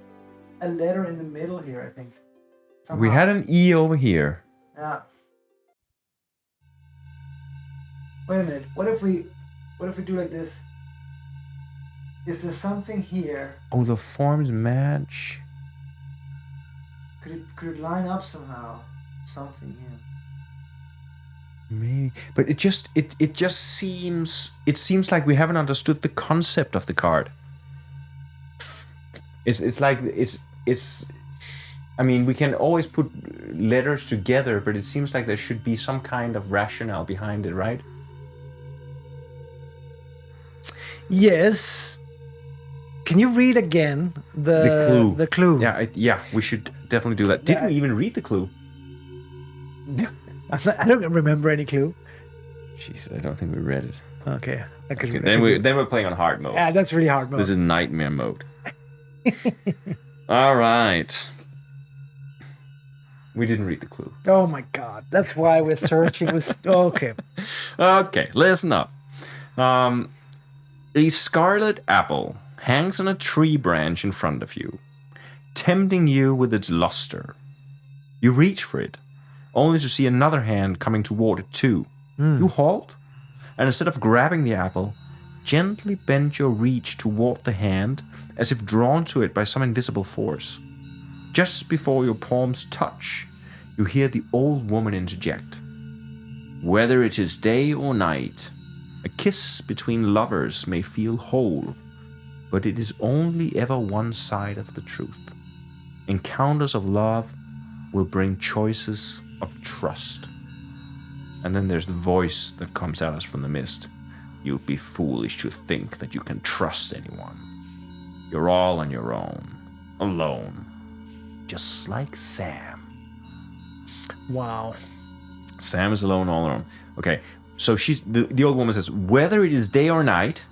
a letter in the middle here, I think. we had an E over here. Yeah. Wait a minute. What if we do like this? Is there something here? Oh, the forms match. Could it line up somehow? Something here. Maybe, but it just seems like we haven't understood the concept of the card. It's like it's. I mean, we can always put letters together, but it seems like there should be some kind of rationale behind it, right? Yes. Can you read again the clue? The clue. Yeah, we should definitely do that. Didn't we even read the clue? I don't remember any clue. Jeez, I don't think we read it. Okay. Then we're playing on hard mode. Yeah, that's really hard mode. This is nightmare mode. All right. We didn't read the clue. Oh my god. That's why we're searching. Okay. Okay, listen up. A scarlet apple hangs on a tree branch in front of you, tempting you with its luster. You reach for it, only to see another hand coming toward it too. You halt, and instead of grabbing the apple, gently bend your reach toward the hand as if drawn to it by some invisible force. Just before your palms touch, you hear the old woman interject. Whether it is day or night, a kiss between lovers may feel whole, but it is only ever one side of the truth. Encounters of love will bring choices of trust. And then there's the voice that comes at us from the mist. You'd be foolish to think that you can trust anyone. You're all on your own, alone, just like Sam. Wow. Sam is alone, all alone. Okay, so the old woman says, whether it is day or night,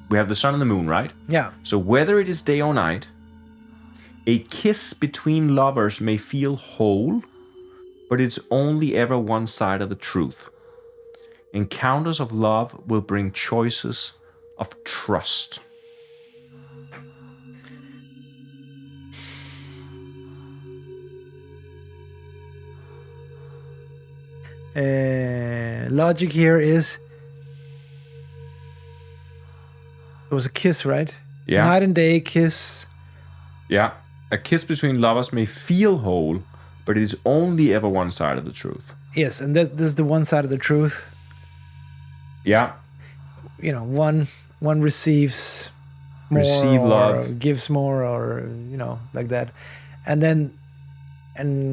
we have the sun and the moon, right? Yeah. So whether it is day or night, a kiss between lovers may feel whole, but it's only ever one side of the truth. Encounters of love will bring choices of trust. Logic here is it was a kiss, right? Yeah. Night and day kiss. Yeah. A kiss between lovers may feel whole, but it is only ever one side of the truth. Yes, and this is the one side of the truth. Yeah. You know, one receives more receive or love. gives more, or like that. And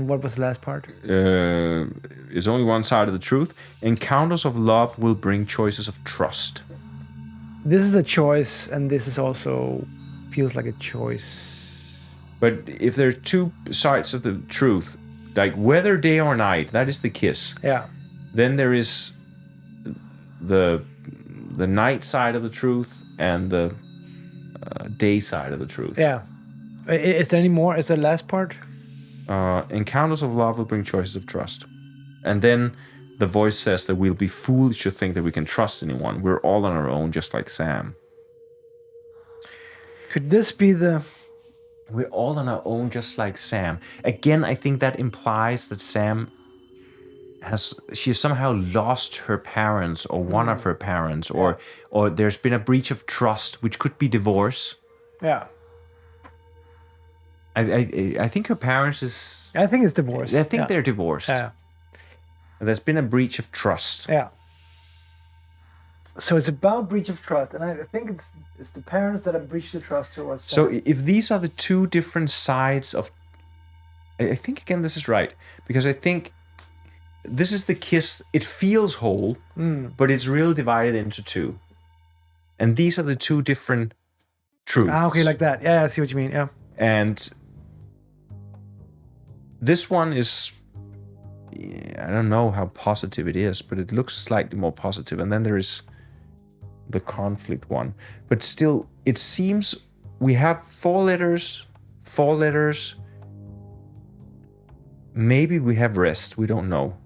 what was the last part? Is only one side of the truth. Encounters of love will bring choices of trust. This is a choice, and this is also feels like a choice. But if there's two sides of the truth, like whether day or night, that is the kiss. Yeah. Then there is the night side of the truth and the day side of the truth. Yeah. Is there any more? Is the last part? Encounters of love will bring choices of trust. And then the voice says that we'll be foolish to think that we can trust anyone. We're all on our own, just like Sam. Could this be the... We're all on our own, just like Sam. Again, I think that implies that Sam she somehow lost her parents, or one of her parents, or there's been a breach of trust, which could be divorce. Yeah. I think her parents is... I think it's divorce. I think they're divorced. Yeah. There's been a breach of trust. Yeah. So it's about breach of trust, and I think it's the parents that have breached the trust towards Sam. So if these are the two different sides of... I think, again, this is right. Because I think this is the kiss. It feels whole, but it's really divided into two. And these are the two different truths. Ah, okay, like that. Yeah, I see what you mean, yeah. And this one is... I don't know how positive it is, but it looks slightly more positive. And then there is the conflict one. But still, it seems we have four letters. Maybe we have rest. We don't know.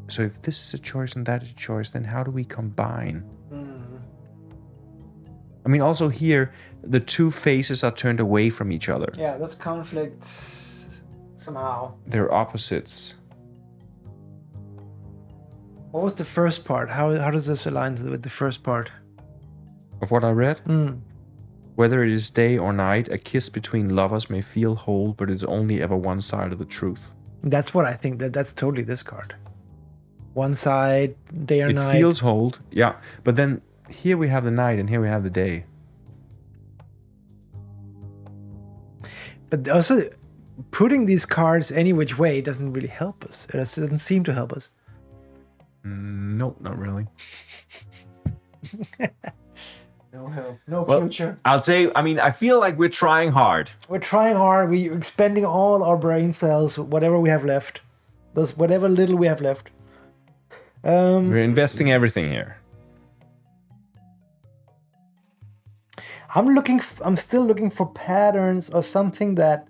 So if this is a choice and that is a choice, then how do we combine? I mean, also here, the two faces are turned away from each other. Yeah, that's conflict somehow. They're opposites. What was the first part? How does this align with the first part? Of what I read? Whether it is day or night, a kiss between lovers may feel whole, but it's only ever one side of the truth. That's what I think. That's totally this card. One side, day or night. It feels whole, yeah. But then here we have the night and here we have the day. But also, putting these cards any which way doesn't really help us. It doesn't seem to help us. Nope, not really. No help. No future. I'll say, I mean, I feel like we're trying hard. We're trying hard. We're expending all our brain cells, whatever we have left. Whatever little we have left. We're investing everything here. I'm still looking for patterns or something that...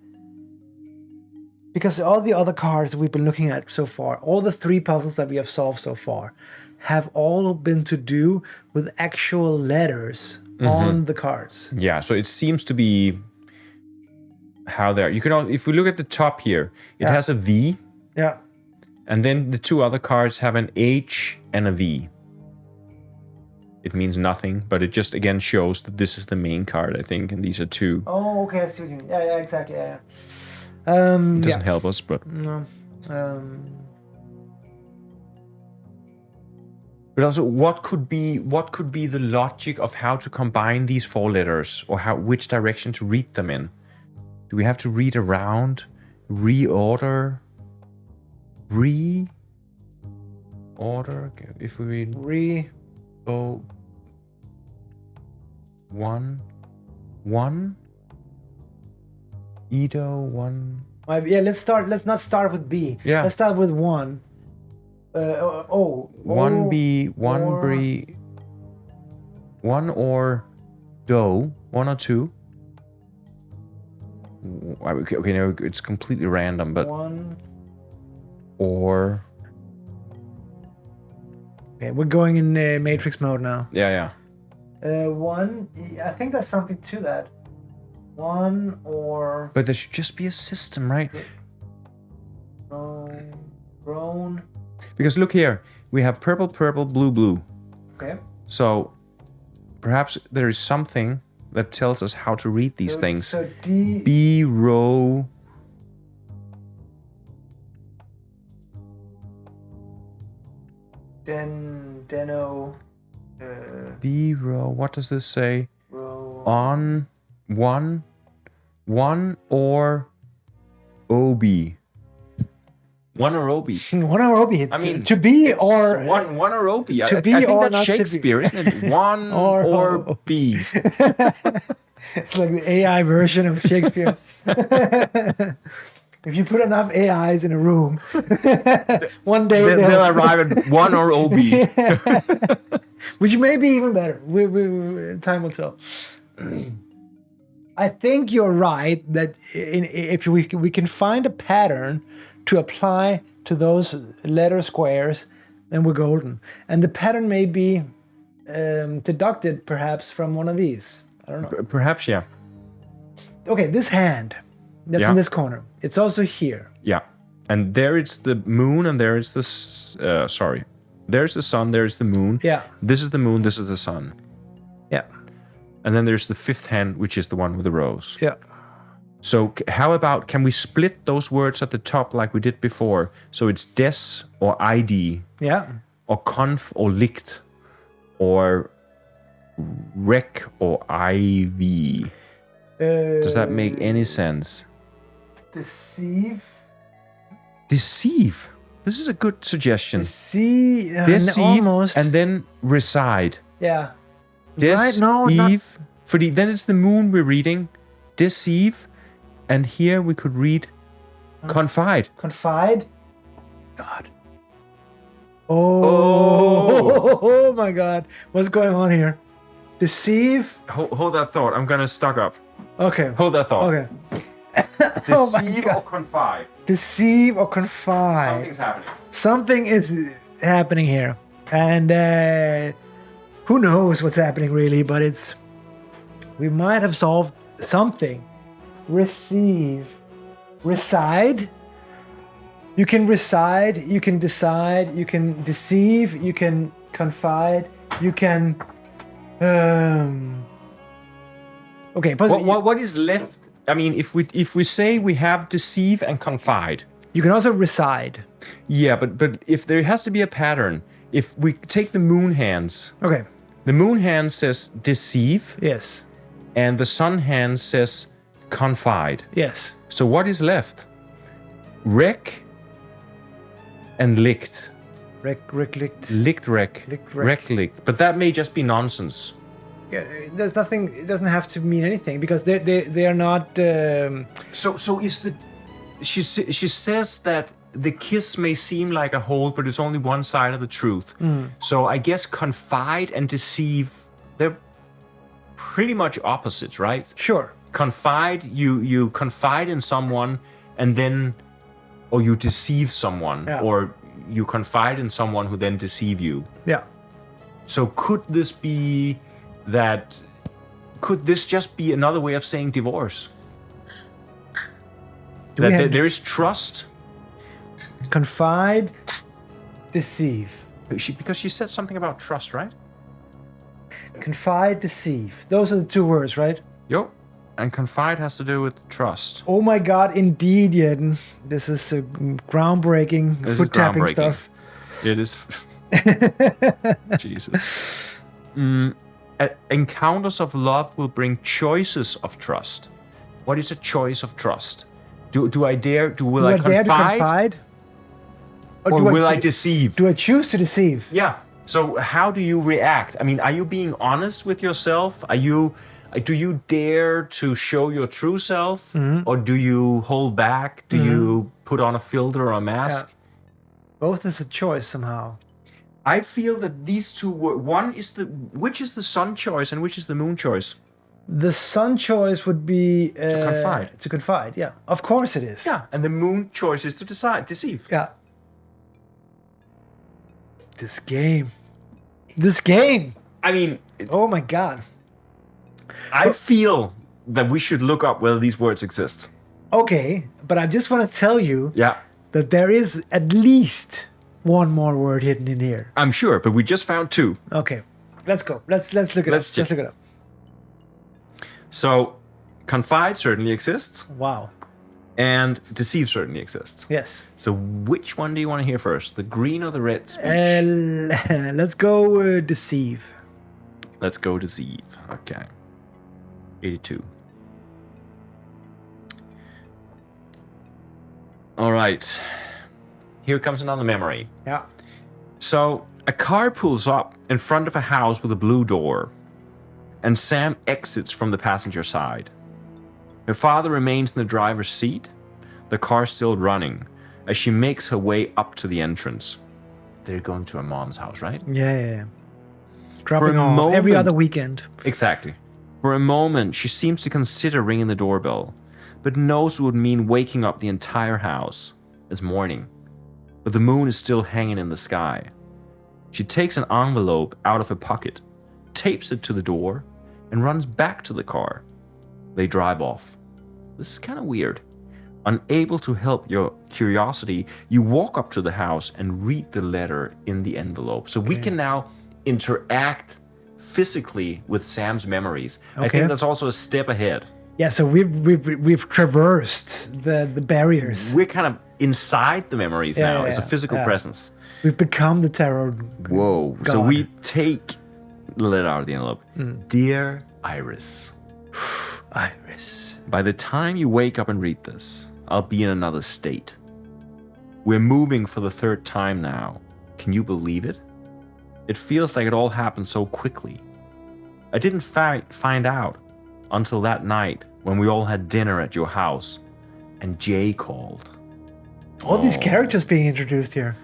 Because all the other cards we've been looking at so far, all the 3 puzzles that we have solved so far, have all been to do with actual letters on the cards. Yeah, so it seems to be how they're... You can, if we look at the top here, it has a V. Yeah. And then the two other cards have an H and a V. It means nothing, but it just, again, shows that this is the main card, I think, and these are two. Oh, okay, I see what you mean. Yeah, exactly, yeah. It doesn't help us, but... No. But also, what could be the logic of how to combine these 4 letters, or which direction to read them in? Do we have to read around, reorder, Okay, if we read go 1, Edo 1. Yeah, let's not start with B. Yeah. Let's start with 1. 1B, 1B, 1 or do, 1 or 2. Okay, no, it's completely random, but 1 or... Okay, we're going in Matrix mode now. Yeah. 1, I think there's something to that. 1 or... But there should just be a system, right? Grown. Because look here, we have purple, blue. Okay. So perhaps there is something that tells us how to read these things. So D... B row... Deno. B row. What does this say? Row. On one or OB. One or OB. One or OB. I mean, to be it's or one or OB. to I be think or that's not to be. Shakespeare, isn't it? One or B. It's like the AI version of Shakespeare. If you put enough AIs in a room, one day They'll arrive at one or OB. Which may be even better. Time will tell. I think you're right that if we can find a pattern to apply to those letter squares, then we're golden. And the pattern may be deducted perhaps from one of these. I don't know. Perhaps, yeah. Okay, this hand that's in this corner. It's also here. Yeah. And there it's the moon, and there is this. There's the sun, there's the moon. Yeah. This is the moon, this is the sun. Yeah. And then there's the fifth hand, which is the one with the rose. Yeah. So how about, can we split those words at the top like we did before? So it's des or ID. Yeah. Or conf or licht. Or rec or IV. Does that make any sense? Deceive. Deceive. This is a good suggestion. Deceive. Almost. And then reside. Yeah. Deceive. No, not... Then it's the moon we're reading. Deceive. And here we could read confide. Confide? God. Oh my God. What's going on here? Deceive? Hold that thought. I'm going to stock up. Okay. Hold that thought. Okay. Deceive or confide? Deceive or confide? Something's happening. Something is happening here. And who knows what's happening really, but we might have solved something. Receive. Reside. You can reside, you can decide, you can deceive, you can confide, you can... Okay, what is left? I mean, if we say we have deceive and confide, you can also reside. Yeah, but if there has to be a pattern, if we take the moon hands, okay, the moon hand says deceive, yes, and the sun hand says confide, yes. So what is left? Rec and licht. Licht. Licht, rec. Licht. But that may just be nonsense. Yeah, there's nothing. It doesn't have to mean anything because they are not. So is the she says that the kiss may seem like a whole, but it's only one side of the truth. So I guess confide and deceive, they're pretty much opposites, right? Sure. Confide, you confide in someone, and then, or you deceive someone, or you confide in someone who then deceive you. Yeah. So could this be that? Could this just be another way of saying divorce? That there is trust. Confide, deceive. Because she said something about trust, right? Confide, deceive. Those are the two words, right? Yo. And confide has to do with trust. Oh my God, indeed, Jeden. This is groundbreaking, foot tapping stuff. It is. Jesus. Encounters of love will bring choices of trust. What is a choice of trust? Will I dare to confide? Or will I deceive? Do I choose to deceive? Yeah. So how do you react? I mean, are you being honest with yourself? Do you dare to show your true self? Or do you hold back? Do you put on a filter or a mask? Yeah. Both is a choice somehow. I feel that these two which is the sun choice and which is the moon choice? The sun choice would be to confide. To confide, yeah. Of course it is. Yeah, and the moon choice is to deceive. Yeah. This game. I mean, oh my God. I feel that we should look up whether these words exist. Okay, but I just want to tell you that there is at least one more word hidden in here. I'm sure, but we just found two. Okay, let's go. Let's look it up. Let's look it up. So, confide certainly exists. Wow. And deceive certainly exists. Yes. So which one do you want to hear first? The green or the red speech? Let's go deceive. Let's go deceive. Okay. 82. All right. Here comes another memory. Yeah. So a car pulls up in front of a house with a blue door, and Sam exits from the passenger side. Her father remains in the driver's seat, the car still running, as she makes her way up to the entrance. They're going to her mom's house, right? Yeah. Dropping off every other weekend. Exactly. For a moment, she seems to consider ringing the doorbell, but knows it would mean waking up the entire house. It's morning, but the moon is still hanging in the sky. She takes an envelope out of her pocket, tapes it to the door, and runs back to the car. They drive off. This is kind of weird. Unable to help your curiosity, you walk up to the house and read the letter in the envelope. So we can now interact physically with Sam's memories. I think that's also a step ahead. Yeah, so we've traversed the barriers. We're kind of inside the memories now. It's a physical presence. We've become the tarot. Whoa. God. So we take the letter out of the envelope. Dear Iris. Iris. By the time you wake up and read this, I'll be in another state. We're moving for the third time now. Can you believe it? It feels like it all happened so quickly. I didn't find out until that night when we all had dinner at your house and Jay called. All these characters being introduced here.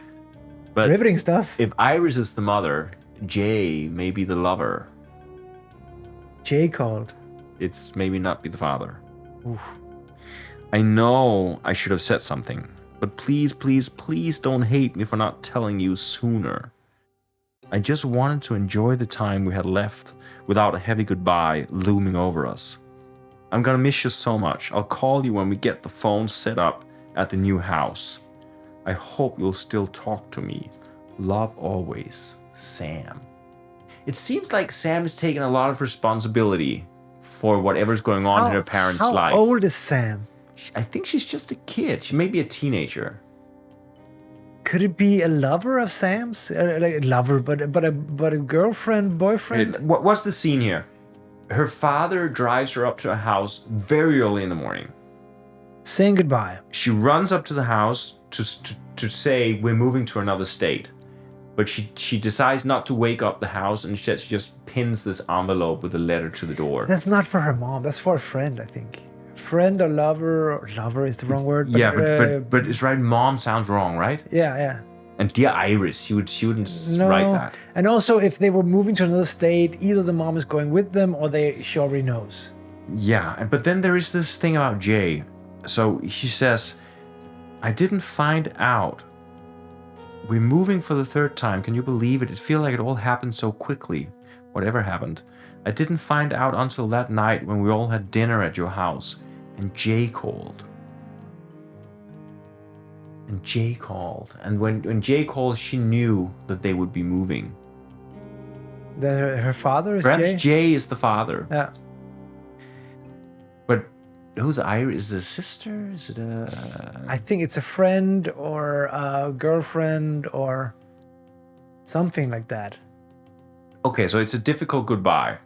But riveting stuff. If Iris is the mother, Jay may be the lover. Jay called. It's maybe not be the father. Oof. I know I should have said something, but please, please, please don't hate me for not telling you sooner. I just wanted to enjoy the time we had left without a heavy goodbye looming over us. I'm gonna miss you so much. I'll call you when we get the phone set up at the new house. I hope you'll still talk to me. Love always, Sam. It seems like Sam is taking a lot of responsibility for whatever's going on in her parents' life. How old is Sam? I think she's just a kid. She may be a teenager. Could it be a lover of Sam's? Like a lover, but a girlfriend, boyfriend? What's the scene here? Her father drives her up to a house very early in the morning. Saying goodbye. She runs up to the house to say we're moving to another state. But she decides not to wake up the house, and she just pins this envelope with a letter to the door. That's not for her mom. That's for a friend, I think. Friend or lover. Lover is the wrong word. But, but it's right. Mom sounds wrong, right? Yeah. And dear Iris, she wouldn't write that. And also, if they were moving to another state, either the mom is going with them or she already knows. Yeah, but then there is this thing about Jay. So she says, I didn't find out. We're moving for the third time. Can you believe it? It feels like it all happened so quickly. Whatever happened. I didn't find out until that night when we all had dinner at your house. And Jay called. And when Jay called, she knew that they would be moving. Her father is Perhaps Jay? Jay is the father. Yeah. But who's Iris? Is it a sister? Is it I think it's a friend or a girlfriend or something like that. Okay, so it's a difficult goodbye.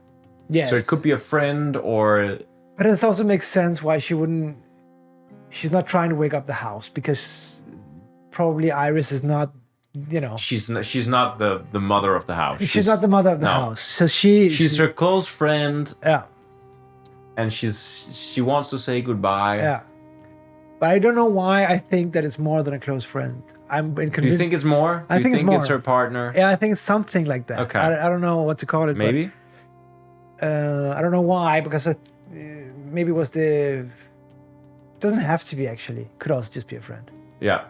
Yes. So it could be a friend or... But it also makes sense why she's not trying to wake up the house, because probably Iris is not, She's not the mother of the house. She's not the mother of the house. So she's her close friend. Yeah. And she wants to say goodbye. Yeah. But I don't know why I think that it's more than a close friend. I'm convinced. Do you think it's more? I think it's more. It's her partner? Yeah, I think it's something like that. Okay. I don't know what to call it. Maybe? But, I don't know why, because maybe it was it doesn't have to be, actually. Could also just be a friend. Yeah.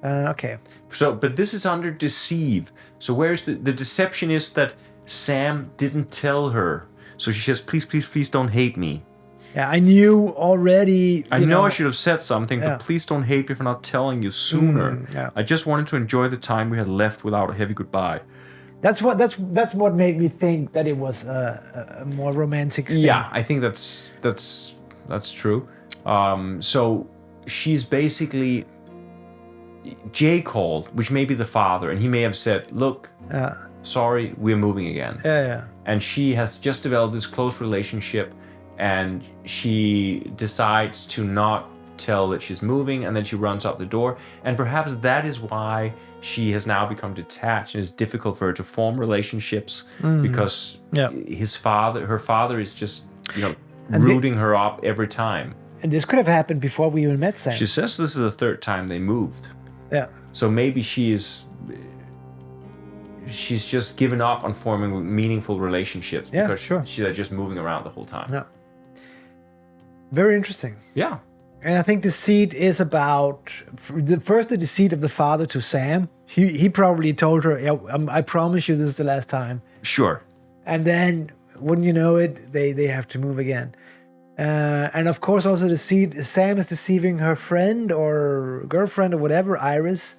Okay. So, but this is under deceive. So where's the deception is that Sam didn't tell her. So she says, please, please, please don't hate me. Yeah, I knew already. I know I should have said something, but please don't hate me for not telling you sooner. Yeah. I just wanted to enjoy the time we had left without a heavy goodbye. That's what made me think that it was a more romantic thing. Yeah, I think that's true. So she's basically... Jay called, which may be the father, and he may have said, look, sorry, we're moving again. Yeah. And she has just developed this close relationship, and she decides to not tell that she's moving, and then she runs out the door. And perhaps that is why she has now become detached, and it's difficult for her to form relationships because her father is just, rooting her up every time. And this could have happened before we even met Sam. She says this is the third time they moved. Yeah. So maybe she's just given up on forming meaningful relationships because she's just moving around the whole time. Yeah. Very interesting. Yeah. And I think the deceit is about the deceit of the father to Sam. He probably told her, I promise you this is the last time. Sure. And then, wouldn't you know it, they have to move again. And of course also Sam is deceiving her friend or girlfriend or whatever, Iris,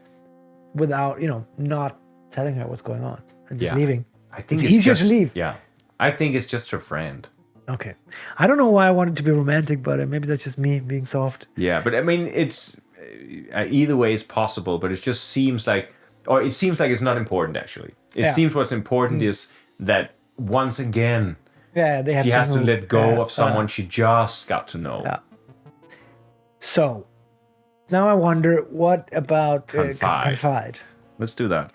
without, not telling her what's going on and just leaving. I think it's easier to leave. Yeah. I think it's just her friend. Okay. I don't know why I wanted to be romantic, but maybe that's just me being soft. Yeah, but I mean, it's either way is possible, but it just seems like, or it seems like it's not important actually. It seems what's important is that once again, she has to let go of someone she just got to know. Yeah. So, now I wonder, what about Confide? Let's do that.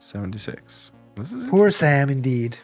76. This is poor Sam, indeed.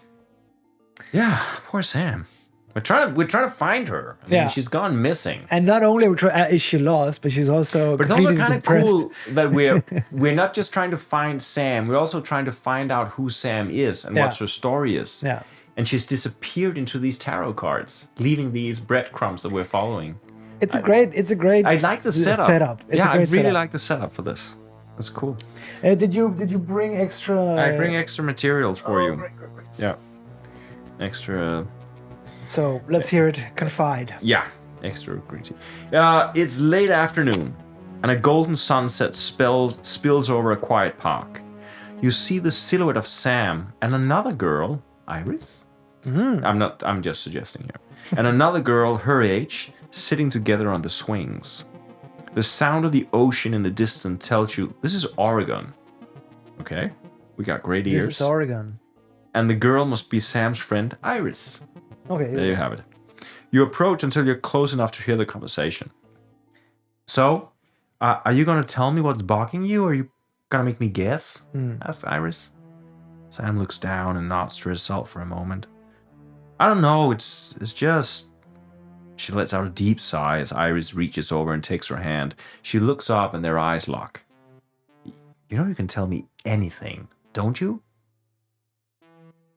Yeah, poor Sam. We're trying to find her. I mean, she's gone missing. And not only is she lost, but she's also. But it's also kind of cool that we're not just trying to find Sam. We're also trying to find out who Sam is and what her story is. Yeah. And she's disappeared into these tarot cards, leaving these breadcrumbs that we're following. It's a great. I like the setup. I really setup. like the setup for this. That's cool. Did you bring extra? I bring extra materials for you. Great. Yeah. Extra. So let's hear it. Confide. Yeah. Extra green tea. It's late afternoon, and a golden sunset spills over a quiet park. You see the silhouette of Sam and another girl, Iris. I'm just suggesting here. And another girl her age sitting together on the swings. The sound of the ocean in the distance tells you this is Oregon. Okay? We got great ears. This is Oregon. And the girl must be Sam's friend, Iris. Okay. There you have it. You approach until you're close enough to hear the conversation. So, are you going to tell me what's bugging you, or are you going to make me guess? Asked Iris. Sam looks down and nods to herself for a moment. I don't know, it's just... She lets out a deep sigh as Iris reaches over and takes her hand. She looks up and their eyes lock. You know you can tell me anything, don't you?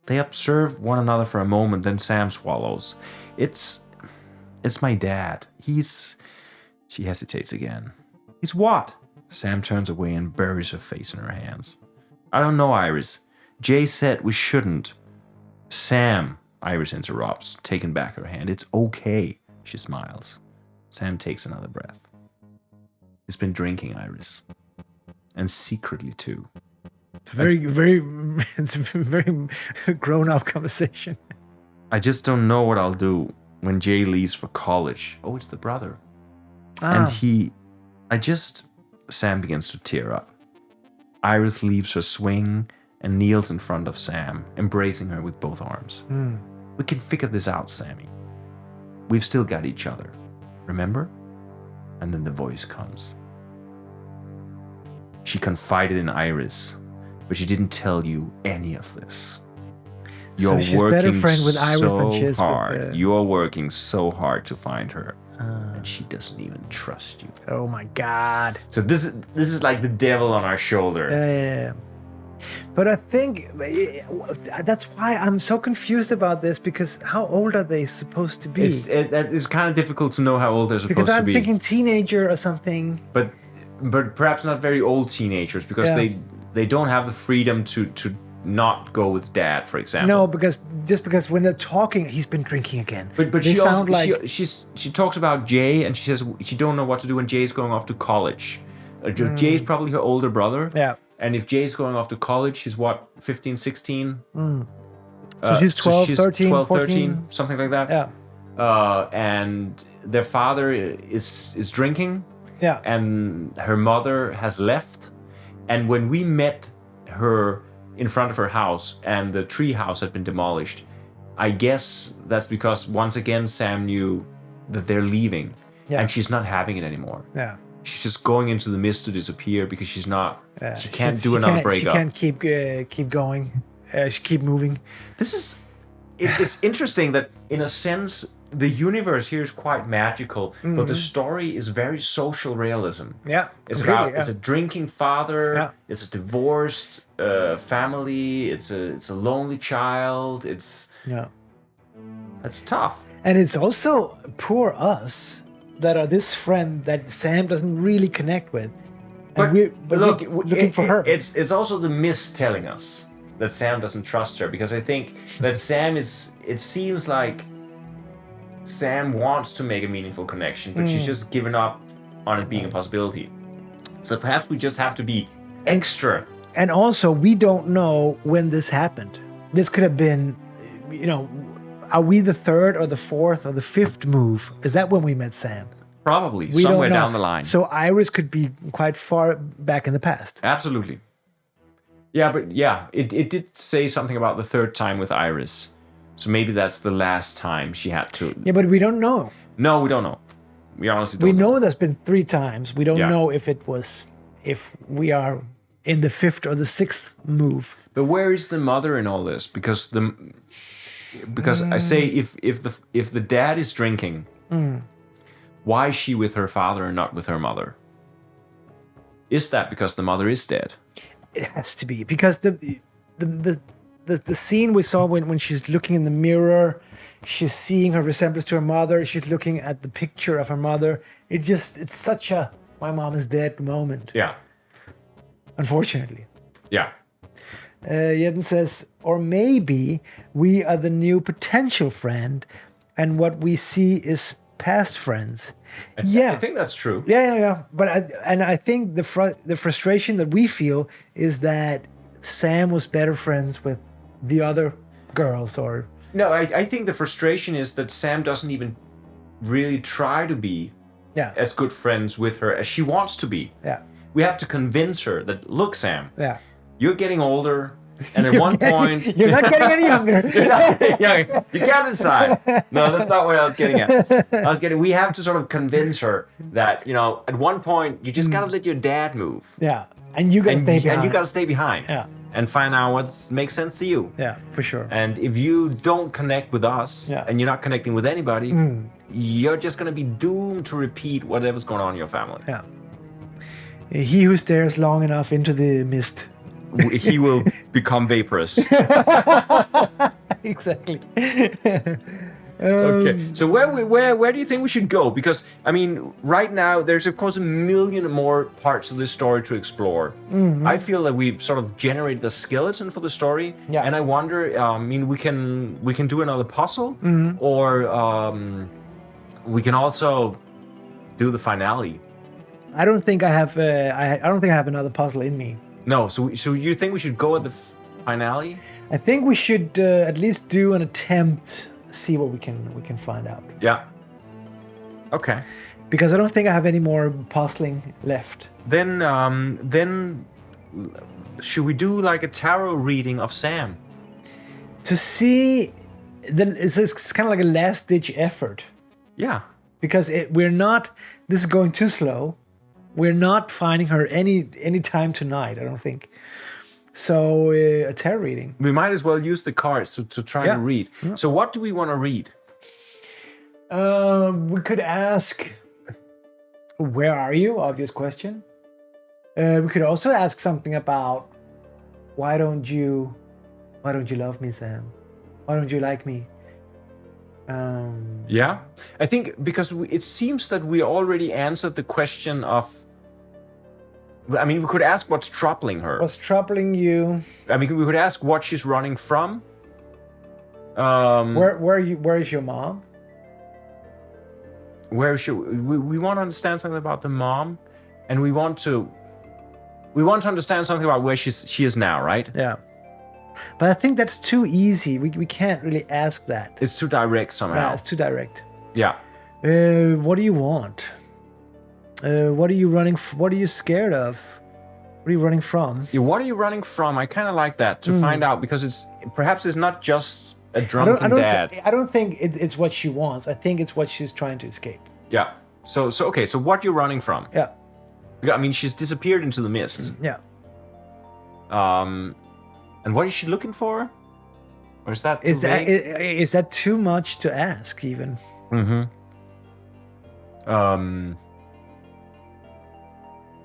They observe one another for a moment, then Sam swallows. It's my dad. She hesitates again. He's what? Sam turns away and buries her face in her hands. I don't know, Iris. Jay said we shouldn't. Sam, Iris interrupts, taking back her hand. It's okay, she smiles. Sam takes another breath. He's been drinking, Iris. And secretly, too. It's it's a very grown-up conversation. I just don't know what I'll do when Jay leaves for college. Oh, it's the brother. And Sam begins to tear up. Iris leaves her swing and kneels in front of Sam, embracing her with both arms. We can figure this out, Sammy. We've still got each other. Remember? And then the voice comes. She confided in Iris, but she didn't tell you any of this. You're she's working better friend with Iris than she is hard. with You're working so hard to find her, and she doesn't even trust you. Oh my God! So this is like the devil on our shoulder. Yeah. But I think that's why I'm so confused about this, because how old are they supposed to be? It's kind of difficult to know how old they're supposed because I'm to be. thinking teenager or something. But perhaps not very old teenagers, because they don't have the freedom to not go with dad, for example. No, because when they're talking, he's been drinking again. But she also she talks about Jay, and she says she don't know what to do when Jay's going off to college. Jay's probably her older brother. Yeah. And if Jay's going off to college, she's what, 15, 16? So she's 12, 13, 12, 14? 13, something like that. Yeah. And their father is drinking, Yeah. and her mother has left. And when we met her in front of her house, and the tree house had been demolished, I guess that's because once again Sam knew that they're leaving, and she's not having it anymore. Yeah. She's just going into the mist to disappear because she's not. She can't She's- do another breakup. She can't keep going. She keep moving. This is. It's interesting that in a sense the universe here is quite magical, but the story is very social realism. Yeah. It's completely, about it's a drinking father. Yeah. It's a divorced family. It's a lonely child. That's tough. And it's also poor us that are this friend that Sam doesn't really connect with. And we're looking for her. It's also the mist telling us that Sam doesn't trust her, because I think that it seems like Sam wants to make a meaningful connection, but she's just given up on it being a possibility. So perhaps we just have to be extra. And also, we don't know when this happened. This could have been, are we the third or the fourth or the fifth move? Is that when we met Sam? Probably, We somewhere don't know. down the line. So Iris could be quite far back in the past. Absolutely. Yeah, but it did say something about the third time with Iris. So maybe that's the last time she had to. Yeah, but we don't know. No, we don't know. We honestly don't We know there's been 3 times. We don't Yeah. know if we are in the 5th or the 6th move. But where is the mother in all this? Because I say if the dad is drinking, why is she with her father and not with her mother? Is that because the mother is dead? It has to be, because the scene we saw when she's looking in the mirror, she's seeing her resemblance to her mother. She's looking at the picture of her mother. It's such a my mom is dead moment. Yeah. Unfortunately. Yeah. Jeden says, or maybe we are the new potential friend, and what we see is past friends. I think that's true. Yeah. But I think the frustration that we feel is that Sam was better friends with the other girls, or No, I think the frustration is that Sam doesn't even really try to be as good friends with her as she wants to be. Yeah. We have to convince her that, look, Sam, you're getting older, and at one point... You're not getting any younger. You can't decide. No, that's not what I was getting at. We have to sort of convince her that, at one point, you just got to let your dad move. Yeah. And you got to stay behind. And you got to stay behind. Yeah. And find out what makes sense to you. Yeah, for sure. And if you don't connect with us, and you're not connecting with anybody, you're just going to be doomed to repeat whatever's going on in your family. Yeah. He who stares long enough into the mist. He will become vaporous. Exactly. Okay. So where do you think we should go? Because right now there's of course a million more parts of this story to explore. I feel that we've sort of generated the skeleton for the story. Yeah. And I wonder, we can do another puzzle, or we can also do the finale. I don't think I have. I don't think I have another puzzle in me. No. So you think we should go at the finale? I think we should at least do an attempt. See what we can find out. Yeah. Okay. Because I don't think I have any more puzzling left. Then should we do like a tarot reading of Sam? To see, it's kind of like a last-ditch effort. Yeah. Because we're not. This is going too slow. We're not finding her any time tonight, I don't think. So a tarot reading. We might as well use the cards to try to read. Yeah. So what do we want to read? We could ask, where are you? Obvious question. We could also ask something about, why don't you love me, Sam? Why don't you like me? Yeah, I think because it seems that we already answered the question of. We could ask what's troubling her. What's troubling you? We could ask what she's running from. Where is your mom? Where is she? We want to understand something about the mom, and we want to understand something about where she is now, right? Yeah. But I think that's too easy. We can't really ask that. It's too direct somehow. Yeah, it's too direct. Yeah. What do you want? What are you running? What are you scared of? What are you running from? Yeah, what are you running from? I kind of like that to find out, because it's not just a I drunken dad. I don't think it's what she wants. I think it's what she's trying to escape. Yeah. So okay. So what you're running from? Yeah. I mean, she's disappeared into the mist. Yeah. And what is she looking for? Or is that too vague? Is that too much to ask even?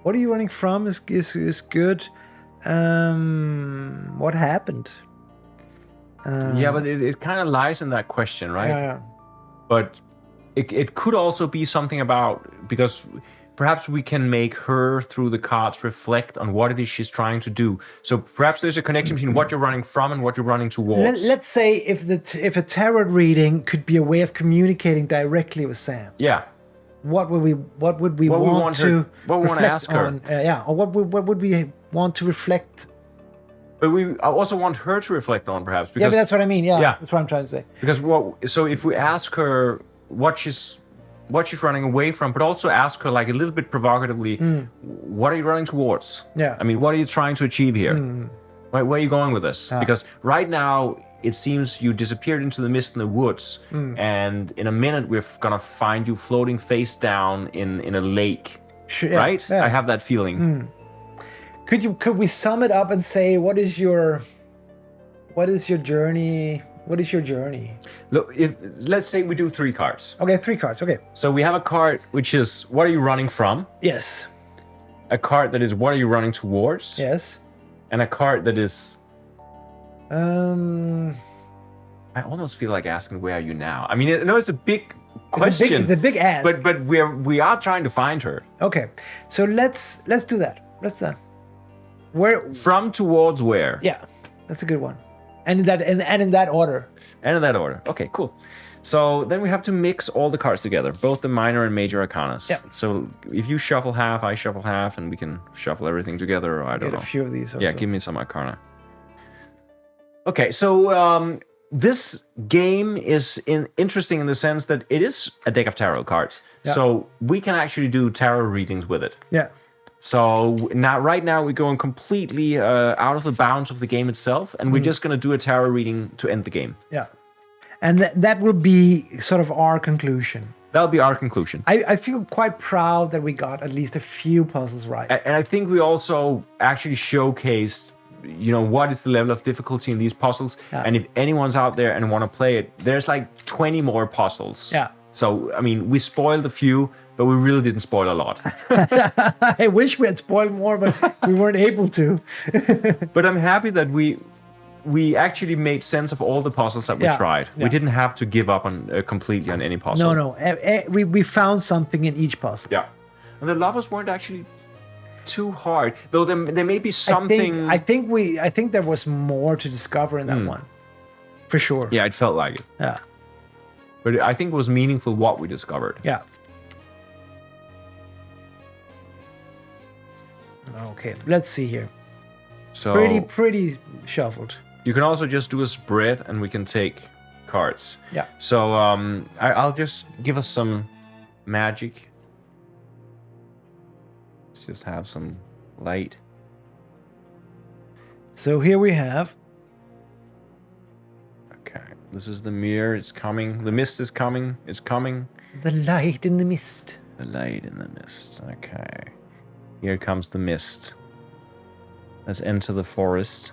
What are you running from is good. What happened? Yeah, but it kind of lies in that question, right? Yeah. But it could also be something about, because perhaps we can make her, through the cards, reflect on what it is she's trying to do. So perhaps there's a connection between what you're running from and what you're running towards. Let's say if a tarot reading could be a way of communicating directly with Sam. Yeah. What would we want to ask her? on? Or what would we want to reflect? But I also want her to reflect on, perhaps. Because, yeah, but that's what I mean. Yeah, yeah, that's what I'm trying to say. Because so if we ask her what she's running away from, but also ask her, like, a little bit provocatively, what are you running towards? Yeah. I mean, what are you trying to achieve here? Where are you going with this? Because right now it seems you disappeared into the mist in the woods, and in a minute we're gonna find you floating face down in a lake, right? Yeah. I have that feeling. Could we sum it up and say what is your journey? What is your journey? Look, let's say we do 3 cards. Okay, 3 cards. Okay. So we have a card which is what are you running from? Yes. A card that is what are you running towards? Yes. And a card that is I almost feel like asking where are you now? I mean, I know it's a big question. It's a big ask. But we are trying to find her. Okay. So let's do that. Let's do that. Where from towards where? Yeah. That's a good one. And in that order. And in that order. Okay, cool. So then we have to mix all the cards together, both the minor and major arcanas. Yeah. So if you shuffle half, I shuffle half, and we can shuffle everything together, or I don't know. A few of these also. Yeah, give me some arcana. Okay, so this game is interesting in the sense that it is a deck of tarot cards. Yeah. So we can actually do tarot readings with it. Yeah. So right now we're going completely out of the bounds of the game itself, and we're just going to do a tarot reading to end the game. Yeah. And that will be sort of our conclusion. That'll be our conclusion. I feel quite proud that we got at least a few puzzles right. And I think we also actually showcased, what is the level of difficulty in these puzzles. Yeah. And if anyone's out there and want to play it, there's like 20 more puzzles. Yeah. So, I mean, we spoiled a few, but we really didn't spoil a lot. I wish we had spoiled more, but we weren't able to. But I'm happy that we actually made sense of all the puzzles that we tried. Yeah. We didn't have to give up on completely on any puzzle. No. We found something in each puzzle. Yeah. And the lovers weren't actually too hard, though there may be something. I think there was more to discover in that one. For sure. Yeah, it felt like it. Yeah. But I think it was meaningful what we discovered. Yeah. Okay, let's see here. So pretty shuffled. You can also just do a spread, and we can take cards. Yeah. So I'll just give us some magic. Let's just have some light. So here we have. Okay, this is the mirror. It's coming. The mist is coming. It's coming. The light in the mist. The light in the mist. Okay. Here comes the mist. Let's enter the forest.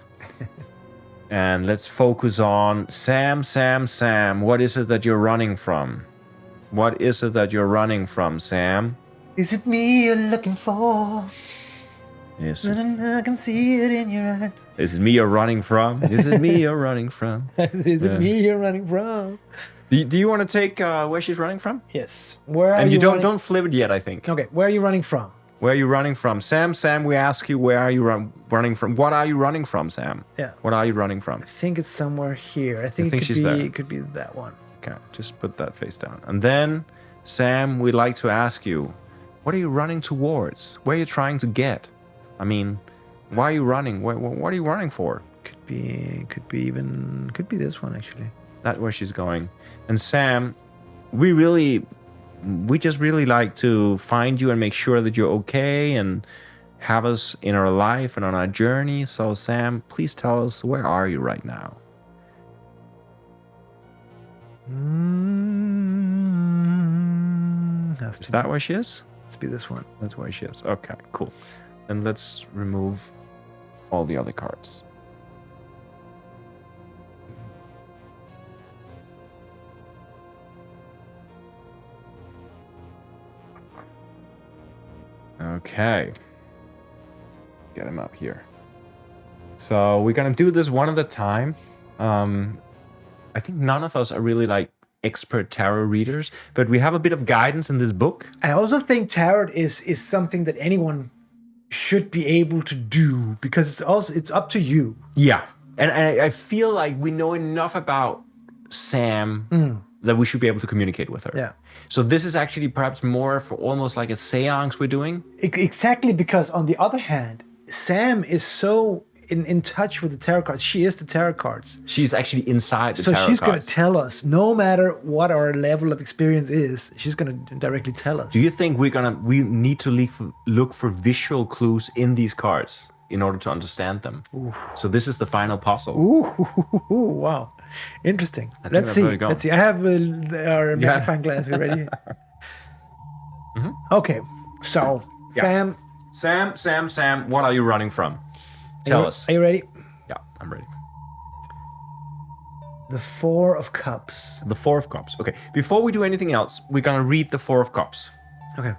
And let's focus on Sam. What is it that you're running from? What is it that you're running from, Sam? Is it me you're looking for? Yes. I can see it in your eyes. Is it me you're running from? Is it me you're running from? Is it me you're running from? Do you want to take where she's running from? Yes. Where are and you don't flip it yet, I think. Okay, where are you running from? Where are you running from? Sam, we ask you, where are you running from? What are you running from, Sam? Yeah. What are you running from? I think it's somewhere here. I think it could be that one. Okay, just put that face down. And then, Sam, we'd like to ask you, what are you running towards? Where are you trying to get? I mean, why are you running? What are you running for? Could be this one, actually. That's where she's going. And Sam, we really we just really like to find you and make sure that you're okay and have us in our life and on our journey. So Sam, please tell us, where are you right now? Is that where she is? Let's be this one. That's where she is. Okay, cool. Then let's remove all the other cards. Okay. Get him up here. So we're gonna do this one at a time. I think none of us are really like expert tarot readers, but we have a bit of guidance in this book. I also think tarot is something that anyone should be able to do, because it's up to you. Yeah, and I feel like we know enough about Sam that we should be able to communicate with her. Yeah. So this is actually perhaps more for almost like a seance we're doing. Exactly, because on the other hand, Sam is so in touch with the tarot cards. She is the tarot cards. She's actually inside the tarot cards. So she's going to tell us, no matter what our level of experience is, she's going to directly tell us. Do you think we need to look for visual clues in these cards in order to understand them? Ooh. So this is the final puzzle. Ooh, wow. Interesting. Let's see. Let's see. I have our magnifying glass. We ready? Okay. So, Sam. Sam, what are you running from? Tell us. Are you ready? Yeah, I'm ready. The Four of Cups. The Four of Cups. Okay. Before we do anything else, we're going to read the Four of Cups. Okay.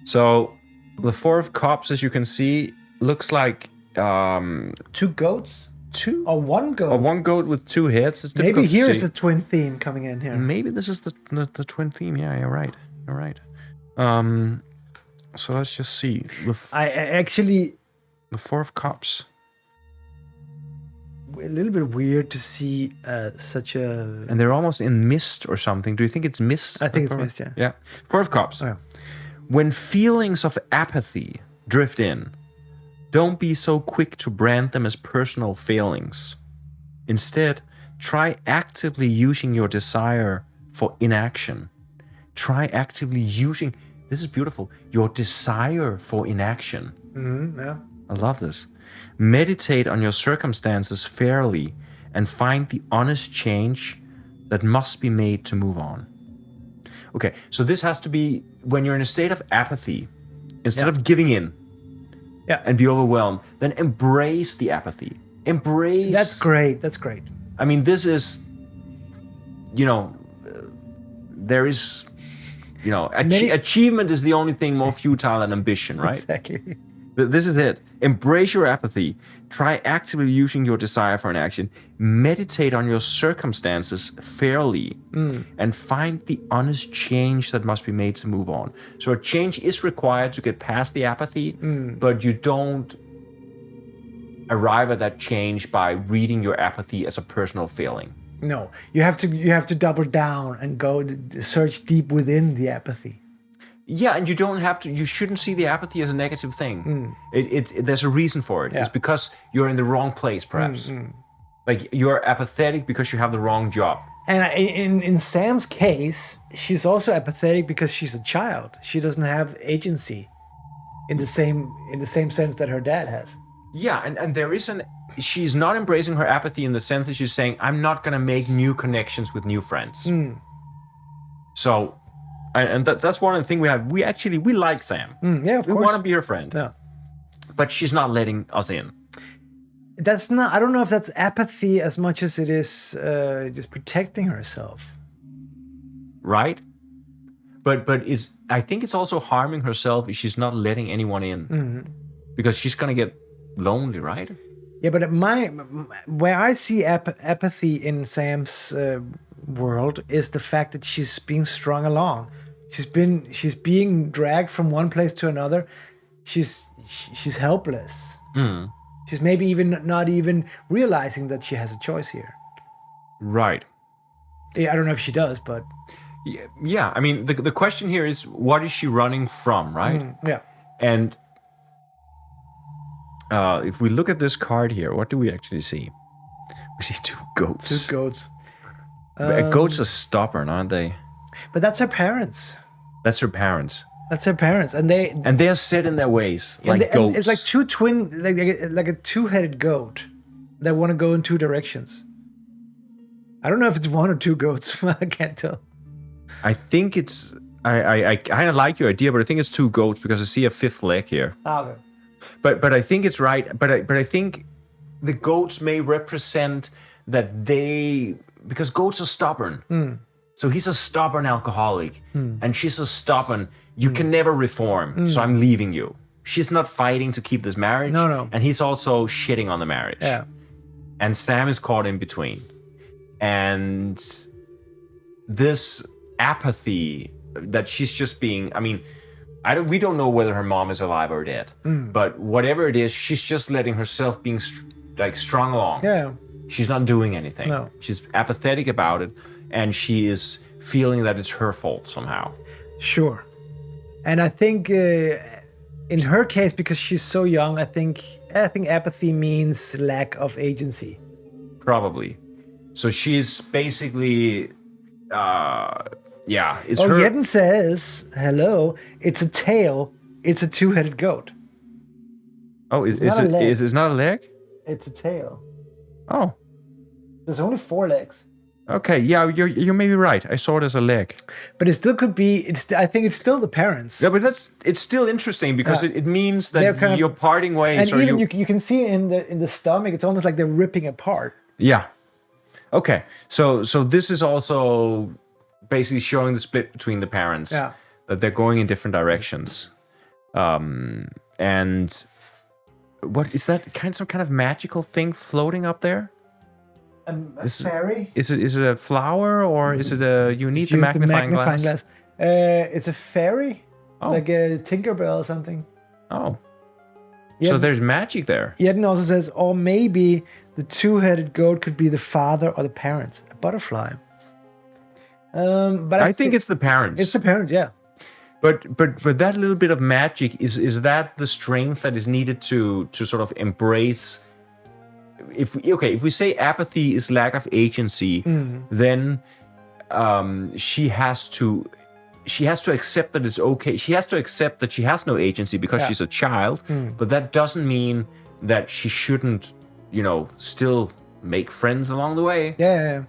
So, the Four of Cups, as you can see, looks like... two goats? Two? Or one goat? Or one goat with two heads. It's difficult Maybe here to is see. the twin theme coming in here. Maybe this is the twin theme. Yeah, you're right. You're right. So let's just see. I actually... The Four of Cups. A little bit weird to see such a... And they're almost in mist or something. Do you think it's mist? I think it's mist, yeah. Yeah. Four of Cups. Oh, yeah. When feelings of apathy drift in, don't be so quick to brand them as personal failings. Instead, try actively using your desire for inaction. Try actively using... This is beautiful. Your desire for inaction. Yeah. I love this. Meditate on your circumstances fairly and find the honest change that must be made to move on. Okay, so this has to be when you're in a state of apathy, instead of giving in and be overwhelmed, then embrace the apathy. Embrace. That's great. That's great. I mean, this is, there is... achievement is the only thing more futile than ambition, right? Exactly. This is it. Embrace your apathy. Try actively using your desire for an action. Meditate on your circumstances fairly and find the honest change that must be made to move on. So a change is required to get past the apathy, but you don't arrive at that change by reading your apathy as a personal failing. No, you have to double down and go to search deep within the apathy. Yeah, and you shouldn't see the apathy as a negative thing. There's a reason for it. Yeah. It's because you're in the wrong place, perhaps. Like, you're apathetic because you have the wrong job. And in Sam's case, she's also apathetic because she's a child. She doesn't have agency in the same sense that her dad has. Yeah, and there is she's not embracing her apathy in the sense that she's saying, I'm not going to make new connections with new friends. So, and that's one of the things we have. We like Sam. Yeah, of course. We want to be her friend. Yeah. But she's not letting us in. That's not, I don't know if that's apathy as much as it is just protecting herself. Right? But I think it's also harming herself if she's not letting anyone in. Because she's going to get lonely, right? Yeah, but where I see apathy in Sam's world is the fact that she's being strung along. She's being dragged from one place to another. She's helpless. She's maybe even not even realizing that she has a choice here. Right. Yeah, I don't know if she does, but yeah. I mean, the question here is, what is she running from, right? Yeah. And if we look at this card here, what do we actually see? We see two goats. Two goats. Goats are stubborn, aren't they? But that's her parents. That's her parents. That's her parents, and they're set in their ways, like and goats. it's like two twin, like a two-headed goat that want to go in two directions. I don't know if it's one or two goats. I can't tell. I think it's. I kind of like your idea, but I think it's two goats because I see a fifth leg here. Okay. But I think it's right. But I think the goats may represent that because goats are stubborn. So he's a stubborn alcoholic, and she's a stubborn. You can never reform, so I'm leaving you. She's not fighting to keep this marriage. No. And he's also shitting on the marriage. Yeah. And Sam is caught in between. And this apathy that she's just being, I mean, we don't know whether her mom is alive or dead, but whatever it is, she's just letting herself being strung along. Yeah. She's not doing anything. No. She's apathetic about it, and she is feeling that it's her fault somehow. Sure. And I think in her case, because she's so young, I think apathy means lack of agency. Probably. So she's basically, it's her. Jeden says, hello, it's a tail, it's a two-headed goat. Oh, is it not a leg? It's a tail. Oh. There's only 4 legs. Okay, yeah, you're maybe right. I saw it as a leg. But it still could be, I think it's still the parents. Yeah, but it's still interesting because it means that you're parting ways. And even you can see in the stomach, it's almost like they're ripping apart. Yeah. Okay, so this is also basically showing the split between the parents. Yeah. That they're going in different directions. And what is that? Some kind of magical thing floating up there? A fairy? Is it a flower or is it a? You need the magnifying glass. It's a fairy, like a Tinkerbell or something. Oh. So there's magic there. Jeden also says, or maybe the two-headed goat could be the father or the parents, a butterfly. But I think it's the parents. It's the parents, yeah. But that little bit of magic is that the strength that is needed to sort of embrace. If we say apathy is lack of agency, then she has to accept that it's okay. She has to accept that she has no agency because she's a child. But that doesn't mean that she shouldn't, still make friends along the way. Yeah.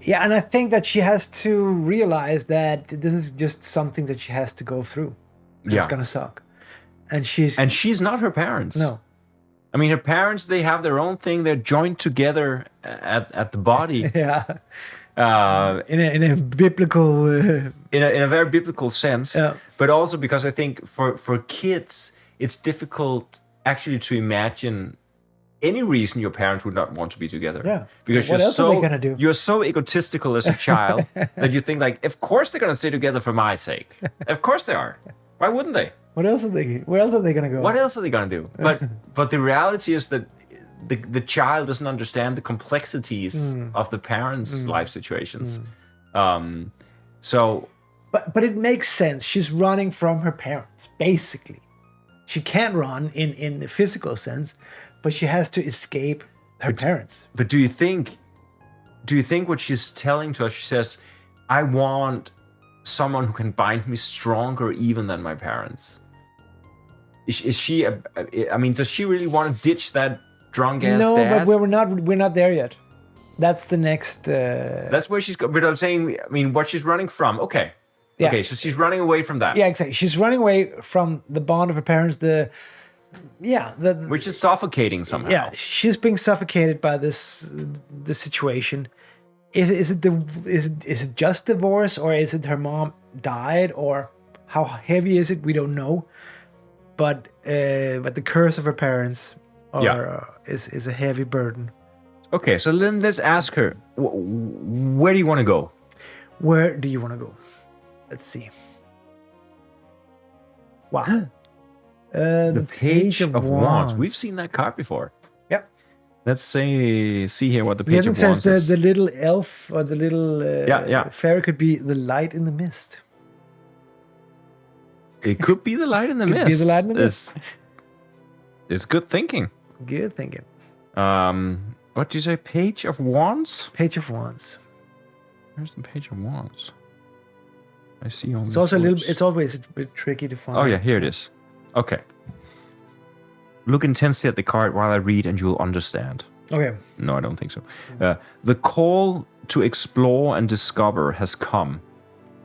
Yeah, and I think that she has to realize that this is just something that she has to go through. It's gonna suck. And she's not her parents. No. I mean, her parents, they have their own thing. They're joined together at the body. Yeah. In a biblical... in a very biblical sense. Yeah. But also because I think for kids, it's difficult actually to imagine any reason your parents would not want to be together. Yeah. Because what else are they gonna do? You're so egotistical as a child that you think like, of course they're going to stay together for my sake. Of course they are. Why wouldn't they? Where else are they going to go? What else are they going to do? But the reality is that the child doesn't understand the complexities of the parents' life situations. So, but it makes sense. She's running from her parents, basically. She can't run in the physical sense, but she has to escape her parents. But do you think what she's telling to us? She says, "I want someone who can bind me stronger even than my parents." Is she? I mean, does she really want to ditch that drunk ass dad? No, but we're not there yet. That's the next. That's where she's. But I'm saying, I mean, what she's running from. Okay. Yeah. Okay, so she's running away from that. Yeah, exactly. She's running away from the bond of her parents. Which is suffocating somehow. Yeah, she's being suffocated by the situation. Is it just divorce, or is it her mom died, or how heavy is it? We don't know. But the curse of her parents is a heavy burden. Okay, so then let's ask her, where do you want to go? Where do you want to go? Let's see. Wow. The Page of Wands. We've seen that card before. Yep. Let's see here what the Page of Wands says is. The little elf or the little fairy could be the light in the mist. It could be the light in the mist. Be the light in the mist. It's good thinking. Good thinking. What do you say? Page of Wands? Page of Wands. Where's the page of wands? I see all. It's also it's always a bit tricky to find. Oh yeah, here it is. Okay. Look intensely at the card while I read, and you'll understand. Okay. No, I don't think so. The call to explore and discover has come.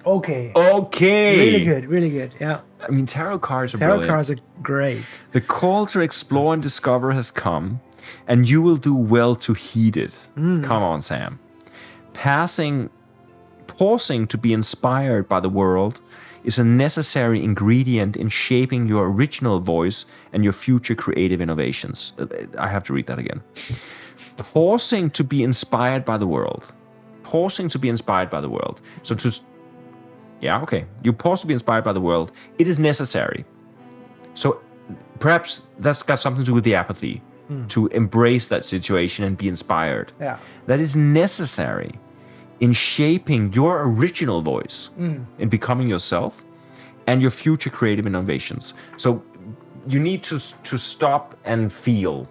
Okay. Okay. Really good. Really good. Yeah. I mean, tarot cards are Tarot brilliant. cards are great. The call to explore and discover has come, and you will do well to heed it. Come on, Sam. Pausing to be inspired by the world is a necessary ingredient in shaping your original voice and your future creative innovations. I have to read that again. Pausing to be inspired by the world. Pausing to be inspired by the world. So you pause to be inspired by the world. It is necessary. So perhaps that's got something to do with the apathy, to embrace that situation and be inspired. Yeah. That is necessary in shaping your original voice, in becoming yourself, and your future creative innovations. So you need to stop and feel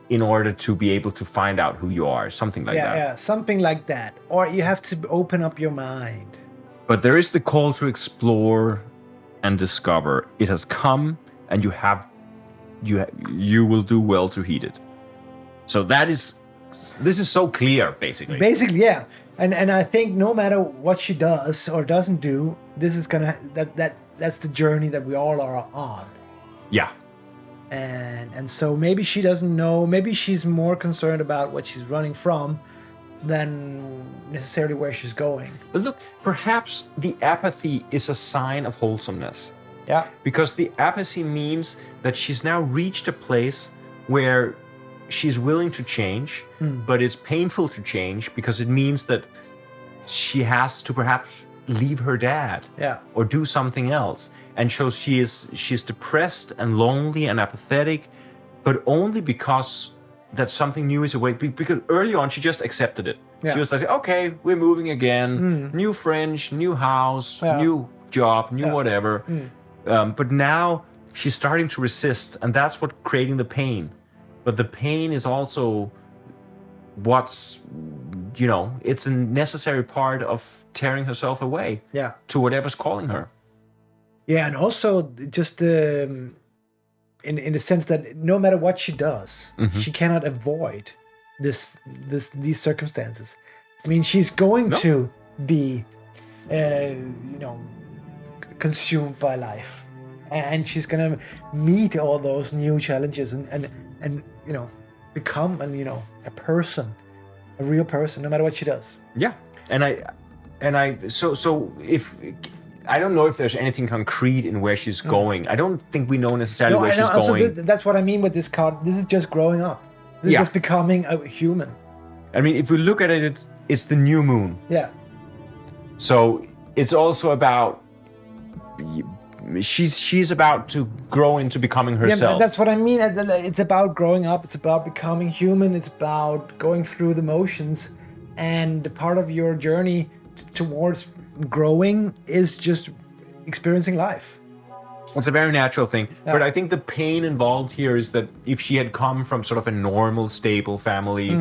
in order to be able to find out who you are, something like that. Yeah, something like that. Or you have to open up your mind. But there is the call to explore and discover. It has come, and you will do well to heed it. So this is so clear, basically. Basically, yeah. And I think no matter what she does or doesn't do, this is that's the journey that we all are on. Yeah. And so maybe she doesn't know, maybe she's more concerned about what she's running from than necessarily where she's going. But look, perhaps the apathy is a sign of wholesomeness. Yeah. Because the apathy means that she's now reached a place where she's willing to change, but it's painful to change because it means that she has to perhaps leave her dad, or do something else. And so she's depressed and lonely and apathetic, but only because that something new is awake. Because early on she just accepted it. Yeah. She was like, okay, we're moving again, new friends, new house, new job, new whatever. But now she's starting to resist, and that's what's creating the pain. But the pain is also it's a necessary part of tearing herself away to whatever's calling her. Yeah, and also just in the sense that no matter what she does, she cannot avoid these circumstances. I mean, she's going to be, consumed by life, and she's gonna meet all those new challenges and become a person, a real person, no matter what she does. Yeah, so if I don't know if there's anything concrete in where she's going. I don't think we know necessarily where she's going. That's what I mean with this card. This is just growing up. This is just becoming a human. I mean, if we look at it, it's the new moon. Yeah. So it's also about she's about to grow into becoming herself. Yeah, that's what I mean. It's about growing up. It's about becoming human. It's about going through the motions, and part of your journey towards growing is just experiencing life. It's a very natural thing. But I think the pain involved here is that if she had come from sort of a normal, stable family,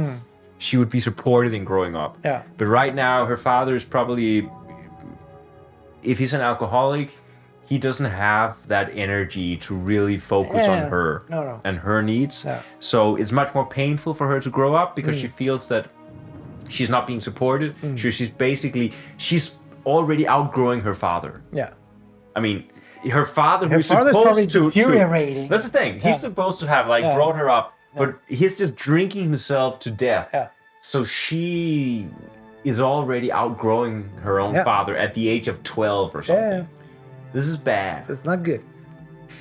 she would be supported in growing up. Yeah. But right now, her father is probably, if he's an alcoholic, he doesn't have that energy to really focus on her and her needs. Yeah. So it's much more painful for her to grow up because she feels that she's not being supported. So she's already outgrowing her father. Yeah. I mean, her father who's supposed to deteriorating. That's the thing. He's supposed to have brought her up, but he's just drinking himself to death. Yeah. So she is already outgrowing her own father at the age of 12 or something. Yeah. This is bad. That's not good.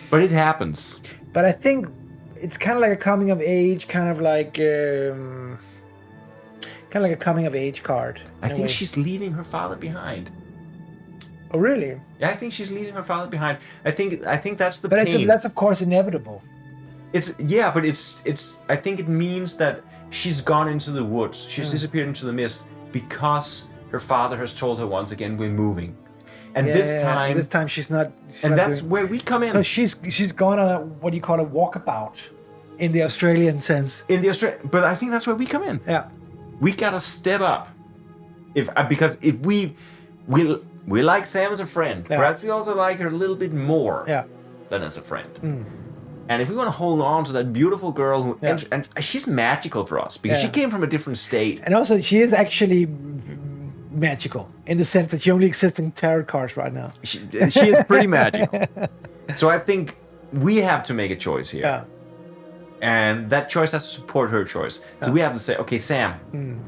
But it happens. But I think it's kind of like a coming of age, kind of like a coming of age card. I think she's leaving her father behind. Oh, really? Yeah, I think she's leaving her father behind. I think that's the pain. But that's of course inevitable. It's I think it means that she's gone into the woods. She's disappeared into the mist because her father has told her once again, we're moving. And this time she's not. That's where we come in. So she's gone on a, what do you call, a walkabout, in the Australian sense. But I think that's where we come in. Yeah. We gotta step up Because if we like Sam as a friend, perhaps we also like her a little bit more than as a friend. And if we want to hold on to that beautiful girl who and she's magical for us because she came from a different state. And also she is actually magical in the sense that she only exists in tarot cards right now. She is pretty magical. So I think we have to make a choice here. Yeah. And that choice has to support her choice. So we have to say, okay, Sam,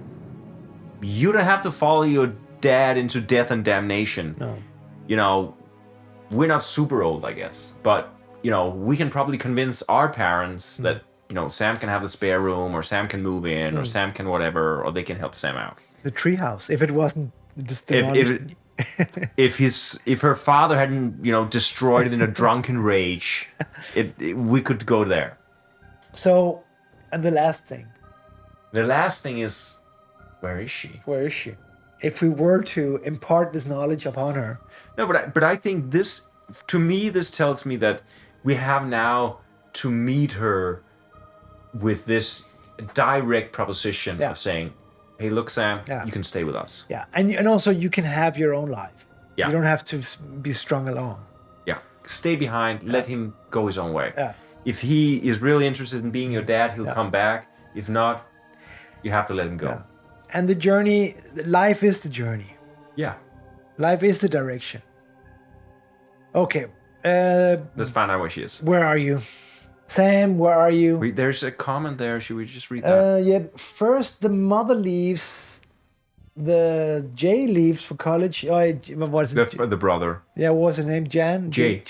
you don't have to follow your dad into death and damnation. No. You know, we're not super old, I guess. But, you know, we can probably convince our parents that, you know, Sam can have the spare room, or Sam can move in, or Sam can whatever, or they can help Sam out. The treehouse, if it wasn't just if her father hadn't, you know, destroyed it in a drunken rage, we could go there. So, and the last thing. The last thing is, where is she? Where is she? If we were to impart this knowledge upon her. No, but I think this, to me, this tells me that we have now to meet her with this direct proposition of saying, hey, look, Sam, you can stay with us. Yeah, and also you can have your own life. Yeah. You don't have to be strung along. Yeah, stay behind, let him go his own way. Yeah. If he is really interested in being your dad, he'll come back. If not, you have to let him go. Yeah. And the journey, life is the journey. Yeah. Life is the direction. Okay. Let's find out where she is. Where are you? Sam, where are you? There's a comment there. Should we just read that? Yeah. First, the mother leaves. The Jay leaves for college. Oh, what was it? The brother. Yeah, what was her name? Jan? Jay.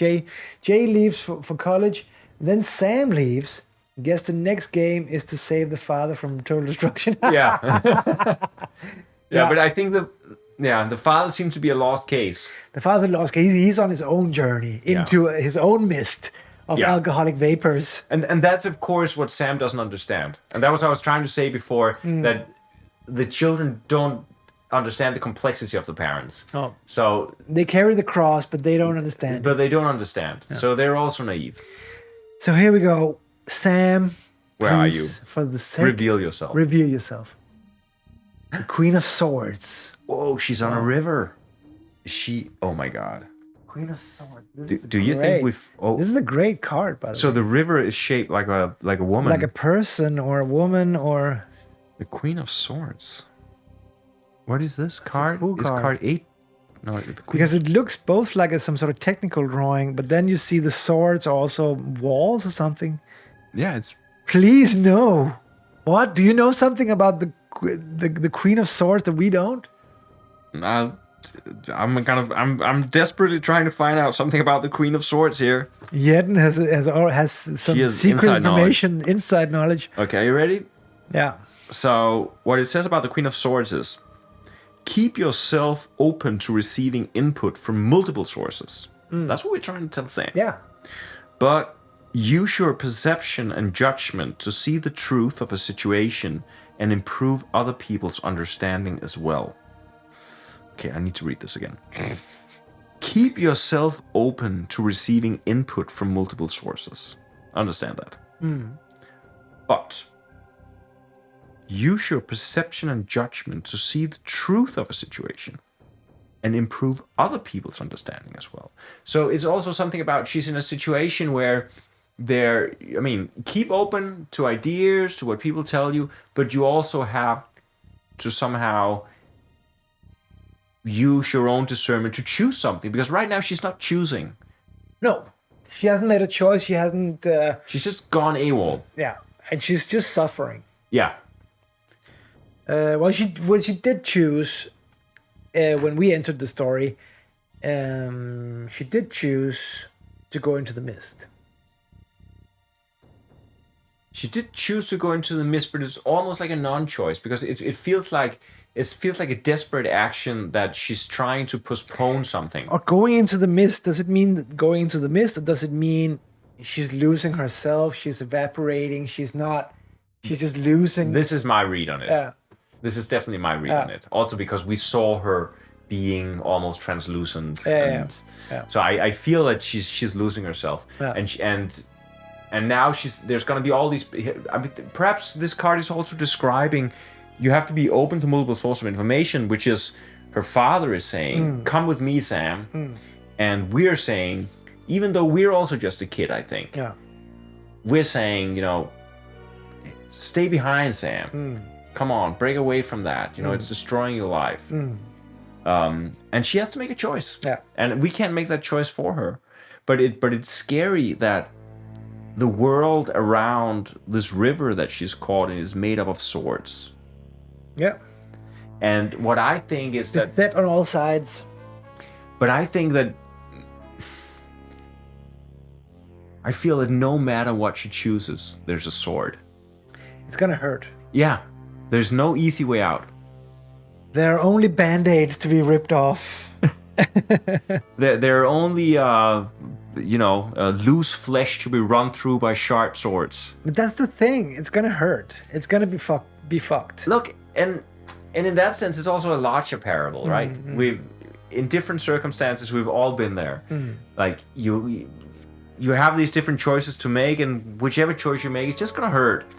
Jay leaves for college. Then Sam leaves. Guess the next game is to save the father from total destruction. Yeah. Yeah, but I think the father seems to be a lost case. The father lost case. He's on his own journey into his own mist of alcoholic vapors. And that's, of course, what Sam doesn't understand. And that was what I was trying to say before, that the children don't understand the complexity of the parents. Oh. So they carry the cross, but they don't understand. But they don't understand. Yeah. So they're also naive. So here we go. Sam, where are you? For the sake, reveal yourself. Reveal yourself. The Queen of Swords. Whoa, she's on a river. Is she? Oh my God. Queen of Swords. Do you think we've? Oh, this is a great card, by the way. So the river is shaped like a woman, like a person or a woman or. The Queen of Swords. What is this card? Cool card. Is card 8? No, because it looks both like some sort of technical drawing, but then you see the swords are also walls or something. Yeah, it's. Please no. What? Do you know something about the Queen of Swords that we don't? I'm desperately trying to find out something about the Queen of Swords here. Jeden has some secret information, inside knowledge. Okay, are you ready? Yeah. So what it says about the Queen of Swords is, keep yourself open to receiving input from multiple sources. That's what we're trying to tell Sam. Yeah. But use your perception and judgment to see the truth of a situation and improve other people's understanding as well. Okay, I need to read this again. Keep yourself open to receiving input from multiple sources. Understand that. But use your perception and judgment to see the truth of a situation and improve other people's understanding as well. So it's also something about she's in a situation where keep open to ideas, to what people tell you, but you also have to somehow use your own discernment to choose something, because right now she's not choosing. No, she hasn't made a choice. She hasn't. She's just gone AWOL. Yeah, and she's just suffering. Yeah. Well, she did choose when we entered the story. She did choose to go into the mist. She did choose to go into the mist, but it's almost like a non-choice, because it feels like a desperate action that she's trying to postpone something. Or going into the mist, does it mean going into the mist, or does it mean she's losing herself, she's evaporating, she's just losing? This is my read on it. Yeah. This is definitely my read on it. Also because we saw her being almost translucent. Yeah. So I feel that she's losing herself. Yeah. And now there's going to be all these. I mean, perhaps this card is also describing you have to be open to multiple sources of information, which is her father is saying, come with me, Sam. And we're saying, even though we're also just a kid, I think, we're saying, you know, stay behind, Sam. Come on, break away from that. You know, it's destroying your life. And she has to make a choice. And we can't make that choice for her. But it's scary that the world around this river that she's caught in is made up of swords. And what I think is that... It's set on all sides. But I think that... I feel that no matter what she chooses, there's a sword. It's gonna hurt. Yeah. There's no easy way out. There are only band-aids to be ripped off. There are only, loose flesh to be run through by sharp swords. But that's the thing. It's gonna hurt. It's gonna be fucked. Look, and in that sense, it's also a larger parable, right? We've, in different circumstances, we've all been there. Like, you have these different choices to make, and whichever choice you make, it's just gonna hurt.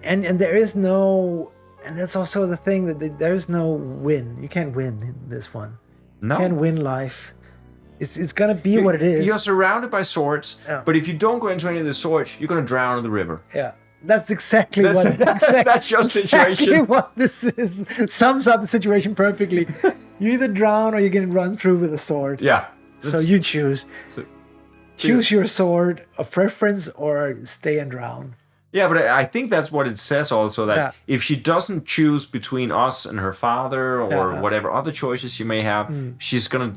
And there is no... And that's also the thing, that there is no win. You can't win in this one. No. You can't win life. It's gonna be what it is. You're surrounded by swords, but if you don't go into any of the swords, you're gonna drown in the river. That's exactly what... That's your situation. Exactly what this is. Sums up the situation perfectly. You either drown or you get run through with a sword. So you choose. Choose your sword of preference or stay and drown. Yeah, but I think that's what it says also, that if she doesn't choose between us and her father or whatever other choices she may have, she's gonna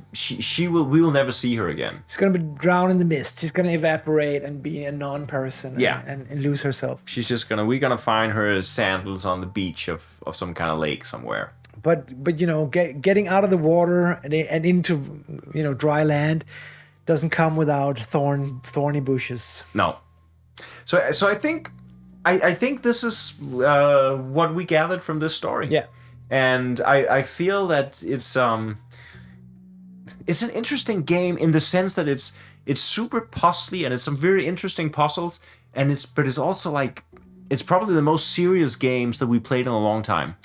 we will never see her again. She's gonna be drowned in the mist. She's gonna evaporate and be a non-person and lose herself. She's just we're gonna find her sandals on the beach of some kind of lake somewhere. But you know, getting out of the water and into, you know, dry land doesn't come without thorny bushes. No. So I think this is what we gathered from this story. And I feel that it's an interesting game in the sense that it's super puzzly and it's some very interesting puzzles, but it's also like, it's probably the most serious games that we played in a long time.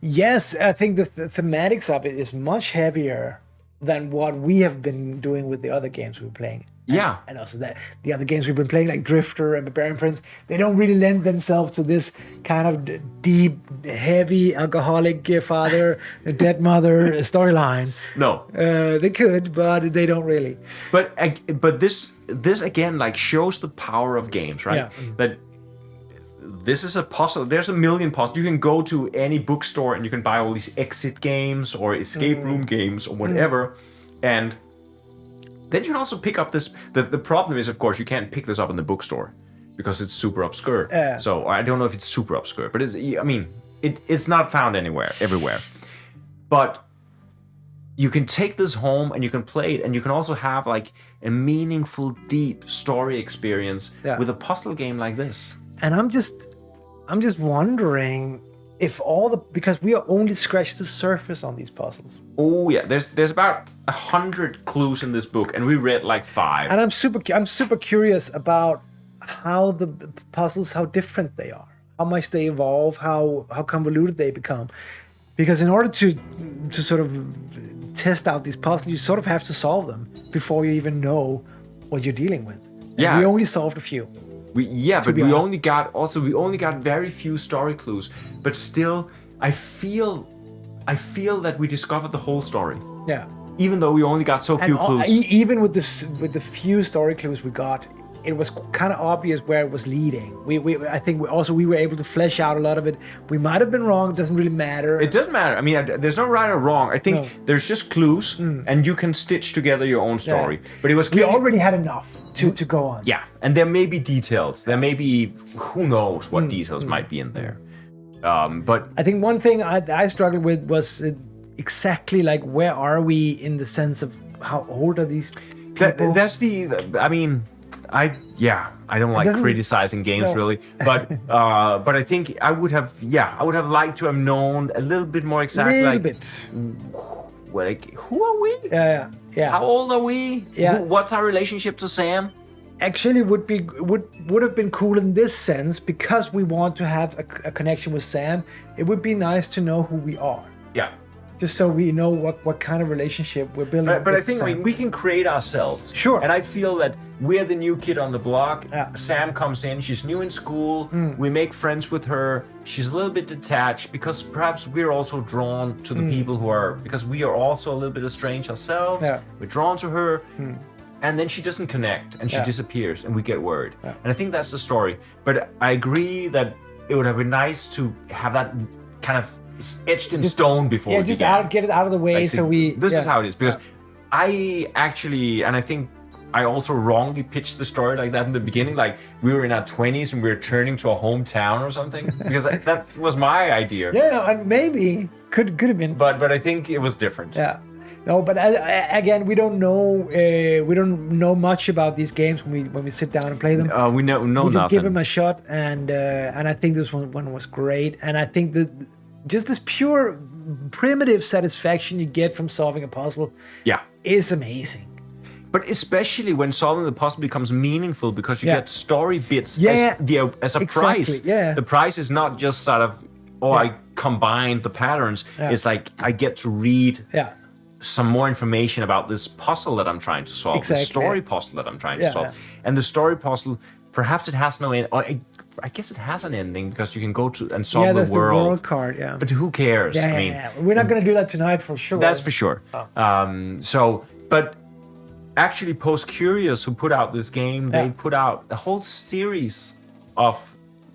Yes, I think the thematics of it is much heavier than what we have been doing with the other games we're playing. And also that the other games we've been playing, like Drifter and Barbarian Prince, they don't really lend themselves to this kind of deep, heavy, alcoholic father, dead mother storyline. No. They could, but they don't really. But this again, like, shows the power of games, right? That this is a puzzle. There's a million puzzles. You can go to any bookstore and you can buy all these exit games or escape room games or whatever. And then you can also pick up this. The problem is, of course, you can't pick this up in the bookstore because it's super obscure. So I don't know if it's super obscure, but it's not found everywhere. But you can take this home and you can play it, and you can also have like a meaningful, deep story experience with a puzzle game like this. And I'm just wondering if because we are only scratched the surface on these puzzles. Oh yeah, there's about 100 clues in this book, and we read like 5. And I'm super curious about how the puzzles, how different they are, how much they evolve, how convoluted they become. Because in order to sort of test out these puzzles, you sort of have to solve them before you even know what you're dealing with. And we only solved a few. But we only got very few story clues. But still, I feel that we discovered the whole story. Even though we only got so few clues. Even with the few story clues we got, it was kind of obvious where it was leading. I think we were able to flesh out a lot of it. We might have been wrong. It doesn't really matter. It doesn't matter. I mean, there's no right or wrong. I think there's just clues, and you can stitch together your own story. But it was clear we already had enough to go on. And there may be details. There may be, who knows what details might be in there. But I think one thing I struggled with was exactly like, where are we in the sense of how old are these people? I don't like criticizing games really, but I think I would have liked to have known a little bit more exactly. Who are we? Yeah. How old are we? Yeah. What's our relationship to Sam? actually would have been cool in this sense, because we want to have a connection with Sam. It would be nice to know who we are, Yeah. just so we know what kind of relationship we're building. But I with think, Sam. I mean, we can create ourselves. Sure. And I feel that we're the new kid on the block. Yeah. Sam comes in, she's new in school. We make friends with her. She's a little bit detached because perhaps we're also drawn to the people who are, because we are also a little bit estranged ourselves. Yeah. We're drawn to her. And then she doesn't connect and she Yeah. disappears and we get word. Yeah. And I think that's the story. But I agree that it would have been nice to have that kind of etched in stone before. Yeah, we just began. get it out of the way, Like, so we. This is yeah. how it is, because I actually, and I think I also wrongly pitched the story like that in the beginning, like we were in our 20s and we were turning to a hometown or something, because that was my idea. Yeah, and maybe could have been. But I think it was different. Yeah. No, but again, we don't know much about these games when we sit down and play them. We know we nothing. just give them a shot, and I think this one was great, and I think that just this pure primitive satisfaction you get from solving a puzzle Yeah. is amazing. But especially when solving the puzzle becomes meaningful, because you Yeah. get story bits Yeah, as a exactly, prize. yeah. The prize is not just sort of, I combined the patterns. Yeah. It's like I get to read Yeah. some more information about this puzzle that I'm trying to solve, Exactly, the story yeah. puzzle that I'm trying Yeah, to solve. yeah. And the story puzzle, perhaps it has no end. Or I guess it has an ending because you can go to and solve Yeah, the that's the world. world card. Yeah. But who cares? yeah, I mean, yeah. We're not going to do that tonight for sure. that's for sure. Oh. But actually, Post Curious, who put out this game, they Yeah. put out a whole series of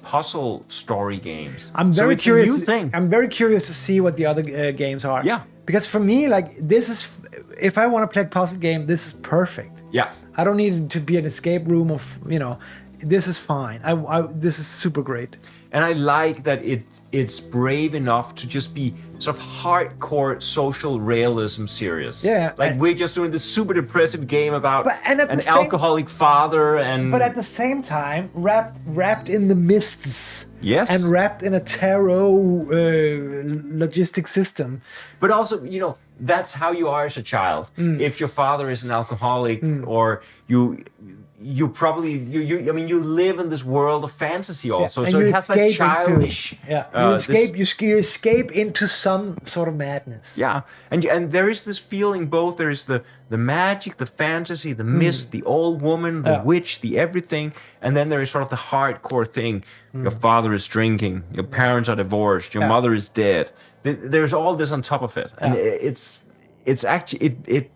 puzzle story games. I'm So very it's curious. A new thing. I'm very curious to see what the other games are. Yeah. Because for me, like this is, if I want to play a puzzle game, this is perfect. Yeah. I don't need it to be an escape room of, this is fine. This is super great. And I like that it's brave enough to just be sort of hardcore social realism serious. Yeah, Like and- we're just doing this super depressive game about and at the an same- alcoholic father and But at the same time, wrapped in the mists. Yes. And wrapped in a tarot logistic system. But also, that's how you are as a child. If your father is an alcoholic or you probably you live in this world of fantasy also. And So you it has that escape childish. you escape into some sort of madness. Yeah, and there is this feeling both. There is the magic, the fantasy, the mist, the old woman, the witch, the everything, and then there is sort of the hardcore thing. Your father is drinking. Your parents are divorced. Your mother is dead. There's all this on top of it, and it's actually it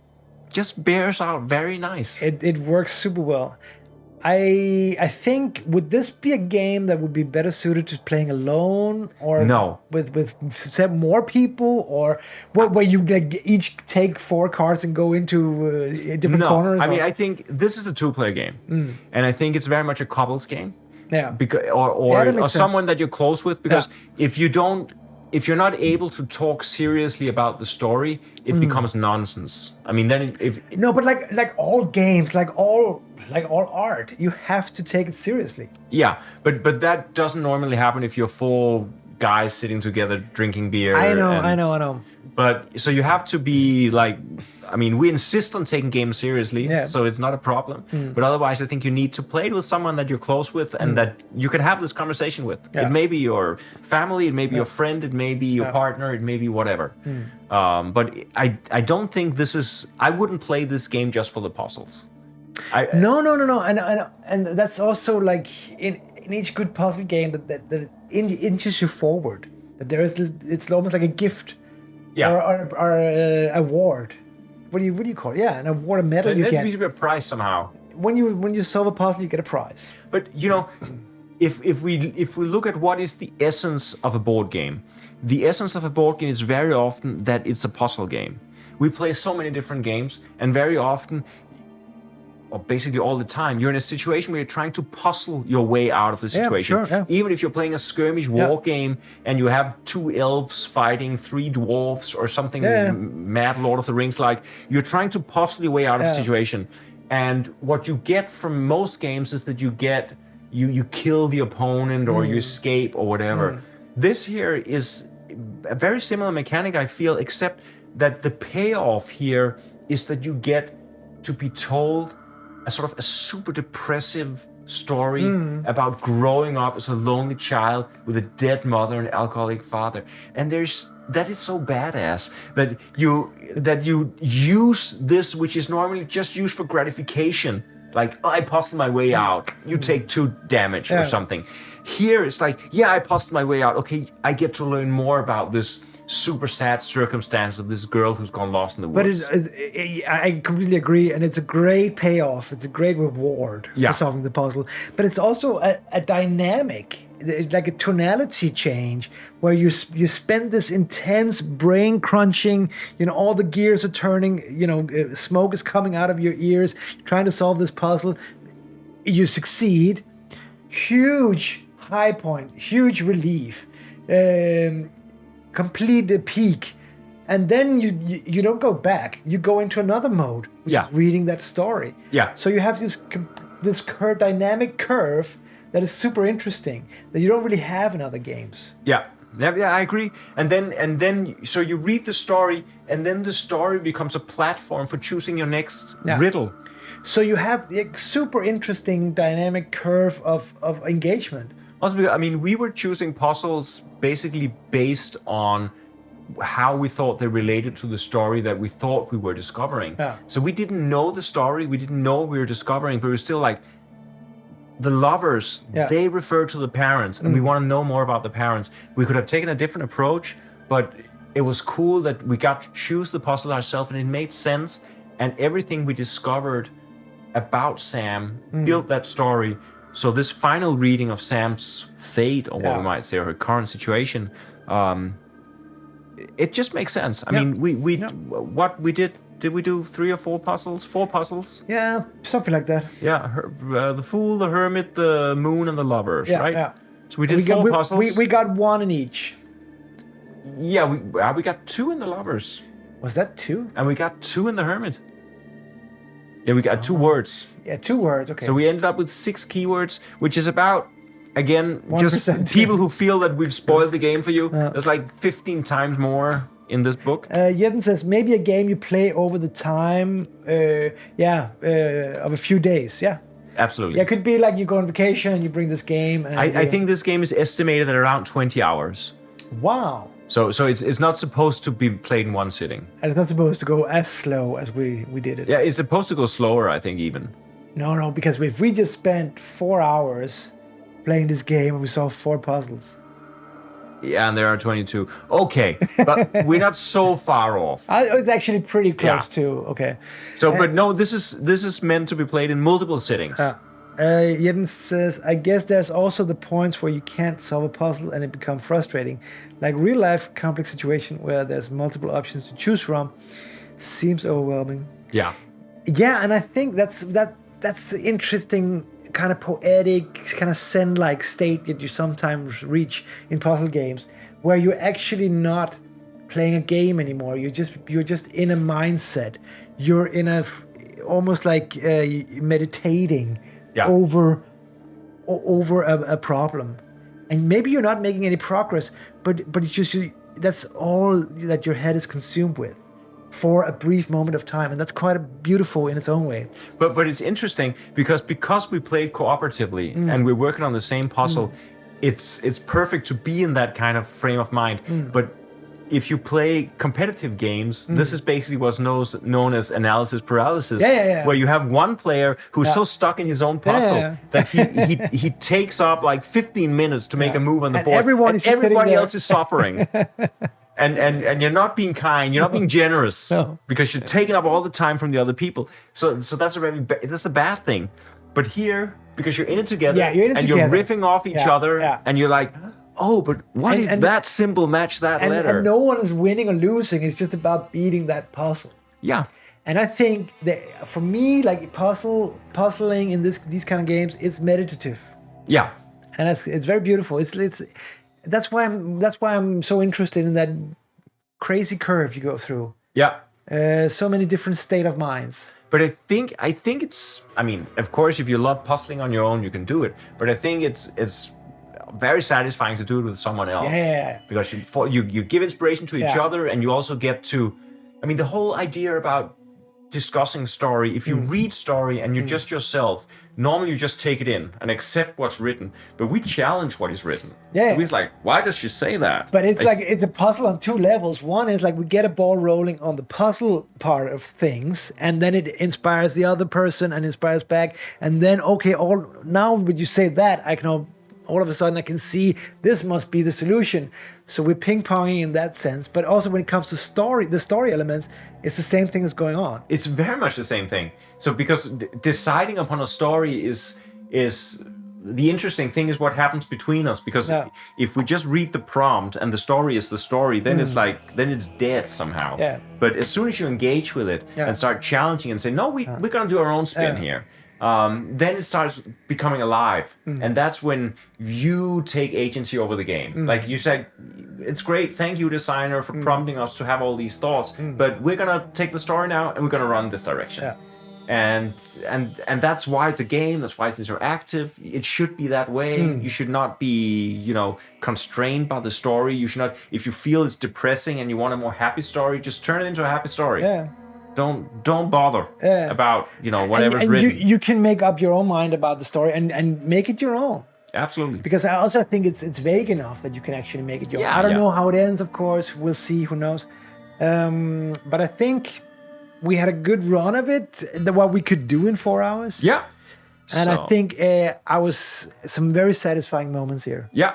just bears out very nice. It works super well. I think, would this be a game that would be better suited to playing alone, or No. with more people, or where you like each take 4 cards and go into different corners? I mean, or- I think this is a 2-player game, and I think it's very much a couples game. yeah. Because Yeah, or that makes sense. someone that you're close with, because if you're not able to talk seriously about the story, it becomes nonsense. I mean, then if No, but like all games, like all art, you have to take it seriously. yeah, but that doesn't normally happen if you're 4 guys sitting together drinking beer. I know. But so you have to be like, I mean, we insist on taking games seriously, Yeah. so it's not a problem. But otherwise, I think you need to play it with someone that you're close with and that you can have this conversation with. Yeah. It may be your family, it may be your friend, it may be your partner, it may be whatever. But I don't think this is. I wouldn't play this game just for the puzzles. No, and that's also like in each good puzzle game that inches you forward. That it's almost like a gift, Yeah. or award. What do you call it? Yeah, an award, a medal There you needs get to be a prize somehow. when you solve a puzzle. You get a prize. But if we look at what is the essence of a board game, the essence of a board game is very often that it's a puzzle game. We play so many different games, and very often, or basically all the time, you're in a situation where you're trying to puzzle your way out of the situation. sure, yeah. Even if you're playing a skirmish war game and you have 2 elves fighting 3 dwarves or something mad Lord of the Rings like, you're trying to puzzle your way out of the situation. And what you get from most games is that you kill the opponent or you escape or whatever. This here is a very similar mechanic, I feel, except that the payoff here is that you get to be told a sort of a super depressive story about growing up as a lonely child with a dead mother and alcoholic father. And that is so badass that you use this, which is normally just used for gratification. Like, I puzzled my way out. You take 2 damage or something. Here it's like, I puzzled my way out. Okay, I get to learn more about this super sad circumstance of this girl who's gone lost in the woods. But I completely agree, and it's a great payoff. It's a great reward for solving the puzzle. But it's also a dynamic, like a tonality change, where you spend this intense brain crunching. All the gears are turning. Smoke is coming out of your ears. You're trying to solve this puzzle. You succeed. Huge high point. Huge relief. Complete the peak, and then you don't go back. You go into another mode, which is reading that story. So you have this dynamic curve that is super interesting that you don't really have in other games. Yeah, I agree. And then so you read the story, and then the story becomes a platform for choosing your next riddle. So you have the super interesting dynamic curve of engagement. Also, because, we were choosing puzzles basically based on how we thought they related to the story that we thought we were discovering. So we didn't know the story, we didn't know we were discovering, but we were still like, the lovers, they refer to the parents, and we want to know more about the parents. We could have taken a different approach, but it was cool that we got to choose the puzzle ourselves, and it made sense, and everything we discovered about Sam built that story. So this final reading of Sam's fate, or what we might say, or her current situation, it just makes sense. I mean, what we did we do 3 or 4 puzzles? 4 puzzles? Yeah, something like that. Yeah, the Fool, the Hermit, the Moon, and the Lovers, right? Yeah. So we did 4 puzzles. We got 1 in each. Yeah, we got 2 in the Lovers. Was that 2? And we got 2 in the Hermit. Yeah, we got 2 words. Yeah, 2 words, okay. So we ended up with 6 keywords, which is about, again, 1%. just people who feel that we've spoiled the game for you. There's like 15 times more in this book. Jeden says, maybe a game you play over the time, of a few days, Absolutely. Yeah, it could be like you go on vacation and you bring this game. And I think this game is estimated at around 20 hours. Wow. So it's not supposed to be played in one sitting. And it's not supposed to go as slow as we did it. Yeah, it's supposed to go slower, I think, even. No, because if we just spent 4 hours playing this game and we solved 4 puzzles. Yeah, and there are 22. Okay, but we're not so far off. It's actually pretty close too. Okay. So, but no, this is meant to be played in multiple sittings. Jeden says, I guess there's also the points where you can't solve a puzzle and it becomes frustrating. Like real life complex situation where there's multiple options to choose from seems overwhelming. Yeah. Yeah, and I think that's interesting, kind of poetic, kind of zen-like state that you sometimes reach in puzzle games, where you're actually not playing a game anymore. You're just in a mindset. You're in almost like meditating over a problem, and maybe you're not making any progress, but it's just that's all that your head is consumed with for a brief moment of time, and that's quite beautiful in its own way. But it's interesting because we played cooperatively and we're working on the same puzzle. It's perfect to be in that kind of frame of mind. But if you play competitive games, this is basically what's known as analysis paralysis, where you have one player who's so stuck in his own puzzle that he takes up like 15 minutes to make a move on the board, and everybody else is suffering. And you're not being kind, you're not being generous, because you're taking up all the time from the other people. So that's a bad thing. But here, because you're in it together, you're riffing off each other, and you're like, oh, but what if that symbol matched that letter? And no one is winning or losing. It's just about beating that puzzle. Yeah. And I think that for me, like puzzling in these kind of games, it's meditative. Yeah. And it's very beautiful. That's why I'm so interested in that crazy curve you go through. Yeah. So many different state of minds. But I think it's, I mean, of course, if you love puzzling on your own, you can do it. But I think it's very satisfying to do it with someone else. Yeah. Because you give inspiration to each other, and you also get to, I mean, the whole idea about discussing story, if you read story and you're just yourself, normally you just take it in and accept what's written. But we challenge what is written. Yeah. So he's like, why does she say that? But it's a puzzle on two levels. One is like we get a ball rolling on the puzzle part of things, and then it inspires the other person and inspires back. And then now when you say that, I can all of a sudden I can see this must be the solution. So we're ping-ponging in that sense. But also when it comes to the story elements, it's the same thing that's going on. It's very much the same thing. So because deciding upon a story is the interesting thing is what happens between us. Because if we just read the prompt and the story is the story, then it's dead somehow. Yeah. But as soon as you engage with it and start challenging and say, no, we're gonna do our own spin here. Then it starts becoming alive, and that's when you take agency over the game. Like you said, it's great. Thank you, designer, for prompting us to have all these thoughts. But we're gonna take the story now, and we're gonna run this direction. Yeah. And that's why it's a game. That's why it's interactive. It should be that way. You should not be, constrained by the story. You should not. If you feel it's depressing and you want a more happy story, just turn it into a happy story. Yeah. Don't bother about whatever's written. You can make up your own mind about the story and make it your own. Absolutely. Because I also think it's vague enough that you can actually make it your own. Yeah, I don't know how it ends, of course. We'll see. Who knows? But I think we had a good run of it. What we could do in 4 hours. Yeah. And I think I was some very satisfying moments here. Yeah.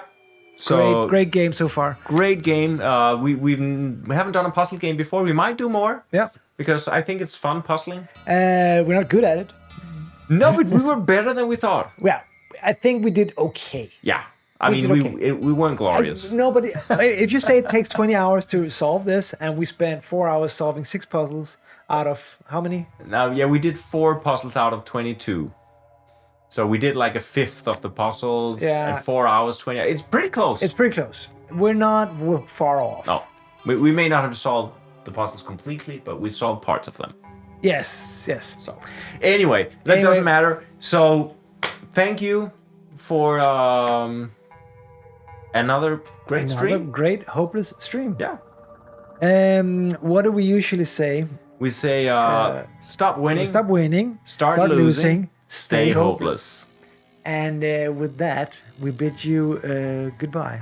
So great game so far. Great game. We haven't done a puzzle game before. We might do more. Yeah. Because I think it's fun puzzling. We're not good at it. No, but we were better than we thought. Yeah, I think we did okay. Yeah. We weren't glorious. Nobody. If you say it takes 20 hours to solve this, and we spent 4 hours solving 6 puzzles out of how many? Now, we did 4 puzzles out of 22. So we did like a fifth of the puzzles in 4 hours, 20. It's pretty close. It's pretty close. We're far off. No, we may not have solved the puzzles completely, but we solved parts of them. Yes. So anyway, that doesn't matter. So thank you for another great stream. Great hopeless stream. Yeah. What do we usually say? We say stop winning. Stop winning. Start losing. Stay hopeless. And with that, we bid you goodbye.